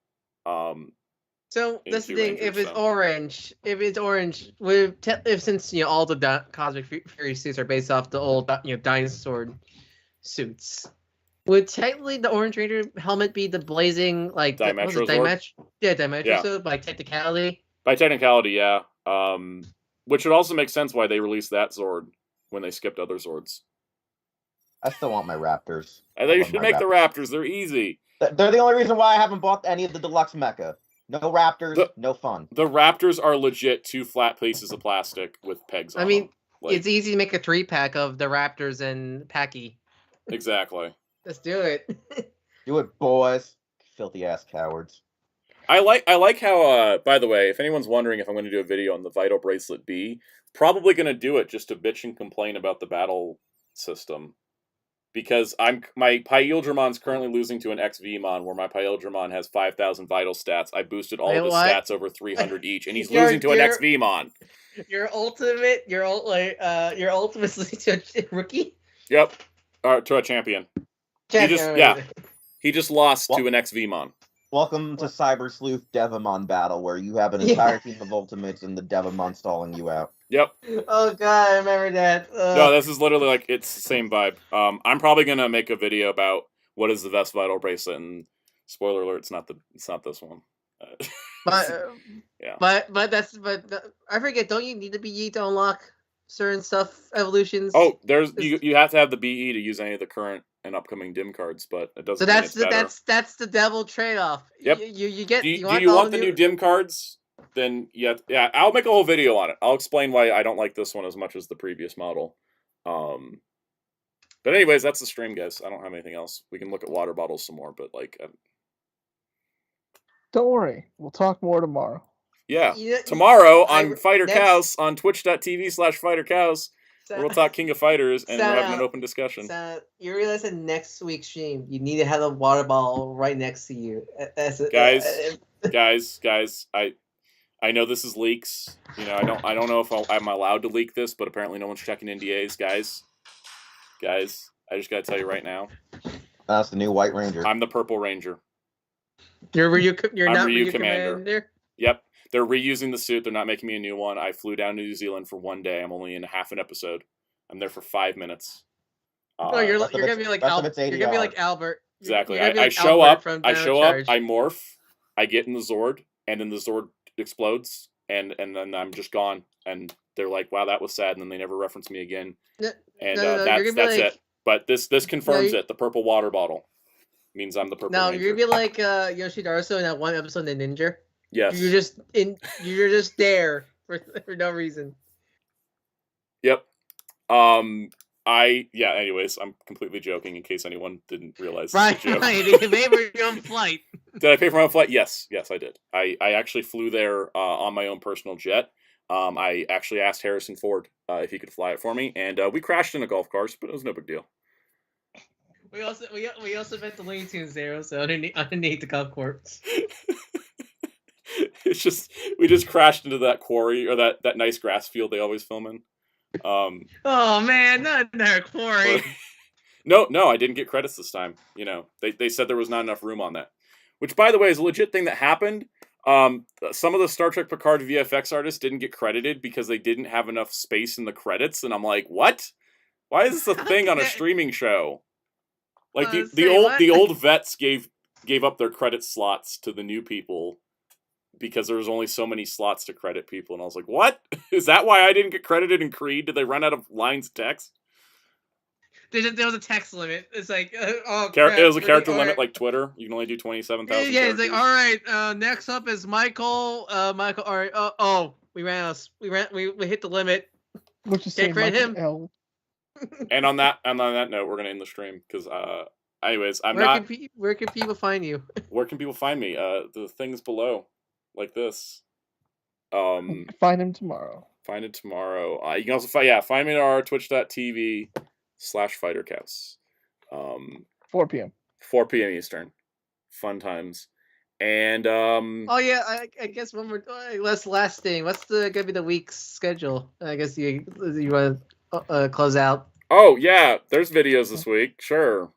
So that's the thing. If it's orange, since all the Cosmic Fury suits are based off the old dinosaur suits, would technically the Orange Ranger helmet be the blazing Dimetro? Dimetro. So by technicality. By technicality, yeah. Which would also make sense why they released that Zord when they skipped other Zords. I still want my Raptors. I think you should make the Raptors. They're easy. They're the only reason why I haven't bought any of the deluxe mecha. No Raptors, no fun. The Raptors are legit 2 flat pieces of plastic with pegs on them. It's easy to make a 3-pack of the Raptors and Packy. Exactly. Let's do it. Do it, boys. Filthy ass cowards. I like how, by the way, if anyone's wondering if I'm going to do a video on the Vital Bracelet B, probably going to do it just to bitch and complain about the battle system. Because my Pyeldremon's currently losing to an XVmon, where my Pyeldremon has 5,000 vital stats. I boosted all of his stats over 300 each, and he's losing to an XVmon. Your ultimate losing to a rookie. Yep, to a champion. He just lost to an XVmon. Welcome to Cyber Sleuth Devamon battle, where you have an entire team of ultimates and the Devamon stalling you out. Yep. Oh god, I remember that. No, this is literally it's the same vibe. I'm probably gonna make a video about what is the best Vital Bracelet, and spoiler alert, it's not this one. But I forget. Don't you need the BE to unlock certain stuff evolutions? Oh, you have to have the BE to use any of the current and upcoming dim cards, but it doesn't. So that's the devil trade off. Yep. You get. Do you want the new dim cards? Then yeah, I'll make a whole video on it. I'll explain why I don't like this one as much as the previous model. But anyways, that's the stream, guys. I don't have anything else. We can look at water bottles some more, but don't worry, we'll talk more tomorrow. Yeah, tomorrow on Fighter Cows on twitch.tv/FighterCows. We'll talk King of Fighters and we're having an open discussion. You realize that next week's stream, you need to have a water bottle right next to you. Guys, I know this is leaks. I don't know if I'm allowed to leak this, but apparently no one's checking NDAs, guys. I just gotta tell you right now. That's the new White Ranger. I'm the Purple Ranger. You're not Ryu Commander. Yep, they're reusing the suit. They're not making me a new one. I flew down to New Zealand for 1 day. I'm only in half an episode. I'm there for 5 minutes. You're gonna be like Albert. You're gonna be like Albert. Exactly. I show up. I morph. I get in the Zord, and then the Zord explodes, and then I'm just gone. And they're like, "Wow, that was sad." And then they never reference me again. That's it. But this confirms it. The purple water bottle means I'm the Purple Ranger. You're gonna be like Yoshidaru in that one episode of Ninja. Yes. You're just there for no reason. Yep. Anyways, I'm completely joking in case anyone didn't realize. Right. It's a joke. Did you pay for your own flight? Did I pay for my own flight? Yes, I did. I actually flew there on my own personal jet. I actually asked Harrison Ford if he could fly it for me, and we crashed in a golf cart, but it was no big deal. We also met the Looney Tunes there, so underneath the golf course. It's just we just crashed into that quarry or that nice grass field they always film in. Oh man, not another quarry. No, I didn't get credits this time. You know, they said there was not enough room on that. Which, by the way, is a legit thing that happened. Some of the Star Trek Picard VFX artists didn't get credited because they didn't have enough space in the credits, and I'm like, what? Why is this a thing on a streaming show? Like the old vets gave up their credit slots to the new people because there was only so many slots to credit people, and I was like, what? Is that why I didn't get credited in Creed? Did they run out of lines of text? There was a text limit. It's like, it was a character limit, like Twitter. You can only do 27,000. Yeah, it's like, all right. Next up is Michael. Michael. All right. We hit the limit. Which is saying Michael L. And on that note, we're gonna end the stream because anyways, where can people find you? Where can people find me? The things below, like this. Find him tomorrow. Find it tomorrow. You can also find me at our twitch.tv/FighterCats. 4 p.m. 4 p.m. Eastern. Fun times. And oh yeah, I guess one more last thing. What's gonna be the week's schedule? I guess you want to close out. Oh yeah, there's videos this week. Sure.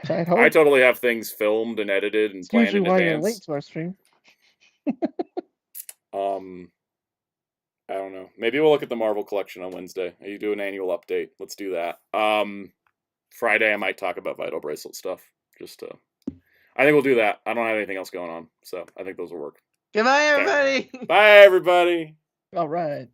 I totally have things filmed and edited and planned in advance. You're late to our stream. I don't know. Maybe we'll look at the Marvel collection on Wednesday. You do an annual update. Let's do that. Friday I might talk about Vital Bracelet stuff. I think we'll do that. I don't have anything else going on, so I think those will work. Goodbye, everybody. Bye, everybody. All right.